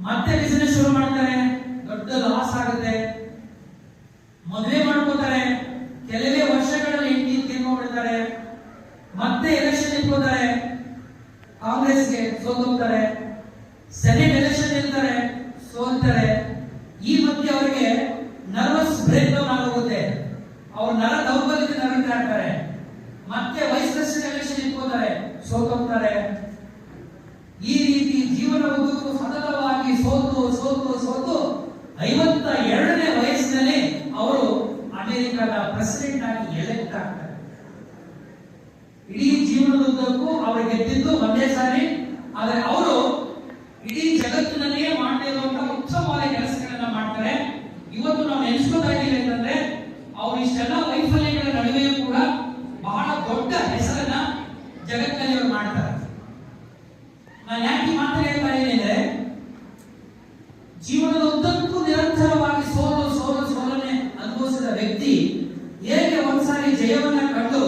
ಮತ್ತೆ ಬಿಸಿನೆಸ್ ಶುರು ಮಾಡ್ತಾರೆ, ದೊಡ್ಡ ಲಾಸ್ ಆಗುತ್ತೆ. ಮದುವೆ ಮಾಡ್ಕೋತಾರೆ, ಕೆಲವೇ ವರ್ಷಗಳಲ್ಲಿ ಹೆಂಡತಿ ತೀರ್ಕೊಂಡ್ಬಿಡ್ತಾರೆ. ಮತ್ತೆ ಎಲೆಕ್ಷನ್ ನಿಂತ್ಕೋತಾರೆ, ಕಾಂಗ್ರೆಸ್ಗೆ ಸೋತೋಗ್ತಾರೆ. Senate election ನಿಲ್ತಾರೆ, ಸೋಲ್ತಾರೆ. ಈ ಮಧ್ಯೆ ಅವರಿಗೆ ನರ್ವಸ್ ಬ್ರೇಕ್ ಡೌನ್ ಆಗೋಗುತ್ತೆ. ಅವ್ರ ನರ ದೌರ್ಬಲ್ಯದಿಂದ ನರಳ್ತಾರೆ. ಮತ್ತೆ ವೈಸ್ ಪ್ರೆಸಿಡೆಂಟ್ ಎಲೆಕ್ಷನ್ ನಿಂತ್ಕೋತಾರೆ, ಸೋತೋಗ್ತಾರೆ. ಈ ರೀತಿ ಜೀವನ ಉದ್ದಕ್ಕೂ ಸತತವಾಗಿ ಸೋತು ಸೋತು ಸೋತು 52ನೇ ವಯಸ್ಸಿನಲ್ಲಿ ಅವರು ಅಮೆರಿಕದ ಪ್ರೆಸಿಡೆಂಟ್ ಆಗಿ ಎಲೆಕ್ಟ್ ಆಗ್ತಾರೆ. ಇಡೀ ಜೀವನದ ಉದ್ದಕ್ಕೂ ಅವರು ಗೆದ್ದಿದ್ದು ಒಂದೇ ಸಾರಿ. ಆದರೆ ಅವರು ಇಡೀ ಜಗತ್ತಿನಲ್ಲಿಯೇ ಮಾಡದೇ ಇರುವಂತಹ ಉತ್ತಮವಾದ ಕೆಲಸಗಳನ್ನ ಮಾಡ್ತಾರೆ. ಇವತ್ತು ನಾವು ನೆನೆಸ್ಕೊತಾ ಇದ್ದೀವಿ ಅಂತಂದ್ರೆ ಅವ್ರು ಇಷ್ಟೆಲ್ಲ ವೈಫಲ್ಯಗಳ ನಡುವೆಯೂ ಕೂಡ ಬಹಳ ದೊಡ್ಡ ಹೆಸರನ್ನ ಜಗತ್ತಿನಲ್ಲಿ ಅವರು ಮಾಡ್ತಾರೆ. ನಾನು ಯಾಕೆ ಮಾತನ್ನ ಹೇಳ್ತಾ ಇದ್ದೀನಿ ಅಂದ್ರೆ, ಜೀವನದ ಉದ್ದಕ್ಕೂ ನಿರಂತರವಾಗಿ ಸೋಲನೆ ಅನುಭವಿಸಿದ ವ್ಯಕ್ತಿ ಹೇಗೆ ಒಂದ್ಸಾರಿ ಜಯವನ್ನ ಕಂಡು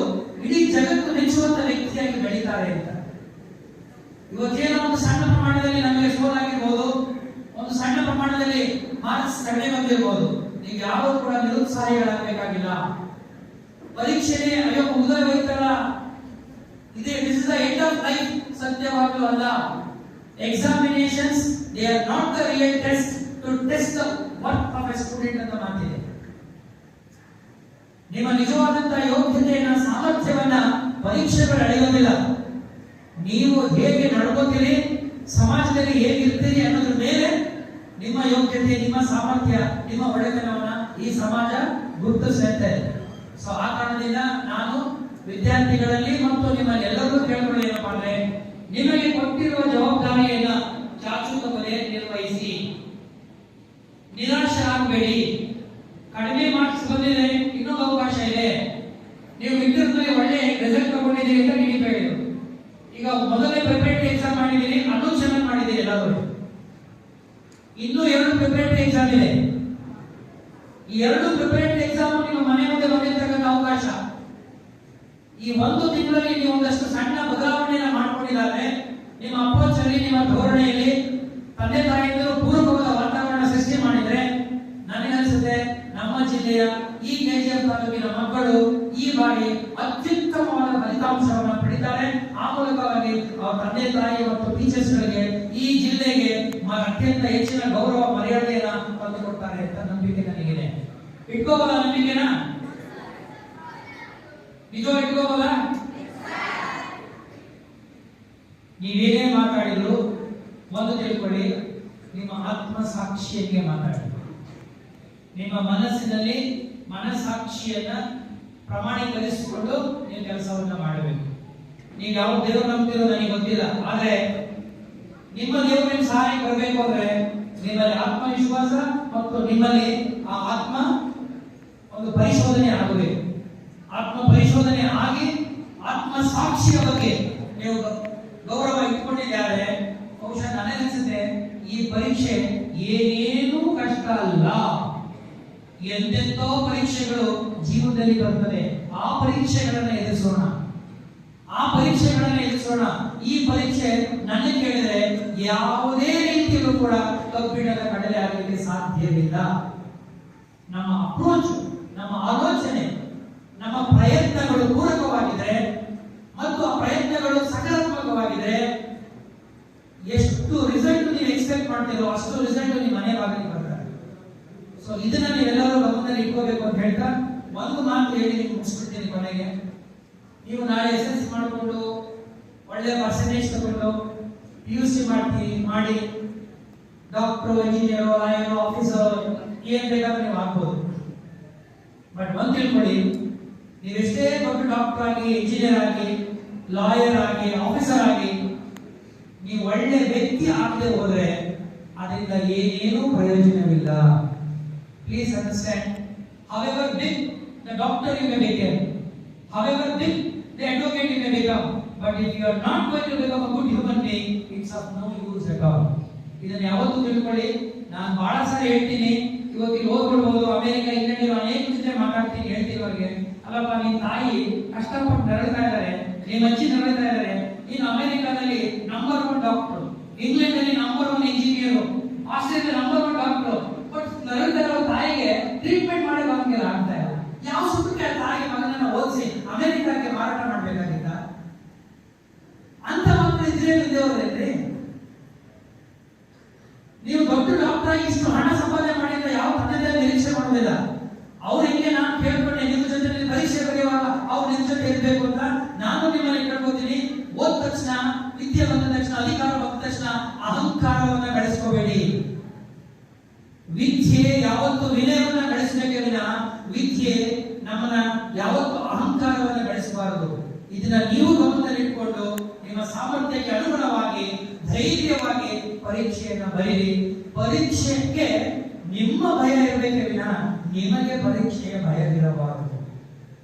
ಇಡೀ ಜಗತ್ತು ಮೆಚ್ಚುವಂತ ವ್ಯಕ್ತಿಯಾಗಿ ಬೆಳೀತಾರೆ ಅಂತ. ಇವತ್ತೇನೋ ಒಂದು ಸಣ್ಣ ಪ್ರಮಾಣದಲ್ಲಿ ನಮಗೆ ಸೋಲಾಗಿರ್ಬೋದು, ಒಂದು ಸಣ್ಣ ಪ್ರಮಾಣದಲ್ಲಿ ಮಾರ್ಕ್ಸ್ ಕಡಿಮೆ ಬಂದಿರಬಹುದು. ನೀವು ಯಾವಾಗ ಕೂಡ ನಿರುತ್ಸಾಹಿಗಳಾಗಬೇಕಾಗಿಲ್ಲ. ಪರೀಕ್ಷೆಗೆ ಅಯ್ಯೋ ಮುಗಿದ ಹೋಯ್ತಲ್ಲ, ಇದೇ this is the end of life ಸತ್ಯವಾಗಲೂ ಅಲ್ಲ. Examinations they are not the real test to test the work of a student ಅಂತ ಮಾತಿದೆ. ನಿಮ್ಮ ನಿಜವಾದಂತಹ ಯೋಗ್ಯತೆಯನ್ನ, ಸಾಮರ್ಥ್ಯವನ್ನ ಪರೀಕ್ಷೆಗಳು ಅಳೆಯೋದಿಲ್ಲ. ನೀವು ಹೇಗೆ ನಡ್ಕೋತೀರಿ, ಸಮಾಜದಲ್ಲಿ ಹೇಗಿರ್ತೀರಿ ಅನ್ನೋದ್ರ ಮೇಲೆ ನಿಮ್ಮ ಯೋಗ್ಯತೆ, ನಿಮ್ಮ ಸಾಮರ್ಥ್ಯ, ನಿಮ್ಮ ಒಳ್ಳೆತನವನ್ನ ಈ ಸಮಾಜ ಗುರುತಿಸುತ್ತೆ. ಸೊ ಆ ಕಾರಣದಿಂದ ನಾನು ವಿದ್ಯಾರ್ಥಿಗಳಲ್ಲಿ ಮತ್ತು ನಿಮ್ಮಲ್ಲಿ ಎಲ್ಲರಿಗೂ ಕೇಳ್ಕೊಳ್ಳಿ ಏನಪ್ಪಾ ಅಂದ್ರೆ, ನಿಮಗೆ ಕೊಟ್ಟಿರುವ ಜವಾಬ್ದಾರಿಯನ್ನ ಚಾಚು ತಪ್ಪದೆ ನಿರ್ವಹಿಸಿ. ನಿರಾಶರಾಗಬೇಡಿ. ಕಡಿಮೆ ಮಾರ್ಕ್ಸ್ ಬಂದಿದೆ, ಇನ್ನೊಂದು ಅವಕಾಶ ಇದೆ. ನೀವು ವಿದ್ಯುತ್ನಲ್ಲಿ ಒಳ್ಳೆ ರಿಸಲ್ಟ್ ತಗೊಂಡಿದ್ದೀರಿ ಅಂತ ನಿಮಗೆ ಈಗ ಮೊದಲೇ ಪ್ರಿಪರೇಟರಿ ಎಕ್ಸಾಮ್ ಮಾಡಿದ್ದೀರಿ, ಅದು ಚೆನ್ನಾಗಿ ಮಾಡಿದ್ದೀರಿ ಎಲ್ಲರೂ. ಇನ್ನೂ 2 ಪ್ರಿಪರೇಟರಿ ಎಕ್ಸಾಮ್ ಇದೆ. ಈ 2 ಪ್ರಿಪರೇಟರಿ ಎಕ್ಸಾಮ್ ನಿಮ್ಮ ಮನೆ ಮುಂದೆ ಬಂದಿರತಕ್ಕಂಥ ಅವಕಾಶ. ಈ 1 ತಿಂಗಳಲ್ಲಿ ನೀವು ಒಂದಷ್ಟು ಸಣ್ಣ ಬದಲಾವಣೆಯನ್ನ ಮಾಡ್ಕೊಂಡಿದ್ದಾರೆ. ನಿಮ್ಮ ಅಪ್ರೋಚ್ ಅಲ್ಲಿ, ನಿಮ್ಮ ಧೋರಣೆಯಲ್ಲಿ ತಂದೆ ತಾಯಿಯಂದರು ಪೂರಕವಾದ ವಾತಾವರಣ ಸೃಷ್ಟಿ ಮಾಡಿದ್ರೆ ನನಗನ್ಸುತ್ತೆ ನಮ್ಮ ಜಿಲ್ಲೆಯ ಈ ಕೆಜಿಎಫ್ ತಾಲೂಕಿನ ಮಕ್ಕಳು ಈ ಬಾರಿ ಅತ್ಯುತ್ತಮವಾದ ಫಲಿತಾಂಶವನ್ನು ಪಡಿತಾರೆ. ಆ ಮೂಲಕವಾಗಿ ಅವರ ತಂದೆ ತಾಯಿ ಮತ್ತು ಟೀಚರ್ಸ್ ಗಳಿಗೆ ಈ ಜಿಲ್ಲೆಗೆ ಅತ್ಯಂತ ಹೆಚ್ಚಿನ ಗೌರವ ಮರ್ಯಾದೆಯನ್ನ ತಂದುಕೊಡ್ತಾರೆ ಅಂತ ನಂಬಿಕೆ ನನಗಿದೆ. ಇಟ್ಕೋಬೋದ ನಂಬಿಕೆನಾ? ನಿಜ ಇಟ್ಕೋಬೋದ? ನೀವೇನೇ ಮಾತಾಡಿದ್ರು ಒಂದು ತಿಳ್ಕೊಳ್ಳಿ, ನಿಮ್ಮ ಆತ್ಮ ಸಾಕ್ಷಿಯಕ್ಕೆ ಮಾತಾಡಿ. ನಿಮ್ಮ ಮನಸ್ಸಿನಲ್ಲಿ ಮನಸ್ಸಾಕ್ಷಿಯನ್ನ ಪ್ರಮಾಣೀಕರಿಸಿಕೊಂಡು ನೀವು ಕೆಲಸವನ್ನ ಮಾಡಬೇಕು. ನೀವು ಯಾವ ದೇವರು ನಂಬ್ತಿರೋ ನನಗೆ ಗೊತ್ತಿಲ್ಲ, ಆದ್ರೆ ನಿಮ್ಮ ದೇವರ ಸಹಾಯ ಬರಬೇಕು ಅಂದ್ರೆ ನಿಮ್ಮಲ್ಲಿ ಆತ್ಮವಿಶ್ವಾಸ ಮತ್ತು ನಿಮ್ಮಲ್ಲಿ ಆ ಆತ್ಮ ಒಂದು ಪರಿಶೋಧನೆ ಆಗಬೇಕು. ಆತ್ಮ ಪರಿಶೋಧನೆ ಆಗಿ ಆತ್ಮ ಸಾಕ್ಷಿಯ ಬಗ್ಗೆ ನೀವು ಗೌರವ ಇಟ್ಕೊಂಡಿದ್ದಾರೆ. ಬಹುಶಃ ನನಗನ್ಸುತ್ತೆ ಈ ಪರೀಕ್ಷೆ ಏನೇನೂ ಕಷ್ಟ ಅಲ್ಲ. ಎಂತೆಂತೋ ಪರೀಕ್ಷೆಗಳು ಜೀವನದಲ್ಲಿ ಬರ್ತದೆ. ಆ ಪರೀಕ್ಷೆಗಳನ್ನ ಎದುರಿಸೋಣ, ಈ ಪರೀಕ್ಷೆ ನನ್ನ ಕೇಳಿದ್ರೆ ಯಾವುದೇ ರೀತಿಯಲ್ಲೂ ಕೂಡ ಕಬ್ಬಿಣದ ಕಡಲೆ ಆಗಲಿಕ್ಕೆ ಸಾಧ್ಯವಿಲ್ಲ. ನಮ್ಮ ಅಪ್ರೋಚ್, ನಮ್ಮ ಆಲೋಚನೆ, ನಮ್ಮ ಪ್ರಯತ್ನಗಳು ಪೂರಕವಾಗಿದ್ರೆ ಮತ್ತು ಆ ಪ್ರಯತ್ನಗಳು ಸಕಾರಾತ್ಮಕವಾಗಿದ್ರೆ ಎಷ್ಟು ರಿಸಲ್ಟ್ ನೀವು ಎಕ್ಸ್ಪೆಕ್ಟ್ ಮಾಡ್ತೀರೋ ಅಷ್ಟು ರಿಸಲ್ಟ್ ನಿಮ್ಮ ಮನೆ ಬಾಗಿಲಿಗೆ ಬರ್ತಾರೆ. ಸೊ ಇದನ್ನ ನೀವೆಲ್ಲರೂ ಗಮನದಲ್ಲಿ ಇಟ್ಕೋಬೇಕು ಅಂತ ಹೇಳ್ತಾ ಒಂದು ಮಾತು ಹೇಳಿ ನಿಮ್ಗೆ ಮುಗಿಸ್ಬಿಡ್ತೀನಿ ಕೊನೆಗೆ. ನೀವು ನಾಳೆ SSC ಮಾಡಿಕೊಂಡು ಒಳ್ಳೆ ಪರ್ಸೆಂಟೇಜ್ ತಗೊಂಡು PUC ಮಾಡಿ ಡಾಕ್ಟರ್, ಇಂಜಿನಿಯರ್, ಲಾಯರ್, ಆಫೀಸರ್ ಏನ್ ಬೇಕಾದ್ರೂ ನೀವು ಆಗ್ಬೋದು. ಬಟ್ ಒಂದು ತಿಳ್ಕೊಳ್ಳಿ, ನೀವೆಷ್ಟೇ ದೊಡ್ಡ ಡಾಕ್ಟರ್ ಆಗಿ, ಇಂಜಿನಿಯರ್ ಆಗಿ, ಲಾಯರ್ ಆಗಿ, ಆಫೀಸರ್ ಆಗಿ ನೀವು ಒಳ್ಳೆ ವ್ಯಕ್ತಿ ಆಗದೆ ಹೋದ್ರೆ ಅದರಿಂದ ಏನೇನೂ ಪ್ರಯೋಜನವಿಲ್ಲ. Please understand, however big the doctor you may become, however big the advocate you may become, but if you are not going to become a good human being, it's of no use at all. ಇದನ್ನು ಯಾವತ್ತೂ ತಿಳ್ಕೊಳ್ಳಿ. ನಾನು ಬಹಳ ಸಾರಿ ಹೇಳ್ತೀನಿ, ಇವತ್ತು ಇಲ್ಲಿ ಓದ್ಬಿಡ್ಬೋದು, America, England ಅನೇಕ ಜೊತೆ ಮಾತಾಡ್ತೀನಿ, ಹೇಳ್ತೀನಿ ಅವ್ರಿಗೆ, ಅಲ್ಲಪ್ಪ ನಿನ್ನ ತಾಯಿ ಕಷ್ಟಪಟ್ಟು ನರಳ್ತಾ ಇದ್ದಾರೆ, ನಿಮ್ಮ ಅಜ್ಜಿ ನರಳ್ತಾ ಇದ್ದಾರೆ, ನೀನು ಅಮೆರಿಕಾದಲ್ಲಿ ನಂಬರ್ 1 ಡಾಕ್ಟರ್, ಇಂಗ್ಲೆಂಡ್ ಅಲ್ಲಿ number 1 engineer, Australia number 1 doctor, but ನರಳ್ತಾ ಇರೋ ತಾಯಿಗೆ ಟ್ರೀಟ್ಮೆಂಟ್ ಮಾಡಿ ನಮಗೆ ಆಗ್ತಾ ಇಲ್ಲ. ಯಾವ ಸುತ್ತಕ್ಕೆ ತಾಯಿ ಮಗನನ್ನ ಓದಿಸಿ ಅಮೆರಿಕಕ್ಕೆ ಮಾರಾಟ ಮಾಡ್ಬೇಕಾಗಿತ್ತ? ಅಂತ ಮಕ್ಕಳು ಇದ್ರೆ ಇದ್ದೇವ್ರಿ. ನೀವು ದೊಡ್ಡ ಡಾಕ್ಟರ್ ಆಗಿ ಇಷ್ಟು ಹಣ ಸಂಪಾದನೆ ಮಾಡಿದ್ರೆ ಯಾವ ತಂದೆ ನಿರೀಕ್ಷೆ ಮಾಡೋದಿಲ್ಲ. ಅವ್ರು ಹಿಂಗೆ ನಾನು ಕೇಳ್ಕೊಂಡೆ, ನಿಮ್ಮ ಜೊತೆ ಪರೀಕ್ಷೆ ಬರೆಯುವಾಗ ಅವ್ರು ನಿಮ್ಮ ಜೊತೆ ಇರಬೇಕು ಅಂತ ನಾನು ನಿಮ್ಮಲ್ಲಿ ಕೇಳ್ಕೊತೀನಿ. ಓದ ತಕ್ಷಣ, ವಿದ್ಯೆ ಬಂದ ತಕ್ಷಣ, ಅಧಿಕಾರ ಬಂದ ತಕ್ಷಣ ಅಹಂಕಾರವನ್ನ ಬೆಳೆಸ್ಕೋಬೇಡಿ. ವಿದ್ಯೆ ಯಾವತ್ತು ವಿನಯವನ್ನ ಬೆಳೆಸಬೇಕೇ ವಿನಃ ವಿದ್ಯೆ ನಮ್ಮನ್ನ ಯಾವತ್ತು ಅಹಂಕಾರವನ್ನ ಬೆಳೆಸಬಾರದು. ಇದನ್ನ ನೀವು ಗಮನದಲ್ಲಿಟ್ಕೊಂಡು ನಿಮ್ಮ ಸಾಮರ್ಥ್ಯಕ್ಕೆ ಅನುಗುಣವಾಗಿ ಧೈರ್ಯವಾಗಿ ಪರೀಕ್ಷೆಯನ್ನ ಬರೀರಿ. ಪರೀಕ್ಷೆಗೆ ನಿಮ್ಮ ಭಯ ಇರಬೇಕೇ ವಿನಃ ನಿಮಗೆ ಪರೀಕ್ಷೆಯ ಭಯವಿರಬಾರದು.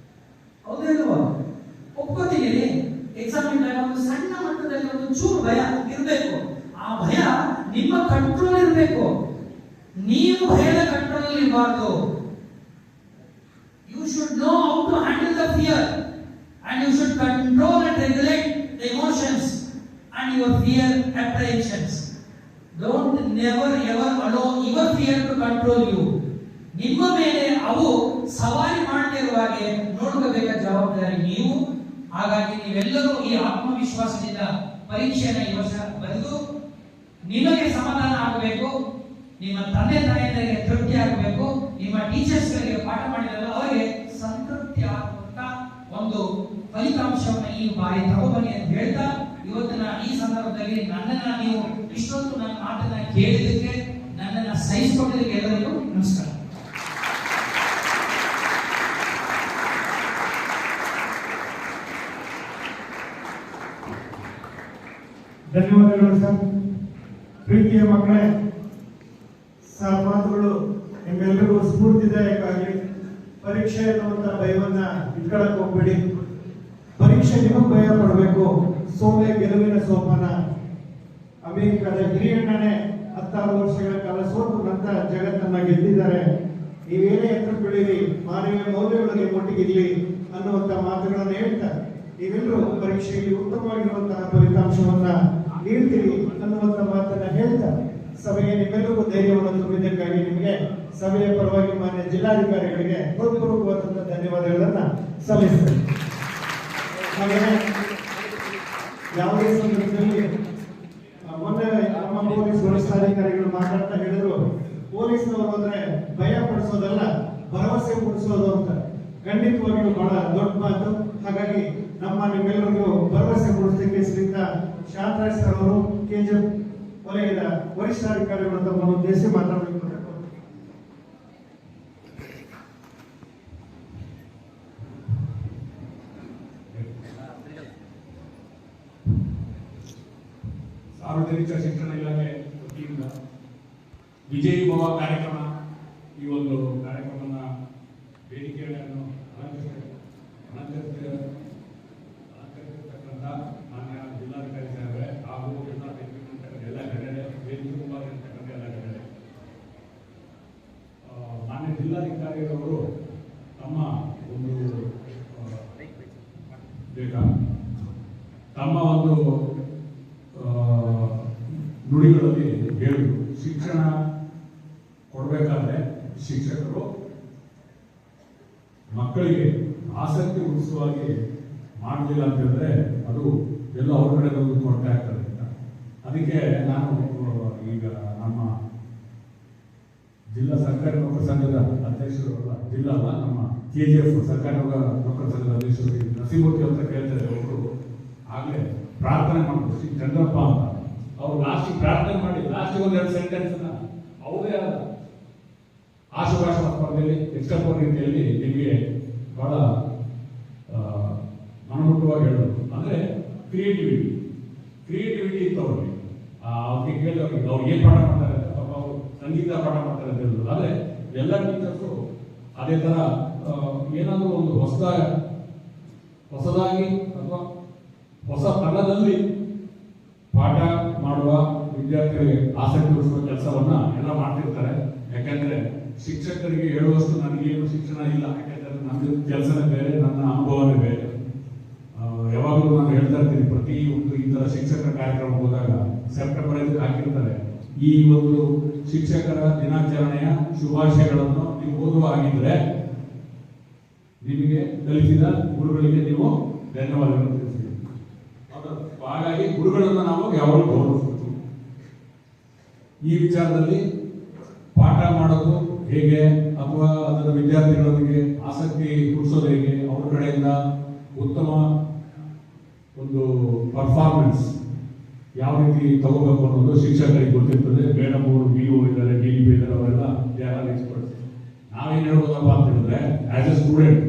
ಹೌದಲ್ವಾ? ಒಪ್ಕೋತೀನಿ, ಎಕ್ಸಾಮ್ ಇದ್ದಾಗ ಒಂದು ಸಣ್ಣ ಮಟ್ಟದಲ್ಲಿ ಒಂದು ಚೂರು ಭಯ ಇರಬೇಕು. ಆ ಭಯ ನಿಮ್ಮ ಕಂಟ್ರೋಲ್ ಇರಬೇಕು, ನೀವು ಭಯದ ಕಂಟ್ರೋಲ್ ಇರಬಾರ್ದು. You should know how to handle the fear and you should control and regulate the emotions and your fear apprehensions. Don't never ever allow your fear to control you. ನಿಮ್ಮ ಮೇಲೆ ಅವು ಸವಾರಿ ಮಾಡದಿರುವಾಗೆ ನೋಡ್ಕೋಬೇಕಾದ ಜವಾಬ್ದಾರಿ ನೀವು. ಹಾಗಾಗಿ ನೀವೆಲ್ಲರೂ ಈ ಆತ್ಮವಿಶ್ವಾಸದಿಂದ ಪರೀಕ್ಷೆಯನ್ನು ಈ ವರ್ಷ ಬರೆದು ನಿಮಗೆ ಸಮಾಧಾನ ಆಗಬೇಕು, ನಿಮ್ಮ ತಂದೆ ತಾಯಿಯರಿಗೆ ತೃಪ್ತಿ ಆಗಬೇಕು, ನಿಮ್ಮ ಟೀಚರ್ಸ್ ಗಳಿಗೆ ಪಾಠ ಮಾಡಿದಾಗ ಅವರಿಗೆ ಸಂತೃಪ್ತಿ ಆಗುವಂತ ಒಂದು ಫಲಿತಾಂಶವನ್ನು ಈ ಬಾರಿ ತಗೋಬನ್ನಿ ಅಂತ ಹೇಳ್ತಾ, ಇವತ್ತಿನ ಈ ಸಂದರ್ಭದಲ್ಲಿ ನನ್ನನ್ನ ನೀವು ಇಷ್ಟೊತ್ತು ನನ್ನ ಮಾತನ್ನ ಕೇಳಿದಕ್ಕೆ, ನನ್ನನ್ನ ಸಹಿಸಿಕೊಂಡಿದ್ದಕ್ಕೆ ಎಲ್ಲರಿಗೂ ನಮಸ್ಕಾರ. ಧನ್ಯವಾದಗಳು ಸರ್. ಪ್ರೀತಿಯ ಮಕ್ಕಳೇ, ಸರ್ ಮಾತುಗಳು ನಿಮ್ಮೆಲ್ಲರಿಗೂ ಸ್ಫೂರ್ತಿದಾಯಕ. ಪರೀಕ್ಷೆ ಅನ್ನುವಂತ ಭಯವನ್ನ ಇಟ್ಕೊಳಕ್ ಹೋಗ್ಬೇಡಿ. ಪರೀಕ್ಷೆ ನಿಮಗೆ ಭಯ ಪಡಬೇಕು. ಸೋಲೆ ಗೆಲುವಿನ ಸೋಪಾನ. ಅಮೆರಿಕದ ಹಿರಿಯಣ್ಣನೇ 16 ವರ್ಷಗಳ ಕಾಲ ಸೋತು ನಂತರ ಜಗತ್ತನ್ನ ಗೆದ್ದಿದ್ದಾರೆ. ನೀವೇನೇ ಎತ್ತರ ಬೆಳೀರಿ, ಮಾನವೀಯ ಮೌಲ್ಯಗಳಿಗೆ ಒಟ್ಟಿಗಿರ್ಲಿ ಅನ್ನುವಂತ ಮಾತುಗಳನ್ನು ಹೇಳ್ತಾ ನೀವೆಲ್ಲರೂ ಪರೀಕ್ಷೆಯಲ್ಲಿ ಉತ್ತಮವಾಗಿರುವಂತಹ ಫಲಿತಾಂಶವನ್ನ ನೀಡ್ತೀರಿ ಅನ್ನುವಂತ ಮಾತನ್ನ ಹೇಳ್ತಾ ಸಭೆಗೆ ನಿಮ್ಮೆಲ್ಲರಿಗೂ ಧೈರ್ಯವನ್ನು ತುಂಬಿದ್ದಕ್ಕಾಗಿ ನಿಮಗೆ ಸಭೆಯ ಪರವಾಗಿ ಮಾನ್ಯ ಜಿಲ್ಲಾಧಿಕಾರಿಗಳಿಗೆ ಹೃತ್ಪೂರ್ವಕವಾದಂತಹ ಧನ್ಯವಾದಗಳನ್ನ ಸಲ್ಲಿಸ್ತೇನೆ. ಹಾಗೆಯೇ ಯಾವುದೇ ಸಂದರ್ಭದಲ್ಲಿ ಮೊನ್ನೆ ನಮ್ಮ ಪೊಲೀಸ್ ವರಿಷ್ಠಾಧಿಕಾರಿಗಳು ಮಾತಾಡ್ತಾ ಹೇಳಿದ್ರು, ಪೊಲೀಸ್ನವರು ಅಂದ್ರೆ ಭಯ ಪಡಿಸೋದಲ್ಲ, ಭರವಸೆ ಮೂಡಿಸೋದು ಅಂತ. ಖಂಡಿತವಾಗಿಯೂ ಬಹಳ ದೊಡ್ಡ ಮಾತು. ಹಾಗಾಗಿ ನಿಮ್ಮೆಲ್ಲರಿಗೂ ಭರವಸೆ ಮೂಡಿಸಲಿಕ್ಕೆ ಶ್ರೀಯುತ ಶಾಂತರಾಜ್ ಸರ್ ಅವರು ಕೆಜಿಎಫ್ ವಲಯದ ವರಿಷ್ಠಾಧಿಕಾರಿಗಳು ತಮ್ಮನ್ನು ಉದ್ದೇಶಿಸಿ ಮಾತನಾಡಬೇಕು. ಸಾರ್ವಜನಿಕ ಶಿಕ್ಷಣ ಇಲಾಖೆ ವತಿಯಿಂದ ವಿಜಯ್ ಭವ ಕಾರ್ಯಕ್ರಮ, ಈ ಒಂದು ಕಾರ್ಯಕ್ರಮನ ವೇದಿಕೆಗಳನ್ನು ಅಲಂಕರಿಸಿರ್ತಕ್ಕಂಥ ಮಾನ್ಯ ಜಿಲ್ಲಾಧಿಕಾರಿ ಸಾಹೇಬ್ರೆ ಹಾಗೂ ಎಲ್ಲ ಕಡೆ ವೇದಿಕೆ ಮುಂಭಾಗಿರ್ತಕ್ಕಂಥ ಎಲ್ಲ ಕಡೆ ಮಾನ್ಯ ಜಿಲ್ಲಾಧಿಕಾರಿಯವರು ತಮ್ಮ ಒಂದು ತಮ್ಮ ಒಂದು ನುಡಿಗಳಲ್ಲಿ ಹೇಳಿದ್ರು, ಶಿಕ್ಷಣ ಕೊಡಬೇಕಾದ್ರೆ ಶಿಕ್ಷಕರು ಮಕ್ಕಳಿಗೆ ಆಸಕ್ತಿ ಉಳಿಸುವಾಗಿ ಮಾಡಲಿಲ್ಲ ಅಂತ ಹೇಳಿದ್ರೆ ಅದು ಎಲ್ಲ ಅವ್ರ ಕಡೆ ಬಂದು ಕೊಡ್ತಾ ಇರ್ತದೆ ಅಂತ. ಅದಕ್ಕೆ ನಾನು ಈಗ ನಮ್ಮ ಜಿಲ್ಲಾ ಸರ್ಕಾರಿ ನೌಕರ ಸಂಘದ ಅಧ್ಯಕ್ಷರು ಜಿಲ್ಲಾ ಅಲ್ಲ, ನಮ್ಮ ಕೆಜಿಎಫ್ ಸರ್ಕಾರಿ ನೌಕರ ಸಂಘದ ಅಧ್ಯಕ್ಷರು ನರಸಿಂಹಮೂರ್ತಿ ಅಂತ ಕೇಳ್ತಾರೆ. ಅವರು ಆಗಲೇ ಪ್ರಾರ್ಥನೆ ಮಾಡಿದ್ರು, ಶ್ರೀ ಚಂದ್ರಪ್ಪ ಅಂತ. ಅವ್ರು ಲಾಸ್ಟಿಗೆ ಪ್ರಾರ್ಥನೆ ಮಾಡಿ ಲಾಸ್ಟಿಗೆ ಒಂದೆರಡು ಸೆಂಟೆನ್ಸ್ ಅವರೇ ಆದ ಆಶುಭಾಷಣ ಸ್ಪರ್ಧೆಯಲ್ಲಿ ಎಕ್ಸ್ಟ್ರಾ ರೀತಿಯಲ್ಲಿ ನಿಮಗೆ ಬಹಳ ಮನಮುಟ್ಟವಾಗಿ ಹೇಳೋದು ಅಂದ್ರೆ ಕ್ರಿಯೇಟಿವಿಟಿ ಇತ್ತು ಅವ್ರಿಗೆ. ಅವ್ರಿಗೆ ಕೇಳಿದವ್ರಿಗೆ ಅವ್ರು ಏನು ಪಾಠ ಮಾಡ್ತಾರೆ, ಪಾಪ ಅವರು ಸಂಗೀತ ಪಾಠ ಮಾಡ್ತಾರೆ ಅಂತ ಹೇಳಿದ್ರು. ಆದರೆ ಎಲ್ಲ ಟೀಚರ್ಸು ಅದೇ ಥರ ಏನಾದರೂ ಒಂದು ಹೊಸದಾಗಿ ಅಥವಾ ಹೊಸ ತರದಲ್ಲಿ ಪಾಠ ಮಾಡುವ ವಿದ್ಯಾರ್ಥಿಗಳಿಗೆ ಆಸಕ್ತಿ ಉಳಿಸುವ ಕೆಲಸವನ್ನ ಎಲ್ಲ ಮಾಡ್ತಿರ್ತಾರೆ. ಯಾಕಂದ್ರೆ ಶಿಕ್ಷಕರಿಗೆ ಹೇಳುವಷ್ಟು ನನಗೇನು ಶಿಕ್ಷಣ ಇಲ್ಲ, ಯಾಕಂದ್ರೆ ನನ್ನ ಕೆಲಸನೇ ಬೇರೆ, ನನ್ನ ಅನುಭವನೇ ಬೇರೆ. ಯಾವಾಗಲೂ ನಾನು ಹೇಳ್ತಾ ಇರ್ತೀನಿ, ಪ್ರತಿ ಒಂದು ಈ ತರ ಶಿಕ್ಷಕರ ಕಾರ್ಯಕ್ರಮ ಹೋದಾಗ ಸೆಪ್ಟೆಂಬರ್ 5ಕ್ಕೆ ಹಾಕಿರ್ತಾರೆ, ಈ ಒಂದು ಶಿಕ್ಷಕರ ದಿನಾಚರಣೆಯ ಶುಭಾಶಯಗಳನ್ನು ನೀವು ಓದುವ ಆಗಿದ್ರೆ ನಿಮಗೆ ಕಲಿಸಿದ ಗುರುಗಳಿಗೆ ನೀವು ಧನ್ಯವಾದಗಳನ್ನು ತಿಳಿಸಿ. ಹಾಗಾಗಿ ಗುರುಗಳನ್ನು ನಾವು ಯಾವಾಗಲೂ ಗೌರವಿಸಬೇಕು. ಈ ವಿಚಾರದಲ್ಲಿ ಪಾಠ ಮಾಡೋದು ಹೇಗೆ ಅಥವಾ ಅದರ ವಿದ್ಯಾರ್ಥಿಗಳೊಂದಿಗೆ ಆಸಕ್ತಿ ಹುಟ್ಟಿಸೋದು ಹೇಗೆ, ಅವ್ರ ಕಡೆಯಿಂದ ಉತ್ತಮ ಒಂದು ಪರ್ಫಾರ್ಮೆನ್ಸ್ ಯಾವ ರೀತಿ ತಗೋಬೇಕು ಅನ್ನೋದು ಶಿಕ್ಷಕರಿಗೆ ಗೊತ್ತಿರ್ತದೆ. ಮೇಡಮ್ ಅವರು BO ಇದ್ದಾರೆ, DDP ಇದ್ದಾರೆ, ಅವರೆಲ್ಲ ಎಕ್ಸ್ಪರ್ಟ್ಸ್. ನಾವೇನು ಹೇಳ್ಬೋದಪ್ಪ ಅಂತ ಹೇಳಿದ್ರೆ, ಆಸ್ ಎ ಸ್ಟೂಡೆಂಟ್,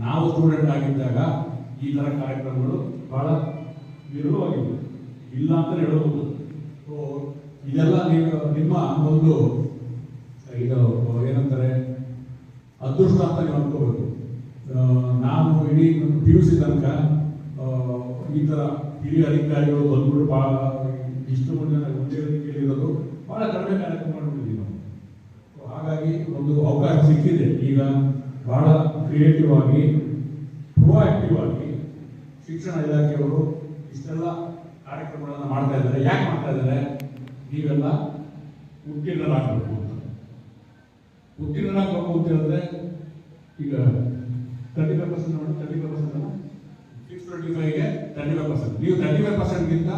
ನಾವು ಸ್ಟೂಡೆಂಟ್ ಆಗಿದ್ದಾಗ ಈ ತರ ಕಾರ್ಯಕ್ರಮಗಳು ಬಹಳ ವಿರಳವಾಗಿವೆ, ಇಲ್ಲ ಅಂತ ಹೇಳಬಹುದು. ಸೊ ಇದೆಲ್ಲ ನಿಮ್ಮ ಒಂದು ಇದು ಏನಂತಾರೆ ಅದೃಷ್ಟ ಅಂತ ನೀವು ಅನ್ಕೋಬೇಕು. ನಾನು ಇಡೀ PUC ತನಕ ಈ ತರ ಹಿರಿಯ ಅಧಿಕಾರಿಗಳು ಬಂದ್ಬಿಟ್ಟು ಇಷ್ಟು ಮುಂದೆ ಒಂದೇ ಕೇಳಿರೋದು ಬಹಳ ಕಡಿಮೆ ಕಾರ್ಯಕ್ರಮ ಮಾಡಿಬಿಟ್ಟಿದ್ದೀವಿ ನಾವು. ಹಾಗಾಗಿ ಒಂದು ಅವಕಾಶ ಸಿಕ್ಕಿದೆ. ಈಗ ಬಹಳ ಕ್ರಿಯೇಟಿವ್ ಆಗಿ ಪ್ರೊಆಕ್ಟಿವ್ ಆಗಿ ಶಿಕ್ಷಣ ಇಲಾಖೆಯವರು ಇಷ್ಟೆಲ್ಲ ಕಾರ್ಯಕ್ರಮಗಳನ್ನು ಮಾಡ್ತಾ ಇದ್ದಾರೆ. ಯಾಕೆ ಮಾಡ್ತಾ ಇದ್ದಾರೆ? ನೀವೆಲ್ಲ ಉತ್ತೀರ್ಣರಾಗಬೇಕು ಅಂತ. ಉತ್ತೀರ್ಣರಾಗಬೇಕು ಅಂತ ಹೇಳಿದ್ರೆ ಈಗ 35% 625ಗೆ 35%. ನೀವು 35%ಗಿಂತ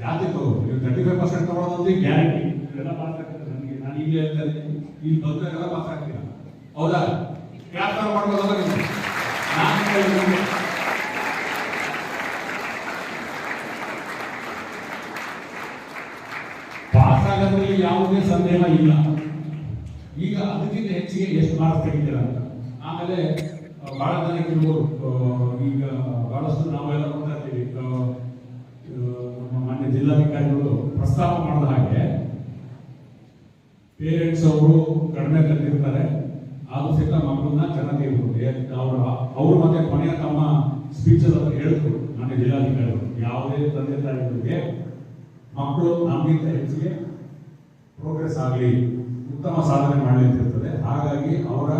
ಜಾಸ್ತಿ ತಗೋಬೇಕು. ನೀವು 35% ತಗೊಳ್ಳೋದಂದ್ರೆ ಗ್ಯಾರಂಟಿ. ಇವೆಲ್ಲ ಪಾಸ್ ಆಗ್ತದೆ. ನನಗೆ ನಾನು ಈಗ ಹೇಳ್ತಾ ಇದ್ದೀನಿ, ಇಲ್ಲಿ ಬಂದಾಗೆಲ್ಲ ಪಾಸ್ ಆಗ್ತೀರಾ, ಹೌದಾ? ಕ್ಲಾಸ್ ಮಾಡ್ಬೋದಲ್ಲ ನೀವು? ಪಾಸ್ ಆಗೋದ್ರಲ್ಲಿ ಯಾವುದೇ ಸಂದೇಹ ಇಲ್ಲ. ಈಗ ಅದಕ್ಕಿಂತ ಹೆಚ್ಚಿಗೆ ಎಷ್ಟು ಮಾರ್ಕ್ಸ್ ತೆಗಿತೀರಾ ಅಂತ. ಆಮೇಲೆ ಬಹಳ ಜನಕ್ಕೆ ಇರ್ಬೋದು, ಈಗ ಬಹಳಷ್ಟು ನಾವೆಲ್ಲ ನೋಡ್ತಾ ಇರ್ತೀವಿ, ನಮ್ಮ ಮಾನ್ಯ ಮಾನ್ಯ ಜಿಲ್ಲಾಧಿಕಾರಿಗಳು ಪ್ರಸ್ತಾಪ ಮಾಡಿದ ಹಾಗೆ ಪೇರೆಂಟ್ಸ್ ಅವರು ಕಡಿಮೆ ತಂದಿರ್ತಾರೆ, ಆದ್ರೂ ಸಹಿತ ಮಕ್ಕಳನ್ನ ಚೆನ್ನಾಗಿ ಇರ್ಬೋದು. ಅವರು ಮತ್ತೆ ಕೊನೆಯ ತಮ್ಮ ಸ್ಪೀಚ್ ಅಲ್ಲಿ ಹೇಳಿದ್ರು ಮಾನ್ಯ ಜಿಲ್ಲಾಧಿಕಾರಿಗಳು, ಯಾವುದೇ ತಂದೆ ತಾಯಿಗಳಿಗೆ ಮಕ್ಕಳು ನಮ್ಗಿಂತ ಹೆಚ್ಚಿಗೆ ಪ್ರೋಗ್ರೆಸ್ ಆಗಲಿ, ಉತ್ತಮ ಸಾಧನೆ ಮಾಡಲಿ ಅಂತ ಇರ್ತದೆ. ಹಾಗಾಗಿ ಅವರ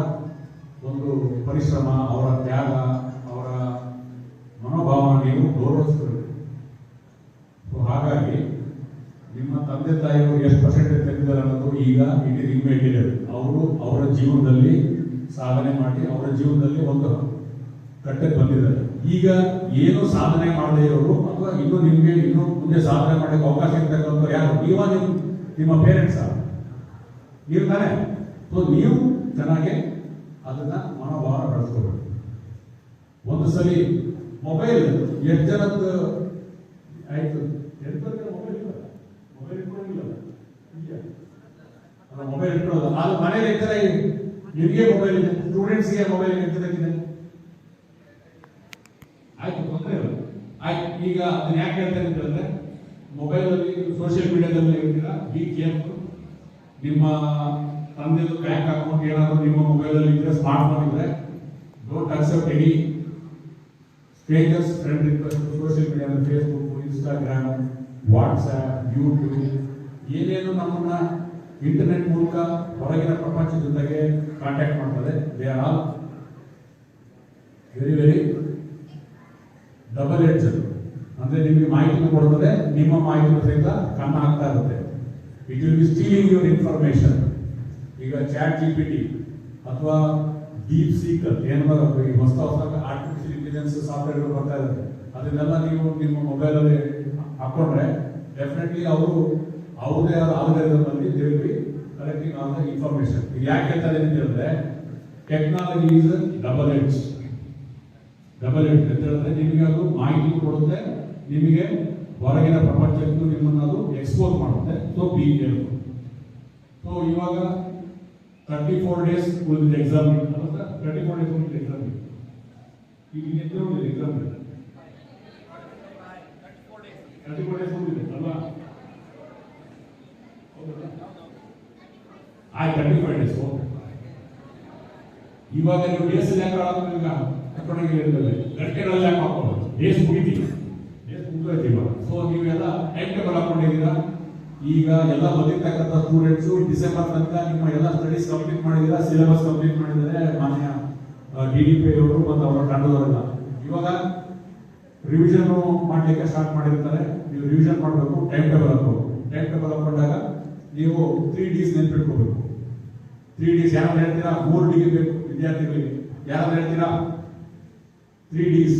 ಒಂದು ಪರಿಶ್ರಮ, ಅವರ ತ್ಯಾಗ, ಅವರ ಮನೋಭಾವನ ನೀವು ಗೌರವಿಸಬೇಕು. ಹಾಗಾಗಿ ನಿಮ್ಮ ತಂದೆ ತಾಯಿಯವರು ಎಷ್ಟು ಪರ್ಸೆಂಟೇಜ್ ತೆಗೆದಿದ್ದಾರೆ ಅನ್ನೋದು ಈಗ ಇಡೀ ನಿಮ್ಗೆ ಅವರು ಅವರ ಜೀವನದಲ್ಲಿ ಸಾಧನೆ ಮಾಡಿ ಅವರ ಜೀವನದಲ್ಲಿ ಒಂದು ಕಟ್ಟಕ್ಕೆ ಬಂದಿದ್ದಾರೆ. ಈಗ ಏನು ಸಾಧನೆ ಮಾಡದೇ ಇರೋರು ಅಥವಾ ಇನ್ನೂ ನಿಮ್ಗೆ ಇನ್ನೂ ಮುಂದೆ ಸಾಧನೆ ಮಾಡಲಿಕ್ಕೆ ಅವಕಾಶ ಇರ್ತಕ್ಕಂಥ ಯಾರು? ನಿಮ್ಮ ಪೇರೆಂಟ್ಸ್ ನೀವು ತಾನೆ. ಸೊ ನೀವು ಚೆನ್ನಾಗಿ ಅದನ್ನ ಮನೋಭಾವ ಬೆಳೆಸ್ಕೋಬೇಕು. ಒಂದು ಸಲಿ ಮೊಬೈಲ್ ಎಷ್ಟು ಜನದ್ದು ಆಯ್ತು, ಮೊಬೈಲ್ ಇಟ್ಕೊಳ್ಳೋದು ಅದು ಮನೇಲಿ ಇರ್ತಾರೆ. ನಿಮಗೆ ಮೊಬೈಲ್ ಇದೆ, ಸ್ಟೂಡೆಂಟ್ಸ್ಗೆ ಮೊಬೈಲ್ ಇರ್ತದಕ್ಕಿದೆ, ಆಯ್ತು, ತೊಂದರೆ ಇಲ್ಲ. ಆಯ್ತು, ಈಗ ಅದನ್ನ ಯಾಕೆ ಹೇಳ್ತಾರೆ ಅಂತಂದ್ರೆ ಮೊಬೈಲ್ ಅಲ್ಲಿ ಸೋಷಿಯಲ್ ಮೀಡಿಯಾದಲ್ಲಿ ಇರ್ತೀರಾ, ಬಿ ಕೇರ್ಫುಲ್. ನಿಮ್ಮ ತಂದೆದು ಬ್ಯಾಂಕ್ ಅಕೌಂಟ್ ಏನಾದರೂ ನಿಮ್ಮ ಮೊಬೈಲ್ ಅಲ್ಲಿ ಇದ್ರೆ, ಸ್ಮಾರ್ಟ್ ಫೋನ್ ಇದ್ರೆ, don't accept any stranger's friend request social media, Facebook, Instagram, WhatsApp, YouTube, ಏನೇನು ನಮ್ಮನ್ನ ಇಂಟರ್ನೆಟ್ ಮೂಲಕ ಹೊರಗಿನ ಪ್ರಪಂಚದ ಜೊತೆಗೆ ಕಾಂಟ್ಯಾಕ್ಟ್ ಮಾಡ್ತದೆ. They are all very very double edge. ಅಂದ್ರೆ ನಿಮಗೆ ಮಾಹಿತಿ ಕೊಡ್ತದೆ, ನಿಮ್ಮ ಮಾಹಿತಿ ಸಹಿತ ಕಣ್ಣ ಆಗ್ತಾ ಇರುತ್ತೆ. It will be stealing your information. ಈಗ ಚಾಟ್ GPT ಅಥವಾ ಡೀಪ್ ಸೀಕರ್ ಏನಾದ್ರು ಹೊಸ ಆರ್ಟಿಫಿಷಿಯಲ್ ಇಂಟೆಲಿಜೆನ್ಸ್ ಸಾಫ್ಟ್ವೇರ್ ಬರ್ತಾ ಇದ್ದಾರೆ, ಅದನ್ನೆಲ್ಲ ನೀವು ನಿಮ್ಮ ಮೊಬೈಲ್ ಅಲ್ಲಿ ಹಾಕೊಂಡ್ರೆ ಡೆಫಿನೆಟ್ಲಿ ಅವರು ಅವ್ರದೇ ಆದ ಆಲ್ಗರಿದಮ್ ಅಲ್ಲಿ they will be collecting all the information. ಇದು ಯಾಕೆ ಹೇಳ್ತಾರೆ ಅಂತ ಹೇಳಿದ್ರೆ ಟೆಕ್ನಾಲಜಿ ಈಸ್ ಡಬಲ್ ಎಡ್ಜ್ ಅಂತ ಹೇಳಿದ್ರೆ ನಿಮಗೆ ಅದು ಮಾಹಿತಿ ಕೊಡುತ್ತೆ, ನಿಮಗೆ ಹೊರಗಿನ ಪ್ರಪಂಚಕ್ಕೂ ನಿಮ್ಮನ್ನು ಅದು ಎಕ್ಸ್ಪೋಸ್ ಮಾಡುತ್ತೆ. So be careful. ಸೊ ಇವಾಗ 34 days ಉಳಿದಿದೆ ಎಕ್ಸಾಮ್. 34 days ಉಳಿದಿದೆ ಎಕ್ಸಾಮ್. ಈಗ ಎಷ್ಟೇ ಉಳಿದಿದೆ ಎಕ್ಸಾಮ್? 34 days ಉಳಿದಿದೆ ಅಲ್ವಾ? ಆಯ್ತು, 35 days. ಇವಾಗ ನೀವು ಡೇಸ್ ಯಾಕೆ ಈಗ ಹಾಕೊಂಡಿದ್ದೀರಿ, ಗಂಟೆಗಳಲ್ಲಿ ಯಾಕೆ ಹಾಕೊಳ್ಳೋದು? ಡೇಸ್ ಮುಗಿತೀವಿ, ಡೇಸ್ ಮುಗಿದೋಯ್ತು ಇವಾಗ. ಸೊ ನೀವೆಲ್ಲ ಟೈಮ್ ಟೇಬಲ್ ಹಾಕೊಂಡಿದ್ದೀರಾ. ಈಗ ಎಲ್ಲ ಓದಿರ್ತಕ್ಕಂಥ ಸ್ಟೂಡೆಂಟ್ಸು ಡಿಸೆಂಬರ್ ತನಕ ನಿಮ್ಮ ಎಲ್ಲ ಸ್ಟಡೀಸ್ ಕಂಪ್ಲೀಟ್ ಮಾಡಿದ್ದೀರಾ, ಸಿಲೆಬಸ್ ಕಂಪ್ಲೀಟ್ ಮಾಡಿದ್ದಾರೆ ಮಾನ್ಯ DDP ಅವರು ಮತ್ತು ಅವರ ತಂಡದವರೆಲ್ಲ. ಇವಾಗ ರಿವಿಷನ್ ಮಾಡಲಿಕ್ಕೆ ಸ್ಟಾರ್ಟ್ ಮಾಡಿರ್ತಾರೆ. ನೀವು ರಿವಿಷನ್ ಮಾಡಬೇಕು, ಟೈಮ್ ಟೇಬಲ್ ಹಾಕಬೇಕು. ಟೈಮ್ ಟೇಬಲ್ ಹಾಕೊಂಡಾಗ ನೀವು 3 Ds ನೆನ್ಪಿಟ್ಕೋಬೇಕು. 3 Ds ಯಾರು ಹೇಳ್ತೀರಾ? 3 D ಬೇಕು ವಿದ್ಯಾರ್ಥಿಗಳಿಗೆ. ಯಾರು ಹೇಳ್ತೀರಾ? 3 Ds.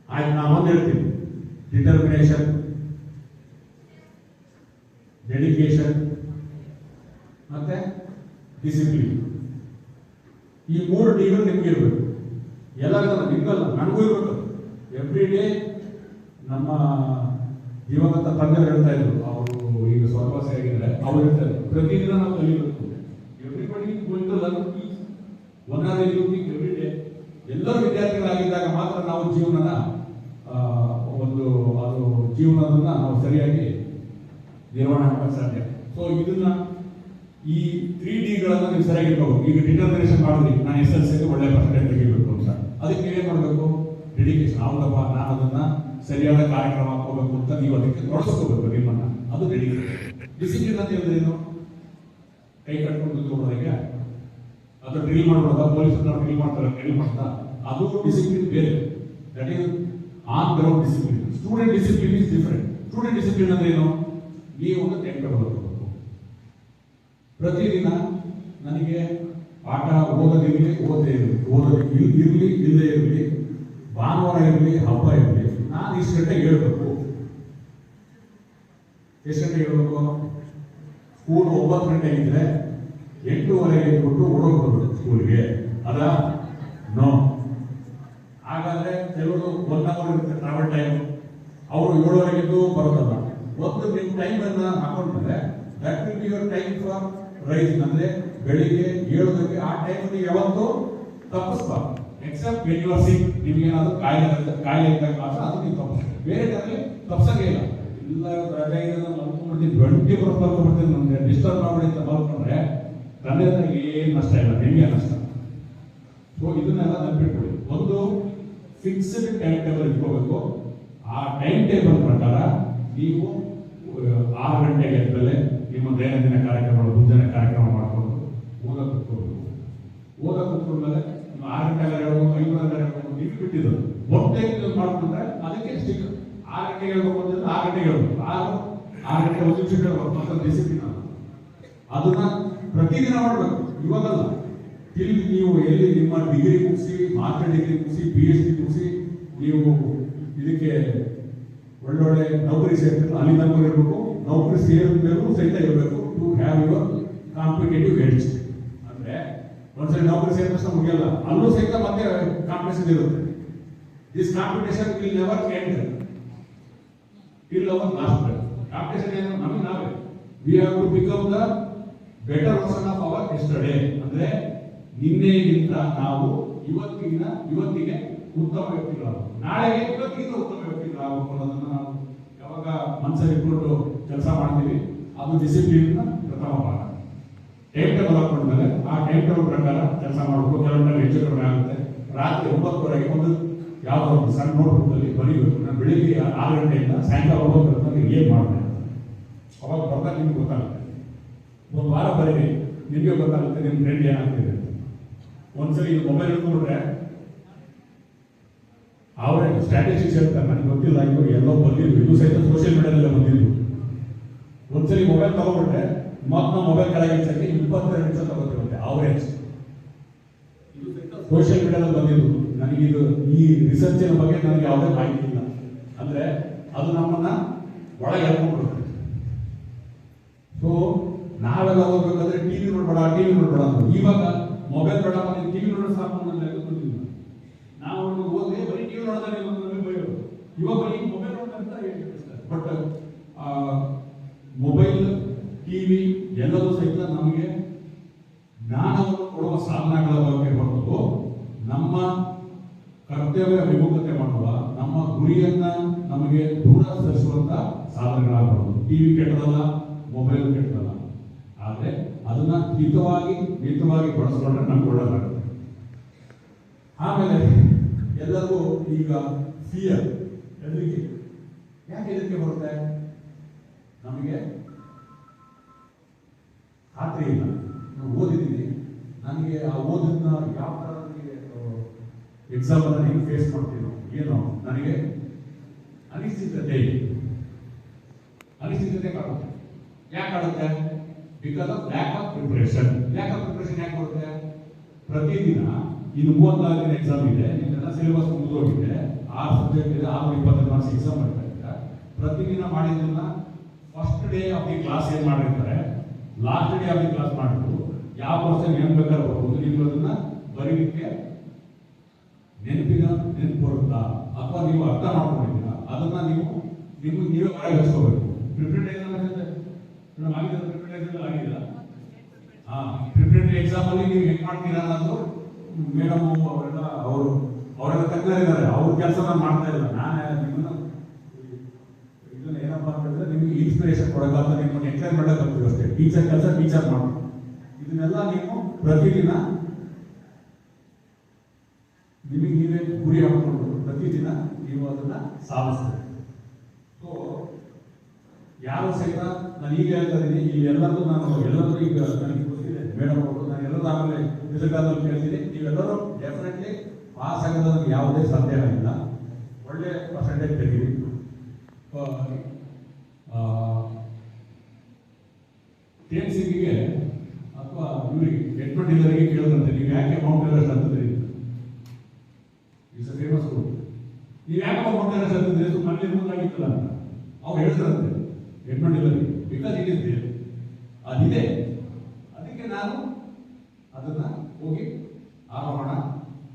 ಆಯ್ತು, ನಾನು ಒಂದು ಹೇಳ್ತೀನಿ. ಡಿಟರ್ಮಿನೇಷನ್, ಡೆಡಿಕೇಶನ್ ಮತ್ತೆ ಡಿಸಿಪ್ಲಿನ್. ಈ 3 Dಗಳು ನಿಮ್ಗೆ ಇರಬೇಕು. ಎಲ್ಲರಿಗೂ ನಿಮ್ಗಲ್ಲ, ನನಗೂ ಇರಬೇಕು. ಎವ್ರಿ ಡೇ ನಮ್ಮ ದಿವಂಗತ ತಂದೆಯವರು ಹೇಳ್ತಾ ಇದ್ರು, ಅವರು ಈಗ ಸ್ವರ್ಗವಾಸಿ ಆಗಿದ್ದಾರೆ, ಅವ್ರು ಹೇಳ್ತಾರೆ ಪ್ರತಿದಿನ ನಾವು ಕಲಿಬೇಕು. Everybody going to learn one or every day. ಎಲ್ಲರೂ ವಿದ್ಯಾರ್ಥಿಗಳಾಗಿದ್ದಾಗ ಮಾತ್ರ ನಾವು ಜೀವನನ ಜೀವನದನ್ನ ನಾವು ಸರಿಯಾಗಿ ನಿರ್ವಹಣೆ ಮಾಡಕ್ಕೆ ಸಾಧ್ಯ. ಸೊ ಇದನ್ನ ಈ 3 Dಗಳನ್ನ ನೀವು ಸರಿಯಾಗಿ ಇಟ್ಕೋಬೇಕು. ಈಗ ಡಿಟರ್ಮಿನೇಷನ್ ಮಾಡಿದ್ರಿ, ನಾನು SSLC ಒಳ್ಳೆ ಪರ್ಸೆಂಟೇಜ್ ತೆಗಿಬೇಕು ಅಂತ, ಅದಕ್ಕೆ ನೀವೇನ್ ಮಾಡಬೇಕು? ಡೆಡಿಕೇಶನ್. ಹೌದಪ್ಪ, ನಾನು ಅದನ್ನ ಸರಿಯಾದ ಕಾರ್ಯಕ್ರಮ ಹಾಕೋಬೇಕು ಅಂತ ನೀವು ಅದಕ್ಕೆ ತೊಡಸ್ಕೋಬೇಕು ನಿಮ್ಮನ್ನ. ಅದು ಡೆಡಿಕೇಶನ್. ಡಿಸಿಪ್ಲಿನ್ ಅಂತ ಹೇಳಿದ್ರೆ ಏನು? ಕೈ ಕಟ್ಕೊಂಡು ಕೂತ್ಕೊಳ್ಳೋದಕ್ಕೆ ಅದು ಡ್ರಿಲ್ ಮಾಡೋದ, ಪೊಲೀಸರು ಡ್ರಿಲ್ ಮಾಡ್ತಾ ಅದು ಡಿಸಿಪ್ಲಿನ್ ಬೇರೆ. That is on ground discipline. Student discipline is different. Student discipline ಅಂದ್ರೆ ಏನು? ನೀವು ಒಂದು ಟೈಮ್ ಟೇಬಲ್ ಹಾಕಬೇಕು. ಪ್ರತಿದಿನ ನನಗೆ ಪಾಠ ಓದೋದಿರಲಿ, ಇರಲಿ ಇಲ್ಲದೆ ಇರಲಿ, ಭಾನುವಾರ ಇರಲಿ, ಹಬ್ಬ ಇರಲಿ, ನಾನು ಇಷ್ಟು ಗಂಟೆಗೆ ಹೇಳ್ಬೇಕು. ಎಷ್ಟು ಗಂಟೆಗೆ ಹೇಳ್ಬೇಕು? ಸ್ಕೂಲ್ 9 ಗಂಟೆಗೆ ಇದ್ರೆ 8:30 ಎದ್ಬಿಟ್ಟು ಓಡೋಗ್ಬೋದು ಸ್ಕೂಲ್ಗೆ. ಅದ ನೋ. ಹಾಗಾದ್ರೆ ಕೆಲವರು 1 hour ಇರುತ್ತೆ ಟ್ರಾವೆಲ್ ಟೈಮ್, ಅವರು 7:30 ಎದ್ದು ಬರೋದಲ್ಲ. ಒಂದು ನಿಮ್ಮ ಟೈಮ್ ಅನ್ನ ಹಾಕೊಂಡ್ರೆ that will be your time for rising. ಅಂದ್ರೆ ಬೆಳಿಗ್ಗೆ 7 ಆ ಟೈಮ್ ನೀವು ಯಾವತ್ತೂ ತಪ್ಪಿಸ್ಬಾರ್ದು. Except when you are sick. ನಿಮ್ಗೆ ಏನಾದ್ರು ಕಾಯಿಲೆ ಇದ್ದಾಗ ಮಾತ್ರ ಅದು ನೀವು ತಪ್ಪಿಸ್ಬೇಕು. ಬೇರೆ ಟೈಮಲ್ಲಿ ತಪ್ಸಂಗೆ ಇಲ್ಲ. ಇಲ್ಲ ರಜೆ ಇರೋದು ಮಲ್ಕೊಂಡ್ಬಿಡ್ತೀನಿ, 24 ಮಲ್ಕೊಂಡ್ಬಿಡ್ತೀನಿ, ನಮಗೆ ಡಿಸ್ಟರ್ಬ್ ಮಾಡ್ಬಿಡಿ ಅಂತ ಮಲ್ಕೊಂಡ್ರೆ ತಂದೆ ತಾಯಿಗೆ ಏನು ನಷ್ಟ ಇಲ್ಲ, ನಿಮಗೆ ನಷ್ಟ. ಸೊ ಇದನ್ನೆಲ್ಲ ನೆನಪಿಟ್ಕೊಳ್ಳಿ. ಒಂದು ಫಿಕ್ಸ್ಡ್ ಟೈಮ್ ಟೇಬಲ್ ಇಟ್ಕೋಬೇಕು. ಆ ಟೈಮ್ ಟೇಬಲ್ ಪ್ರಕಾರ ನೀವು 6 ಗಂಟೆಗೆ ಎದ್ಮೇಲೆ ನಿಮ್ಮ ದೈನಂದಿನ ಕಾರ್ಯಕ್ರಮಗಳು, ಮುಂಜಾನೆ ಕಾರ್ಯಕ್ರಮ ಮಾಡಿಕೊಂಡು ಓದಕ್ಕೆ ಕೂತ್ಕೋಬೇಕು. ಓದಕ್ಕೆ ಕೂತ್ಕೊಂಡ್ಮೇಲೆ 6 ಗಂಟೆಗೆ ಹೇಳ್ಬೇಕು, 5 ಗಂಟೆಗೆ ಹೇಳ್ಬೇಕು, ನೀವು ಬಿಟ್ಟಿದ್ದು ಒಟ್ಟೆ ಮಾಡ್ಕೊಂಡ್ರೆ ಅದಕ್ಕೆ ಸ್ಟಿಕ್. 6 ಗಂಟೆಗೆ ಹೇಳ್ಬೇಕು ಅಂತಂದ್ರೆ 6 ಗಂಟೆಗೆ ಹೇಳ್ಬೇಕು, 6 ಗಂಟೆ 1 ನಿಮಿಷ ಹೇಳ್ಬೇಕು, ಮತ್ತೆ ಡಿಸಿಪ್ಲಿನ್. ಅದನ್ನ ಪ್ರತಿದಿನ ಮಾಡಬೇಕು, ಇವಾಗಲ್ಲ. ತಿರುಗಿ ನೀವು ಎಲ್ಲಿ ನಿಮ್ಮ ಡಿಗ್ರಿ ಮುಗಿಸಿ, ಮಾಸ್ಟರ್ ಡಿಗ್ರಿ ಮುಗಿಸಿ, PhD ಮುಗಿಸಿ ನೀವು ಇದಕ್ಕೆ ಒಳ್ಳೊಳ್ಳೆ ನೌಕರಿ ಸೇರ್ತಿರೋ ಅಲ್ಲಿ ತನಕ ಇರಬೇಕು. ನೌಕರಿ ಸೇರಿದ್ಮೇಲೂ ಸಹಿತ ಇರಬೇಕು to have your competitive edge. ಅಂದ್ರೆ ಒಂದ್ಸರಿ ನೌಕರಿ ಸೇರಿದ ತಕ್ಷಣ ಮುಗಿಯಲ್ಲ, ಅಲ್ಲೂ ಸಹಿತ ಮತ್ತೆ ಕಾಂಪಿಟೇಷನ್ ಇರುತ್ತೆ. This competition will never end till our last breath. Competition ಏನು? ನಮಗೆ ನಾವೇ. We have to become the better version of our yesterday. ಅಂದ್ರೆ ನಿನ್ನೆಗಿಂತ ನಾವು ಇವತ್ತಿಗೆ ಉತ್ತಮ ವ್ಯಕ್ತಿಗಳಾಗಬೇಕು, ನಾಳೆಗೆ ಇವತ್ತಿಗಿಂತ ಉತ್ತಮ ವ್ಯಕ್ತಿಗಳಾಗಬೇಕು ಅನ್ನೋದನ್ನ ನಾವು ಯಾವಾಗ ಮನಸ್ಸಲ್ಲಿ ಇಟ್ಕೊಂಡು ಕೆಲಸ ಮಾಡ್ತೀವಿ, ಅದು ಡಿಸಿಪ್ಲಿನ್ ಪ್ರಥಮ ಭಾಗ. ಟೈಮ್ ಟೇಬಲ್ ಹಾಕೊಂಡ್ಮೇಲೆ ಆ ಟೈಮ್ ಟೇಬಲ್ ಪ್ರಕಾರ ಕೆಲಸ ಮಾಡಬೇಕು. ಕೆಲವೊಂದು ಹೆಚ್ಚು ಕಡಿಮೆ ಆಗುತ್ತೆ. ರಾತ್ರಿ 9:30 ಒಂದು ಯಾವುದೋ ಒಂದು ಸಣ್ಣ ನೋಟ್ಬುಕ್ಕಲ್ಲಿ ಬರೀಬೇಕು, ನಾನು ಬೆಳಿಗ್ಗೆ 6 ಗಂಟೆಯಿಂದ ಸಾಯಂಕಾಲ 9 ಗಂಟೆಗೆ ಏನು ಮಾಡಿದೆ ಅವಾಗ ಬರ್ದಾಗ ನಿಮ್ಗೆ ಗೊತ್ತಾಗುತ್ತೆ. ಒಂದು ವಾರ ಬರೀರಿ, ನಿಮಗೆ ಗೊತ್ತಾಗುತ್ತೆ ನಿಮ್ಮ ಟ್ರೆಂಡ್ ಏನಾಗ್ತಿದೆ. ಒಂದ್ಸರಿ ಇದು ಮೊಬೈಲ್ ಹಿಡ್ಕೊಂಡ್ರೆ ಅವರೇ ಸ್ಟ್ರಾಟಜಿಸ್ ಹೇಳ್ತಾರೆ, ನನಗೆ ಗೊತ್ತಿಲ್ಲ, ಇವರು ಎಲ್ಲೋ ಬಂದಿದ್ದು, ಇದು ಸಹಿತ ಸೋಷಿಯಲ್ ಮೀಡಿಯಾದಲ್ಲೇ ಬಂದಿದ್ದು. ಒಂದ್ಸರಿ ಮೊಬೈಲ್ ತಗೊಂಡ್ರೆ ಮತ್ತೆ ಮೊಬೈಲ್ ಕೆಳಗೆ ಇಳಿಸಕ್ಕೆ 22 ನಿಮಿಷ ತಗೋತಿರುತ್ತೆ ಅವರೇಜ್. ಇದು ಸಹಿತ ಸೋಷಿಯಲ್ ಮೀಡಿಯಾದಲ್ಲಿ ಬಂದಿದ್ದು. ನನಗಿದು ಈ ರಿಸರ್ಚಿನ ಬಗ್ಗೆ ನನಗೆ ಯಾವುದೇ ಮಾಹಿತಿ ಇಲ್ಲ. ಅಂದ್ರೆ ಅದು ನಮ್ಮನ್ನ ಒಳಗೆ ಎಳ್ಕೊಂಡ್ಬಿಡುತ್ತೆ. ಸೊ ನಾವೆಲ್ಲ ಹೋಗ್ಬೇಕಾದ್ರೆ ಟಿವಿ ನೋಡ್ಬೇಡ ಅಂತ. ಇವಾಗ ಮೊಬೈಲ್ ಬೇಡ, ಟಿವಿ ನೋಡೋದು ಸಾಕು ಅನ್ನೋದು ಗೊತ್ತಿಲ್ಲ. ನಾವು ಓದಿ ಬರೀ ಟಿವಿ ನೋಡಿದ್ರೆ ನಮಗೆ ಬೈಯೋದು. ಇವಾಗ ಬರೀ ಮೊಬೈಲ್ ನೋಡ್ತಾ ಹೇಳ್ತಾರೆ. ಬಟ್ ಮೊಬೈಲ್, ಟಿವಿ ಎಲ್ಲದೂ ಸಹಿತ ನಮಗೆ ಜ್ಞಾನವನ್ನು ಕೊಡುವ ಸಾಧನಗಳ ಬಗ್ಗೆ ಹೊರತು ನಮ್ಮ ಕರ್ತವ್ಯ ವಿಮುಖತೆ ಮಾಡುವ, ನಮ್ಮ ಗುರಿಯನ್ನ ನಮಗೆ ದೂರ ಸರಿಸುವಂತ ಸಾಧನಗಳಾಗಬಹುದು. TV ಕೆಟ್ಟದಲ್ಲ, mobile ಕೆಟ್ಟದಲ್ಲ. ಆದ್ರೆ ಅದನ್ನ ಮಿತವಾಗಿ ಬಳಸ್ಕೊಂಡ್ರೆ ನಮ್ಗೆ ಒಳ್ಳೆದಾಗುತ್ತೆ. ಆಮೇಲೆ ಎಲ್ಲರಿಗೂ ಈಗ ಫಿಯರ್, ಹೆದರಿಕೆ. ಯಾಕೆ ಹೆದರಿಕೆ ಬರುತ್ತೆ? ನಮಗೆ ಖಾತ್ರಿ ಇಲ್ಲ. ನಾನು ಓದಿದ್ದೀನಿ, ನನಗೆ ಆ ಓದನ್ನ ಯಾವ ತರ ಎಕ್ಸಾಮ್ ಅನ್ನ ಹೆಂಗೆ ಫೇಸ್ ಮಾಡ್ತೀನೋ ಏನೋ, ನನಗೆ ಅನಿಶ್ಚಿತತೆ ಕಾಣುತ್ತೆ. ಯಾಕೆ ಕಾಣುತ್ತೆ? Because of lack of preparation. ಯಾಕೆ ಬರುತ್ತೆ? ಪ್ರತಿದಿನ ಇನ್ನು 34 ದಿನ ಎಕ್ಸಾಮ್ ಇದೆ, ನಿಮ್ಮೆಲ್ಲ ಸಿಲೆಬಸ್ ಮುಗಿದೋಗಿದೆ, 6 ಸಬ್ಜೆಕ್ಟ್ ಇದೆ, 625 ಮಾರ್ಕ್ಸ್ ಎಕ್ಸಾಮ್ ಬರ್ತಾ ಇದ್ದಾರೆ. ಪ್ರತಿದಿನ ಮಾಡಿದ್ದನ್ನ first day of the class ಏನ್ ಮಾಡಿರ್ತಾರೆ, last day of the class ಮಾಡಿದ್ರು ಯಾವ ಪರ್ಸನ್ ಏನ್ ಬೇಕಾದ್ರೆ ಬರ್ಬೋದು. ನೀವು ಅದನ್ನ ಬರೀಲಿಕ್ಕೆ ನೆನಪು ಬರುತ್ತಾ ಅಥವಾ ನೀವು ಅರ್ಥ ಮಾಡ್ಕೊಂಡಿದ್ದೀರಾ, ಅದನ್ನ ನೀವೇ ಹೊರಗೆ ಹಚ್ಕೋಬೇಕು. ಪ್ರಿಪರೇಟರಿ ಆಗಿಲ್ಲ. ಪ್ರಿಪರೇಟರಿ ಎಕ್ಸಾಮ್ ಅಲ್ಲಿ ನೀವು ಹೆಂಗ್ ಮಾಡ್ತೀರಾ ಅನ್ನೋದು ಮೇಡಮ್ ಅವರೆಲ್ಲ ತಜ್ಞರಿದ್ದಾರೆ, ಅವ್ರ ಕೆಲಸ ನಾನು ಮಾಡ್ತಾ ಇಲ್ಲ. ನಾನು ಇದನ್ನ ಏನಪ್ಪ ಅಂತಂದ್ರೆ ನಿಮ್ಗೆ ಇನ್ಸ್ಪಿರೇಷನ್ ಕೊಡೋಕೆ, ನಿಮ್ಮನ್ನು ಎಂಕರೇಜ್ ಮಾಡಕ್ಕೆ ಬರ್ತೀವಿ ಅಷ್ಟೇ. ಟೀಚರ್ ಕೆಲಸ ಟೀಚರ್ ಮಾಡಿ, ಇದನ್ನೆಲ್ಲ ನೀವು ಪ್ರತಿದಿನ ನಿಮಗೆ ನೀವೇ ಗುರಿ ಹಾಕೊಂಡು ಪ್ರತಿದಿನ ನೀವು ಅದನ್ನ ಸಾಧಿಸ್ತೀರಿ. ಸೊ ಯಾರು ಸಹಿತ ನಾನು ಈಗ ಹೇಳ್ತಾ ಇದ್ದೀನಿ, ಇಲ್ಲಿ ಎಲ್ಲರೂ ಈಗ ನನಗೆ ಗೊತ್ತಿದೆ ಮೇಡಮ್ ಅವರು, ನಾನು ಎಲ್ಲರೂ ಆಮೇಲೆ ರಿಸಲ್ಟ್ ಕೇಳ್ತೀನಿ. ನೀವೆಲ್ಲರೂ ಡೆಫಿನೆಟ್ಲಿ ಪಾಸ್ ಆಗೋದು ನನಗೆ ಯಾವುದೇ ಸಂದೇಹ ಇಲ್ಲ. ಒಳ್ಳೆ ಪರ್ಸೆಂಟೇಜ್ ತೆಗೀರಿ. TNCಗೆ ಅಥವಾ ಇವರಿಗೆ ಎಡ್ಮಂಡ್ ಹಿಲ್ಲರಿಗೆ ಕೇಳಿದಂತೆ, ನೀವು ಯಾಕೆ ಮೌಂಟ್ ಎವರೆಸ್ಟ್ ಹತ್ತಿದ್ರಿ? It's a famous group. ನೀವು ಯಾಕೆ ಮೌಂಟ್ ಎವರೆಸ್ಟ್ ಹತ್ತಿದ್ರಿ? ಮನೇಲಿ ಮುಂದಾಗಿತ್ತಲ್ಲ ಅಂತ ಅವ್ರು ಹೇಳ್ತಾರಂತೆ Edmund Hillary. Because it is there, ಅದಿದೆ. ಅದಕ್ಕೆ ನಾನು ಅದನ್ನ ಹೋಗಿ ಆರೋಹಣ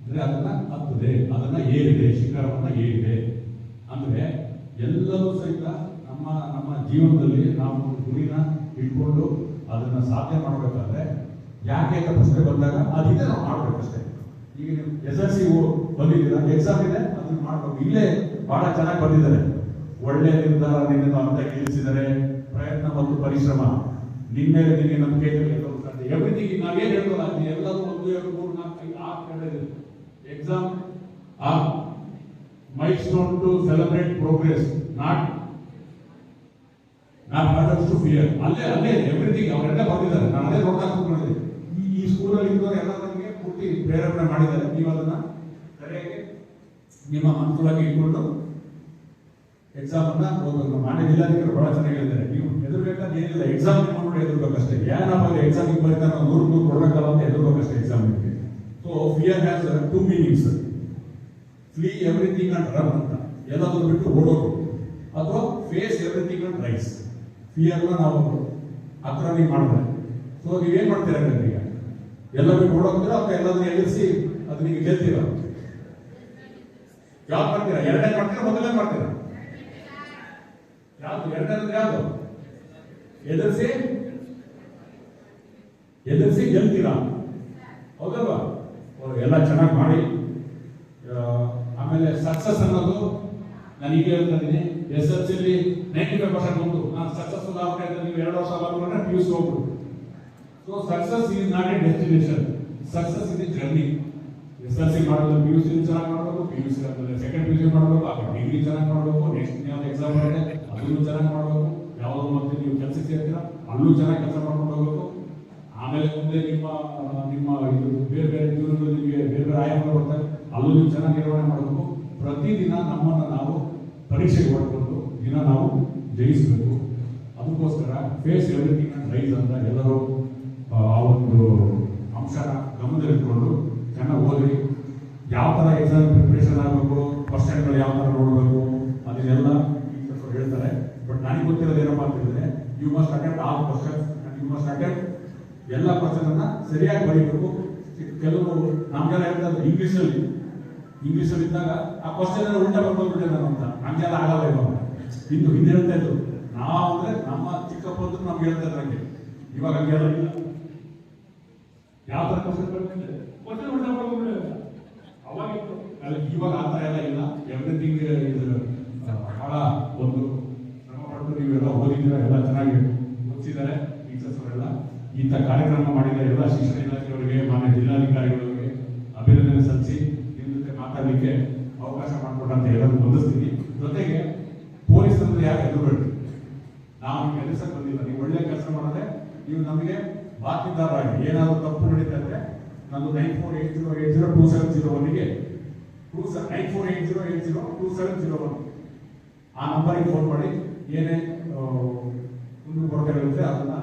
ಅಂದ್ರೆ ಅದನ್ನ ಹತ್ತದೆ, ಅದನ್ನ ಏರಿದೆ, ಶಿಖರವನ್ನ ಏರಿದೆ. ಅಂದ್ರೆ ಎಲ್ಲರೂ ಸಹಿತ ನಮ್ಮ ಜೀವನದಲ್ಲಿ ನಾವು ಗುರಿನ ಇಟ್ಕೊಂಡು ಅದನ್ನ ಸಾಧ್ಯ ಮಾಡಬೇಕಾದ್ರೆ ಯಾಕೆ ಅಂತ ಪ್ರಶ್ನೆ ಬಂದಾಗ ಅದಿದೆ, ನಾವು ಮಾಡ್ಬೇಕಷ್ಟೇ. ಈಗ ನೀವು SSLC ಬಂದಿದ್ದೀರಾ, ಎಕ್ಸಾಮ್ ಇದೆ, ಅದನ್ನ ಮಾಡ್ಬೇಕು. ಇಲ್ಲೇ ಬಹಳ ಚೆನ್ನಾಗಿ ಬಂದಿದ್ದಾರೆ. ಒಳ್ಳೆಯ ನಿರ್ಧಾರ ನಿನ್ನನ್ನು ಹಂತಕ್ಕೆ ಇಳಿಸಿದರೆ ಪ್ರಯತ್ನ ಮತ್ತು ಪರಿಶ್ರಮ ನಿನ್ನ ಮೇಲೆ ನಿನಗೆ ನಂಬಿಕೆ ಎವ್ರಿಥಿಂಗ್ ನಾವೇನು ಹೇಳೋಲ್ಲ ಎಲ್ಲರೂ 1 2 3 4 5 6 exam are milestone to celebrate progress not hurdles to fear. ಅಲ್ಲೇ ಎವ್ರಿಥಿಂಗ್ ಅವರೆಲ್ಲ ಬರ್ತಿದ್ದಾರೆ. ನಾನು ಅದೇ ನೋಡ್ತಾ ಕೂತ್ಕೊಂಡಿದ್ದೆ. ಈ ಸ್ಕೂಲಲ್ಲಿ ಇದ್ದವರು ಎಲ್ಲ ನಮಗೆ ಪೂರ್ತಿ ಪ್ರೇರಣೆ ಮಾಡಿದ್ದಾರೆ. ನೀವು ಅದನ್ನ ಸರಿಯಾಗಿ ನಿಮ್ಮ ಅನುಕೂಲಕ್ಕೆ ಇಟ್ಕೊಂಡು ಎಕ್ಸಾಮ್ ಅನ್ನ ಓದಬೇಕು. ಮಾನ್ಯ ಜಿಲ್ಲಾಧಿಕಾರಿ ಬಹಳ ಚೆನ್ನಾಗಿ ಹೇಳಿದ್ದಾರೆ. ನೀವು ಹೆದರ್ಬೇಕಾದ ಏನಿಲ್ಲ, ಎಕ್ಸಾಮ್ ನೋಡಿ ಹೆದರ್ಬೇಕಷ್ಟೇ. ಏನಪ್ಪ ಎಕ್ಸಾಮಿಗೆ ಬರೀತಾ ನಾವು 100 ಕೊಡ್ಬೇಕಲ್ಲ ಅಂತ ಹೆದರ್ಬೇಕಷ್ಟೇ ಎಕ್ಸಾಮಿಗೆ. So fear has 2 meanings. Flee everything and run ಅಂತ, ಎಲ್ಲದನ್ನು ಬಿಟ್ಟು ಓಡೋದು, ಅಥವಾ ಫೇಸ್ ಎವ್ರಿಥಿಂಗ್ ಅಂಡ್ ರೈಸ್. ಫಿಯರ್ನ ನಾವು ಅಕ್ರಮಿಗೆ ಮಾಡಿದ್ರೆ ಸೊ ನೀವೇನ್ ಮಾಡ್ತೀರಾ ಈಗ? ಎಲ್ಲ ಬಿಟ್ಟು ಓಡೋಗ್ತೀರಾ ಅಥವಾ ಎಲ್ಲದನ್ನ ಎದುರಿಸಿ ಅದು ನೀವು ಗೆಲ್ತೀರಾ? ಯಾವ್ದು ಮಾಡ್ತೀರಾ? ಎರಡನೇ ಮಾಡ್ತೀರಾ ಮೊದಲನೇ ಮಾಡ್ತೀರಾ? ಯಾವ್ದು ಎರಡನೇ? ಯಾವ್ದು ಎದುರಿಸಿ ಗೆಲ್ತೀರಾ? ಹೌದಲ್ವಾ? ಎಲ್ಲ ಚೆನ್ನಾಗಿ ಮಾಡಿ. ಆಮೇಲೆ ಸಕ್ಸಸ್ ಅನ್ನೋದು ನಾನು ಈಗ ಹೇಳ್ತಾ ಇದ್ದೀನಿ. SSLC 95% ಬಂತು ನಾನು ಸಕ್ಸಸ್ಫುಲ್ ಆಗಬೇಕಾದ್ರೆ ನೀವು 2 ವರ್ಷ ಮಾಡ್ಕೊಂಡ್ರೆ PUC ಹೋಗ್ಬಿಡು. So success is not a destination, success is a journey. SSLC ಮಾಡಿದ್ರೆ PUC ಚೆನ್ನಾಗಿ ಮಾಡಬೇಕು, PUC ಆದ್ಮೇಲೆ ಸೆಕೆಂಡ್ PUC ಮಾಡಬೇಕು, ಆಮೇಲೆ ಡಿಗ್ರಿ ಚೆನ್ನಾಗಿ ಮಾಡಬೇಕು, ನೆಕ್ಸ್ಟ್ ಯಾವ್ದು ಎಕ್ಸಾಮ್ ಮಾಡಿದ್ರೆ ಅದನ್ನು ಚೆನ್ನಾಗಿ ಮಾಡಬೇಕು, ಯಾವುದೋ ಮತ್ತೆ ನೀವು ಕೆಲಸಕ್ಕೆ ಸೇರ್ತೀರಾ ಅಲ್ಲೂ ಚೆನ್ನಾಗಿ ಕೆಲಸ ಮಾಡ್ಕೊಂಡು ಹೋಗ್ಬೇಕು. ಆಮೇಲೆ ಮುಂದೆ ನಿಮ್ಮ ಇದು ಬೇರೆ ಜೀವನದಲ್ಲಿ ನಿಮಗೆ ಬೇರೆ ಆಯಾಮಗಳು ಬರ್ತಾರೆ, ಅಲ್ಲೂ ನೀವು ಚೆನ್ನಾಗಿ ನಿರ್ವಹಣೆ ಮಾಡಬೇಕು. ಪ್ರತಿದಿನ ನಮ್ಮನ್ನು ನಾವು ಪರೀಕ್ಷೆಗೆ ಹೊಡ್ಕೊಂಡು ದಿನ ನಾವು ಜಯಿಸಬೇಕು. ಅದಕ್ಕೋಸ್ಕರ ಫೇಸ್ ಎವ್ರಿಥಿಂಗ್ ಅಂಡ್ ರೈಸ್ ಅಂತ ಎಲ್ಲರೂ ಆ ಒಂದು ಅಂಶನ ಗಮನದಲ್ಲಿಟ್ಕೊಂಡು ಚೆನ್ನಾಗಿ ಓದಿ. ಯಾವ ಥರ ಎಕ್ಸಾಮ್ ಪ್ರಿಪ್ರೇಷನ್ ಆಗಬೇಕು, ಕ್ವಶನ್ಗಳು ಯಾವ ಥರ ನೋಡಬೇಕು ಅದನ್ನೆಲ್ಲ ಹೇಳ್ತಾರೆ. ಬಟ್ ನನಗೆ ಗೊತ್ತಿರೋದು ಏನಪ್ಪ ಅಂತ ಹೇಳಿದ್ರೆ, you must attempt all questions and you must attempt ಎಲ್ಲ ಕ್ವಶನ್ ಅನ್ನ ಸರಿಯಾಗಿ ಬರೀಬೇಕು. ಕೆಲವು ನಮ್ಗೆಲ್ಲ ಹೇಳ್ತಾರೆ ಇಂಗ್ಲೀಷಲ್ಲಿ ಇದ್ದಾಗ ಆ ಕ್ವಶನ್ ಎಲ್ಲ ಉಲ್ಟಾ ಬರ್ಕೊಂಡ್ಬಿಟ್ಟೆ ನಾನು ಅಂತ. ನಮ್ಗೆಲ್ಲ ಆಗಲ್ಲ ಇವಾಗ. ಹಿಂದೆ ಹೇಳ್ತಾ ಇದ್ರು ನಾವು ಅಂದ್ರೆ ನಮ್ಮ ಚಿಕ್ಕಪ್ಪ ಅಂದ್ರೆ ನಮ್ಗೆ ಹೇಳ್ತಾ ಇದ್ರು ಹಂಗೆ. ಇವಾಗ ಹಂಗೆಲ್ಲ ಇಲ್ಲ. ಯಾವ ತರ ಕ್ವಶನ್ ಉಲ್ಟಾ ಬರ್ಕೊಂಡ್ಬಿಟ್ಟೆ ಅವಾಗಿತ್ತು. ಇವಾಗ ಆ ಥರ ಎಲ್ಲ ಇಲ್ಲ. ಎವ್ರಿಥಿಂಗ್ ಬಹಳ ಒಂದು ಶ್ರಮ ಪಟ್ಟು ನೀವೆಲ್ಲ ಓದಿದ್ದೀರಾ, ಎಲ್ಲ ಚೆನ್ನಾಗಿ ಓದಿಸಿದ್ದಾರೆ ಟೀಚರ್ಸ್ ಅವರೆಲ್ಲ. ಇಂಥ ಕಾರ್ಯಕ್ರಮ ಮಾಡಿದ ಎಲ್ಲ ಶಿಕ್ಷಣ ಇಲಾಖೆಯವರಿಗೆ, ಮಾನ್ಯ ಜಿಲ್ಲಾಧಿಕಾರಿಗಳಿಗೆ ಅಭಿನಂದನೆ ಸಲ್ಲಿಸಿ ನಿಮ್ಮ ಜೊತೆ ಮಾತಾಡಲಿಕ್ಕೆ ಅವಕಾಶ ಮಾಡಿಕೊಟ್ಟಂತ ಎಲ್ಲರೂ ವಂದಿಸ್ತೀನಿ. ಜೊತೆಗೆ ಪೊಲೀಸ್ ಅಂದ್ರೆ ಯಾಕೆ ಹೆದರಬೇಡಿ, ನಾವು ನಿಮ್ಗೆ ಎದುರಿಸಕ್ಕೆ ಬಂದಿಲ್ಲ. ನೀವು ಒಳ್ಳೆ ಕೆಲಸ ಮಾಡಿದ್ರೆ ನೀವು ನಮಗೆ ಬಾಕಿದಾರರಾಗಿ ಏನಾದರೂ ತಪ್ಪು ನಡೀತಾ ಇದ್ರೆ ನಂದು 9480802701ಗೆ 9480802701 ಆ ನಂಬರಿಗೆ ಫೋನ್ ಮಾಡಿ ಏನೇ ಮುಂದೆ ಕೊರತೆಗಳಿದ್ರೆ ಅದನ್ನ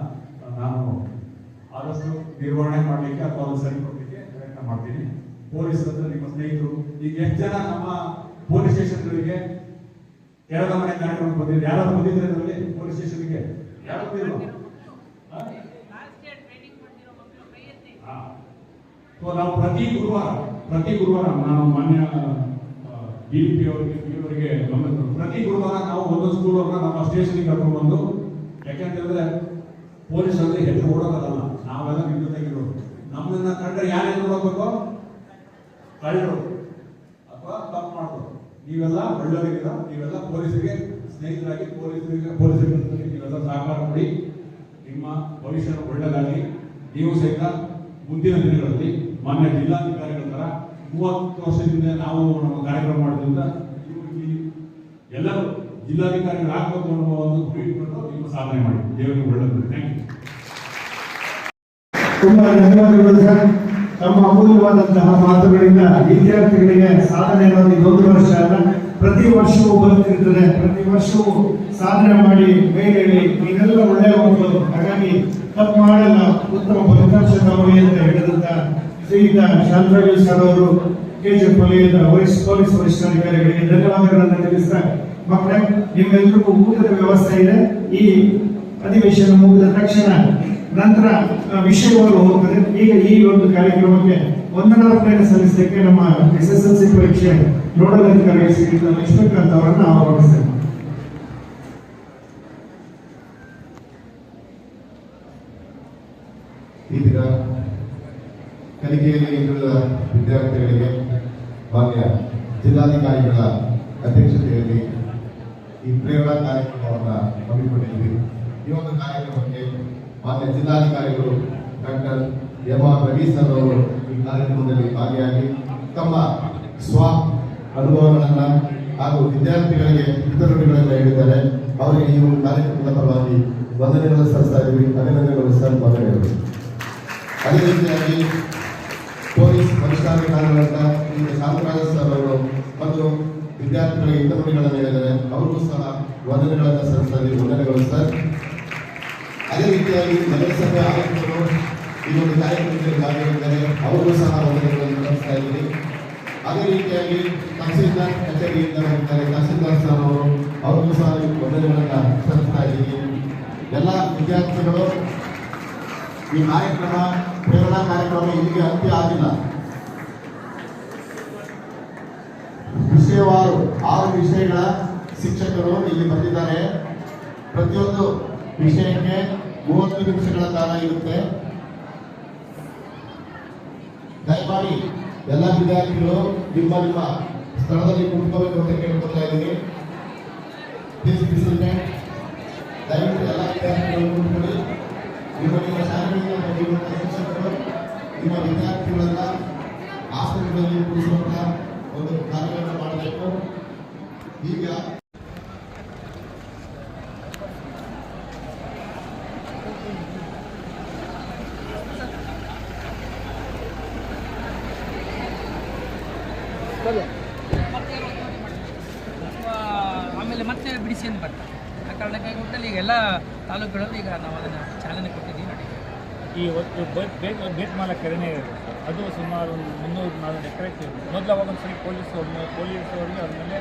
ನಾನು ಆದಷ್ಟು ನಿರ್ವಹಣೆ ಮಾಡಲಿಕ್ಕೆ ಅಥವಾ ಅದನ್ನು ಸರಿಪಡಿಸಲಿಕ್ಕೆ ಪ್ರಯತ್ನ ಮಾಡ್ತೀನಿ. ಪೊಲೀಸ್ ಅಂದ್ರೆ ನಿಮ್ಮ ಸ್ನೇಹಿತರು. ಈಗ ಎಷ್ಟು ಜನ ನಮ್ಮ ಪೊಲೀಸ್ ಸ್ಟೇಷನ್ಗಳಿಗೆ ಕೆಳಗ ಮನೆ ಕಾರ್ಯಕ್ರಮ ಬಂದಿದ್ರು? ಯಾರಾದ್ರೂ ಬಂದಿದ್ರೆ ಅದರಲ್ಲಿ ಪೊಲೀಸ್ ಸ್ಟೇಷನ್ಗೆ? ಯಾರು ಬಂದಿಲ್ಲ? ಸೊ ನಾವು ಪ್ರತಿ ಗುರುವಾರ ನಾನು ಮಾನ್ಯ DDP ಅವರಿಗೆ ಪ್ರತಿ ಗುರುವಾರ ನಾವು ಒಂದು ಸ್ಕೂಲ್ ಅವ್ರನ್ನ ನಮ್ಮ ಸ್ಟೇಷನ್ಗೆ ಕರ್ಕೊಂಡು ಬಂದು, ಯಾಕಂತಂದ್ರೆ ಪೊಲೀಸ್ ಅಂದ್ರೆ ಹೆಸರು ಓಡೋದಲ್ಲ, ನಾವೆಲ್ಲ ನಿಮ್ಮ ಜೊತೆಗಿರೋದು. ನಮ್ಮನ್ನ ಕಂಡ್ರೆ ಯಾರು ನೋಡಬೇಕು? ಕಳ್ಳರು ಅಥವಾ ತಪ್ಪು ಮಾಡೋದು. ನೀವೆಲ್ಲ ಒಳ್ಳೆಯವರಿದ್ದೀರ, ನೀವೆಲ್ಲ ಪೊಲೀಸರಿಗೆ ಸ್ನೇಹಿತರಾಗಿ ಪೊಲೀಸರಿಗೆ ನೀವೆಲ್ಲ ಸಹಕಾರ ಕೊಡಿ. ನಿಮ್ಮ ಭವಿಷ್ಯ ಒಳ್ಳೆಯದಾಗಲಿ. ನೀವು ಸಹಿತ ಮುಂದಿನ ದಿನಗಳಲ್ಲಿ ಮಾನ್ಯ ಜಿಲ್ಲಾಧಿಕಾರಿಗಳ ತರ 30 ವರ್ಷದಿಂದ ನಾವು ನಮ್ಮ ಕಾರ್ಯಕ್ರಮ ಮಾಡೋದ್ರಿಂದ ಎಲ್ಲರೂ ಜಿಲ್ಲಾಧಿಕಾರಿಗಳಾಗಬೇಕು ಅನ್ನೋ ಒಂದು ಗುರಿ ಇಟ್ಕೊಂಡು ನಿಮ್ಮ ಸಾಧನೆ ಮಾಡಿ. ದೇವರಿಗೆ ಒಳ್ಳೆಯದು. Thank you. ತುಂಬಾ ಧನ್ಯವಾದಗಳು ಸರ್. ತಮ್ಮ ಅಮೂಲ್ಯವಾದಂತಹ ಮಾತುಗಳಿಂದ ವಿದ್ಯಾರ್ಥಿಗಳಿಗೆ ಸಾಧನೆ ಅನ್ನೋದು ಇದೊಂದು ವರ್ಷ ಅಲ್ಲ, ಪ್ರತಿ ವರ್ಷವೂ ಬರುತ್ತಿರುತ್ತದೆ. ಪ್ರತಿ ವರ್ಷವೂ ಸಾಧನೆ ಮಾಡಿ ಮೇಲೇಳಿ ನೀವೆಲ್ಲ ಒಳ್ಳೆಯ ಮಕ್ಕಳು, ಹಾಗಾಗಿ ತಪ್ಪು ಮಾಡಲ್ಲ, ಉತ್ತಮ ಫಲಿತಾಂಶ ತಗೊಳ್ಳಿ ಅಂತ ಹೇಳಿದಂತ ಶ್ರೀಯುತ ಶಾಂತರಾಜು ಸರ್ ಅವರು KGF ವಲಯದ ಪೊಲೀಸ್ ವರಿಷ್ಠಾಧಿಕಾರಿಗಳಿಗೆ ಧನ್ಯವಾದಗಳನ್ನು ತಿಳಿಸ್ತಾ, ಮಕ್ಕಳೇ ನಿಮ್ಮೆಲ್ಲರಿಗೂ ಊಟದ ವ್ಯವಸ್ಥೆ ಇದೆ. ಈ ಅಧಿವೇಶನ ಮುಗಿದ ತಕ್ಷಣ ನಂತರ ವಿಷಯಗಳು ಹೋಗ್ತದೆ. ಈಗ ಈ ಒಂದು ಕಾರ್ಯಕ್ರಮಕ್ಕೆ ವಂದನಾರ್ಪಣೆ ಸಲ್ಲಿಸಲಿಕ್ಕೆ ನಮ್ಮ SSLC ಪರೀಕ್ಷೆ ನೋಡಲ್ ಅಧಿಕಾರಿ ಶ್ರೀಯುತ ಲಕ್ಷ್ಮೀಕಾಂತ್ ಅವರನ್ನು ಆಹ್ವಾನಿಸ್ತೇನೆ. ಈ ದಿನ ಕಲಿಕೆಯಲ್ಲಿ ಇರುವ ವಿದ್ಯಾರ್ಥಿಗಳಿಗೆ ಮಾನ್ಯ ಜಿಲ್ಲಾಧಿಕಾರಿಗಳ ಅಧ್ಯಕ್ಷತೆಯಲ್ಲಿ ಈ ಪ್ರೇರಣಾ ಕಾರ್ಯಕ್ರಮವನ್ನು ಹಮ್ಮಿಕೊಂಡಿದ್ವಿ. ಈ ಒಂದು ಕಾರ್ಯಕ್ರಮಕ್ಕೆ ಮಾನ್ಯ ಜಿಲ್ಲಾಧಿಕಾರಿಗಳು ಡಾಕ್ಟರ್ ಎಂ.ಆರ್. ರವಿ ಸರ್ ಅವರು ಈ ಕಾರ್ಯಕ್ರಮದಲ್ಲಿ ಭಾಗಿಯಾಗಿ ತಮ್ಮ ಸ್ವ ಅನುಭವಗಳನ್ನು ಹಾಗೂ ವಿದ್ಯಾರ್ಥಿಗಳಿಗೆ ಹಿತನುಡಿಗಳನ್ನು ಹೇಳಿದ್ದಾರೆ. ಅವರಿಗೆ ಈ ಒಂದು ಕಾರ್ಯಕ್ರಮದ ಪರವಾಗಿ ವಂದನೆಗಳನ್ನು ಸಲ್ಲಿಸ್ತಾ ಇದ್ದೀವಿ. ಅಭಿನಂದನೆಗಳು ಸರ್, ವಂದನೆಗಳು. ಅದೇ ರೀತಿಯಾಗಿ ಪೊಲೀಸ್ ವರಿಷ್ಠಾಧಿಕಾರಿಗಳಂತ ಶಾಂತರಾಜ ಸರ್ ಅವರು ಮತ್ತು ವಿದ್ಯಾರ್ಥಿಗಳಿಗೆ ಹಿತನುಡಿಗಳನ್ನು ಹೇಳಿದ್ದಾರೆ. ಅವರಿಗೂ ಸಹ ವಂದನೆಗಳನ್ನು ಸಲ್ಲಿಸ್ತಾ ಇದ್ದೀವಿ. ವಂದನೆಗಳು ಸರ್. ಅದೇ ರೀತಿಯಾಗಿ ನಗರಸಭೆ ಆಯುಕ್ತರು ಈ ಒಂದು ಕಾರ್ಯಕ್ರಮದಲ್ಲಿ ಭಾಗಿಯಾಗಿದ್ದಾರೆ. ಅವರಿಗೂ ಸಹ ವಂದನೆಗಳನ್ನು ಸಲ್ಲಿಸ್ತಾ ಇದ್ದೀವಿ. ಅದೇ ರೀತಿಯಾಗಿ ತಹಸೀಲ್ದಾರ್ ಕಚೇರಿಯಿಂದ ಬಂದಿದ್ದಾರೆ ತಹಸೀಲ್ದಾರ್ ಸರ್ ಅವರು, ಅವ್ರಿಗೂ ಸಹ ವಂದನೆಗಳನ್ನು ಸಲ್ಲಿಸ್ತಾ ಇದ್ದೀವಿ. ಎಲ್ಲ ವಿದ್ಯಾರ್ಥಿಗಳು ಈ ಕಾರ್ಯಕ್ರಮ ಪ್ರೇರಣಾ ಕಾರ್ಯಕ್ರಮ ಇಲ್ಲಿಗೆ ಅಂತ್ಯ ಆಗಿಲ್ಲ. ವಿಷಯವಾರು 6 ವಿಷಯಗಳ ಶಿಕ್ಷಕರು ಇಲ್ಲಿ ಬಂದಿದ್ದಾರೆ. ಪ್ರತಿಯೊಂದು ವಿಷಯಕ್ಕೆ 30 ನಿಮಿಷಗಳ ಕಾಲ ಇರುತ್ತೆ. ದಯಮಾಡಿ ಎಲ್ಲ ವಿದ್ಯಾರ್ಥಿಗಳು ನಿಮ್ಮ ಸ್ಥಳದಲ್ಲಿ ಕುಳಿತುಕೋಬೇಕು ಅಂತ ಕೇಳ್ಕೊಳ್ತಾ ಇದ್ದೀನಿ. ದಯವಿಟ್ಟು ಎಲ್ಲ ವಿದ್ಯಾರ್ಥಿಗಳು ಕುಳಿತುಕೊಳ್ಳಿ. ನಿಮ್ಮ ಶಾಲೆಗಳಿಂದ ಬಂದಿರುವಂಥ ಶಿಕ್ಷಕರು ನಿಮ್ಮ ವಿದ್ಯಾರ್ಥಿಗಳೆಲ್ಲ ಆಸನಗಳಲ್ಲಿ ಕೂರಿಸುವಂಥ ಒಂದು ಕಾರ್ಯವನ್ನು ಮಾಡಬೇಕು. ಈಗ ಆಮೇಲೆ ಮತ್ತೆ ಬಿಡಿಸಿ ಅಂತ ಬರ್ತಾರೆ. ಆ ಕಾರಣಕ್ಕಾಗಿ ಒಟ್ಟಲ್ಲಿ ಈಗ ಎಲ್ಲ ತಾಲೂಕುಗಳಲ್ಲಿ ಈಗ ನಾವು ಅದನ್ನು ಚಾಲನೆ ಕೊಟ್ಟಿದ್ದೀವಿ. ನಡೀತೀವಿ. ಈ ಹೊತ್ತು ಬೇತ್ಮಾಲ ಕೆರೆನೇ ಅದು ಸುಮಾರು 300-400 ಎಕರೆ ಮೊದಲು ಅವಾಗ ಒಂದ್ಸರಿ ಪೊಲೀಸವರಿಗೆ ಅದ್ರ ಮೇಲೆ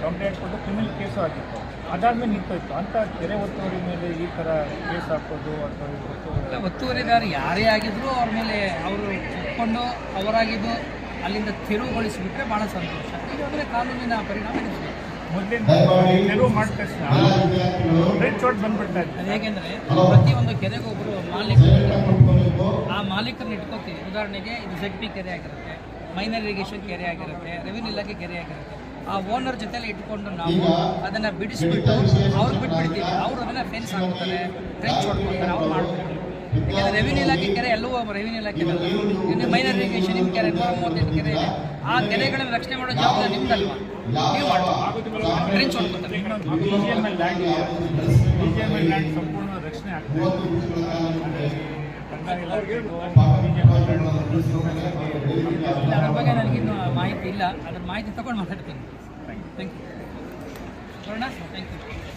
ಕಂಪ್ಲೇಂಟ್ ಕೊಟ್ಟು ಕ್ರಿಮಿನಲ್ ಕೇಸು ಆಗಿತ್ತು. ಅದಾದ್ಮೇಲೆ ನಿಂತೋಯ್ತು. ಅಂತ ಕೆರೆ ಒತ್ತುವರಿ ಮೇಲೆ ಈ ಥರ ಕೇಸ್ ಹಾಕೋದು ಅಥವಾ ಒತ್ತುವರಿದಾರ ಯಾರೇ ಆಗಿದ್ರು ಅವ್ರ ಮೇಲೆ ಅವರು ಒಪ್ಕೊಂಡು ಅವರಾಗಿದ್ದು ಅಲ್ಲಿಂದ ತೆರವುಗೊಳಿಸಿಬಿಟ್ರೆ ಭಾಳ ಸಂತೋಷ. ಇದಾದರೆ ಕಾನೂನಿನ ಪರಿಣಾಮ ಇದೆ. ಮೊದಲಿಂದ ತೆರವು ಮಾಡಿದ ತಕ್ಷಣ ರೆಡ್ ಚೋಟ್ ಬಂದ್ಬಿಡ್ತಾ ಇತ್ತು. ಅದು ಹೇಗೆಂದರೆ ಪ್ರತಿಯೊಂದು ಕೆರೆಗೂ ಒಬ್ಬರು ಮಾಲೀಕರು, ಆ ಮಾಲೀಕರನ್ನ ಇಟ್ಕೋತೀವಿ. ಉದಾಹರಣೆಗೆ ಇದು ZP ಕೆರೆ ಆಗಿರುತ್ತೆ, ಮೈನರ್ ಇರಿಗೇಷನ್ ಕೆರೆ ಆಗಿರುತ್ತೆ, ರೆವಿನ್ಯೂ ಇಲಾಖೆ ಕೆರೆ ಆಗಿರುತ್ತೆ. ಆ ಓನರ್ ಜೊತೆಲಿ ಇಟ್ಕೊಂಡು ನಾವು ಅದನ್ನು ಬಿಡಿಸ್ಬಿಟ್ಟು ಅವ್ರಿಗೆ ಬಿಟ್ಬಿಡ್ತೀವಿ. ಅವರು ಅದನ್ನು ಫೆನ್ಸ್ ಹಾಕ್ತಾರೆ, ಟ್ರೆಂಚ್ ಹೊಡ್ಕೊಳ್ತಾರೆ, ಅವ್ರು ಮಾಡ್ಬೇಕು. ಯಾಕೆಂದರೆ ರೆವಿನ್ಯೂ ಇಲಾಖೆ ಕೆರೆ ಎಲ್ಲವೂ ರೆವಿನ್ಯೂ ಇಲಾಖೆ ಇನ್ನು ಮೈನರ್ ಇರಿಗೇಷನ್ ನಿಮ್ಮ ಕೆರೆ 138 ಕೆರೆ ಇದೆ. ಆ ಕೆರೆಗಳನ್ನು ರಕ್ಷಣೆ ಮಾಡೋ ಜವಾಬ್ದಾರಿ ನಿಮ್ದಲ್ವಾ, ನೀವು ಮಾಡ್ಬೋದು. ಟ್ರೆಂಚ್ ಹೊಡ್ಕೊತಾರೆ. ಲ್ಯಾಂಡ್ ಸಂಪೂರ್ಣ ರಕ್ಷಣೆ ಆಗ್ತದೆ. ಅದ್ರ ಬಗ್ಗೆ ನನಗಿನ್ನೂ ಮಾಹಿತಿ ಇಲ್ಲ. ಅದ್ರ ಮಾಹಿತಿ ತಗೊಂಡು ಮಾತಾಡ್ತೀನಿ. Thank you. ನೋಡೋಣ. Thank you.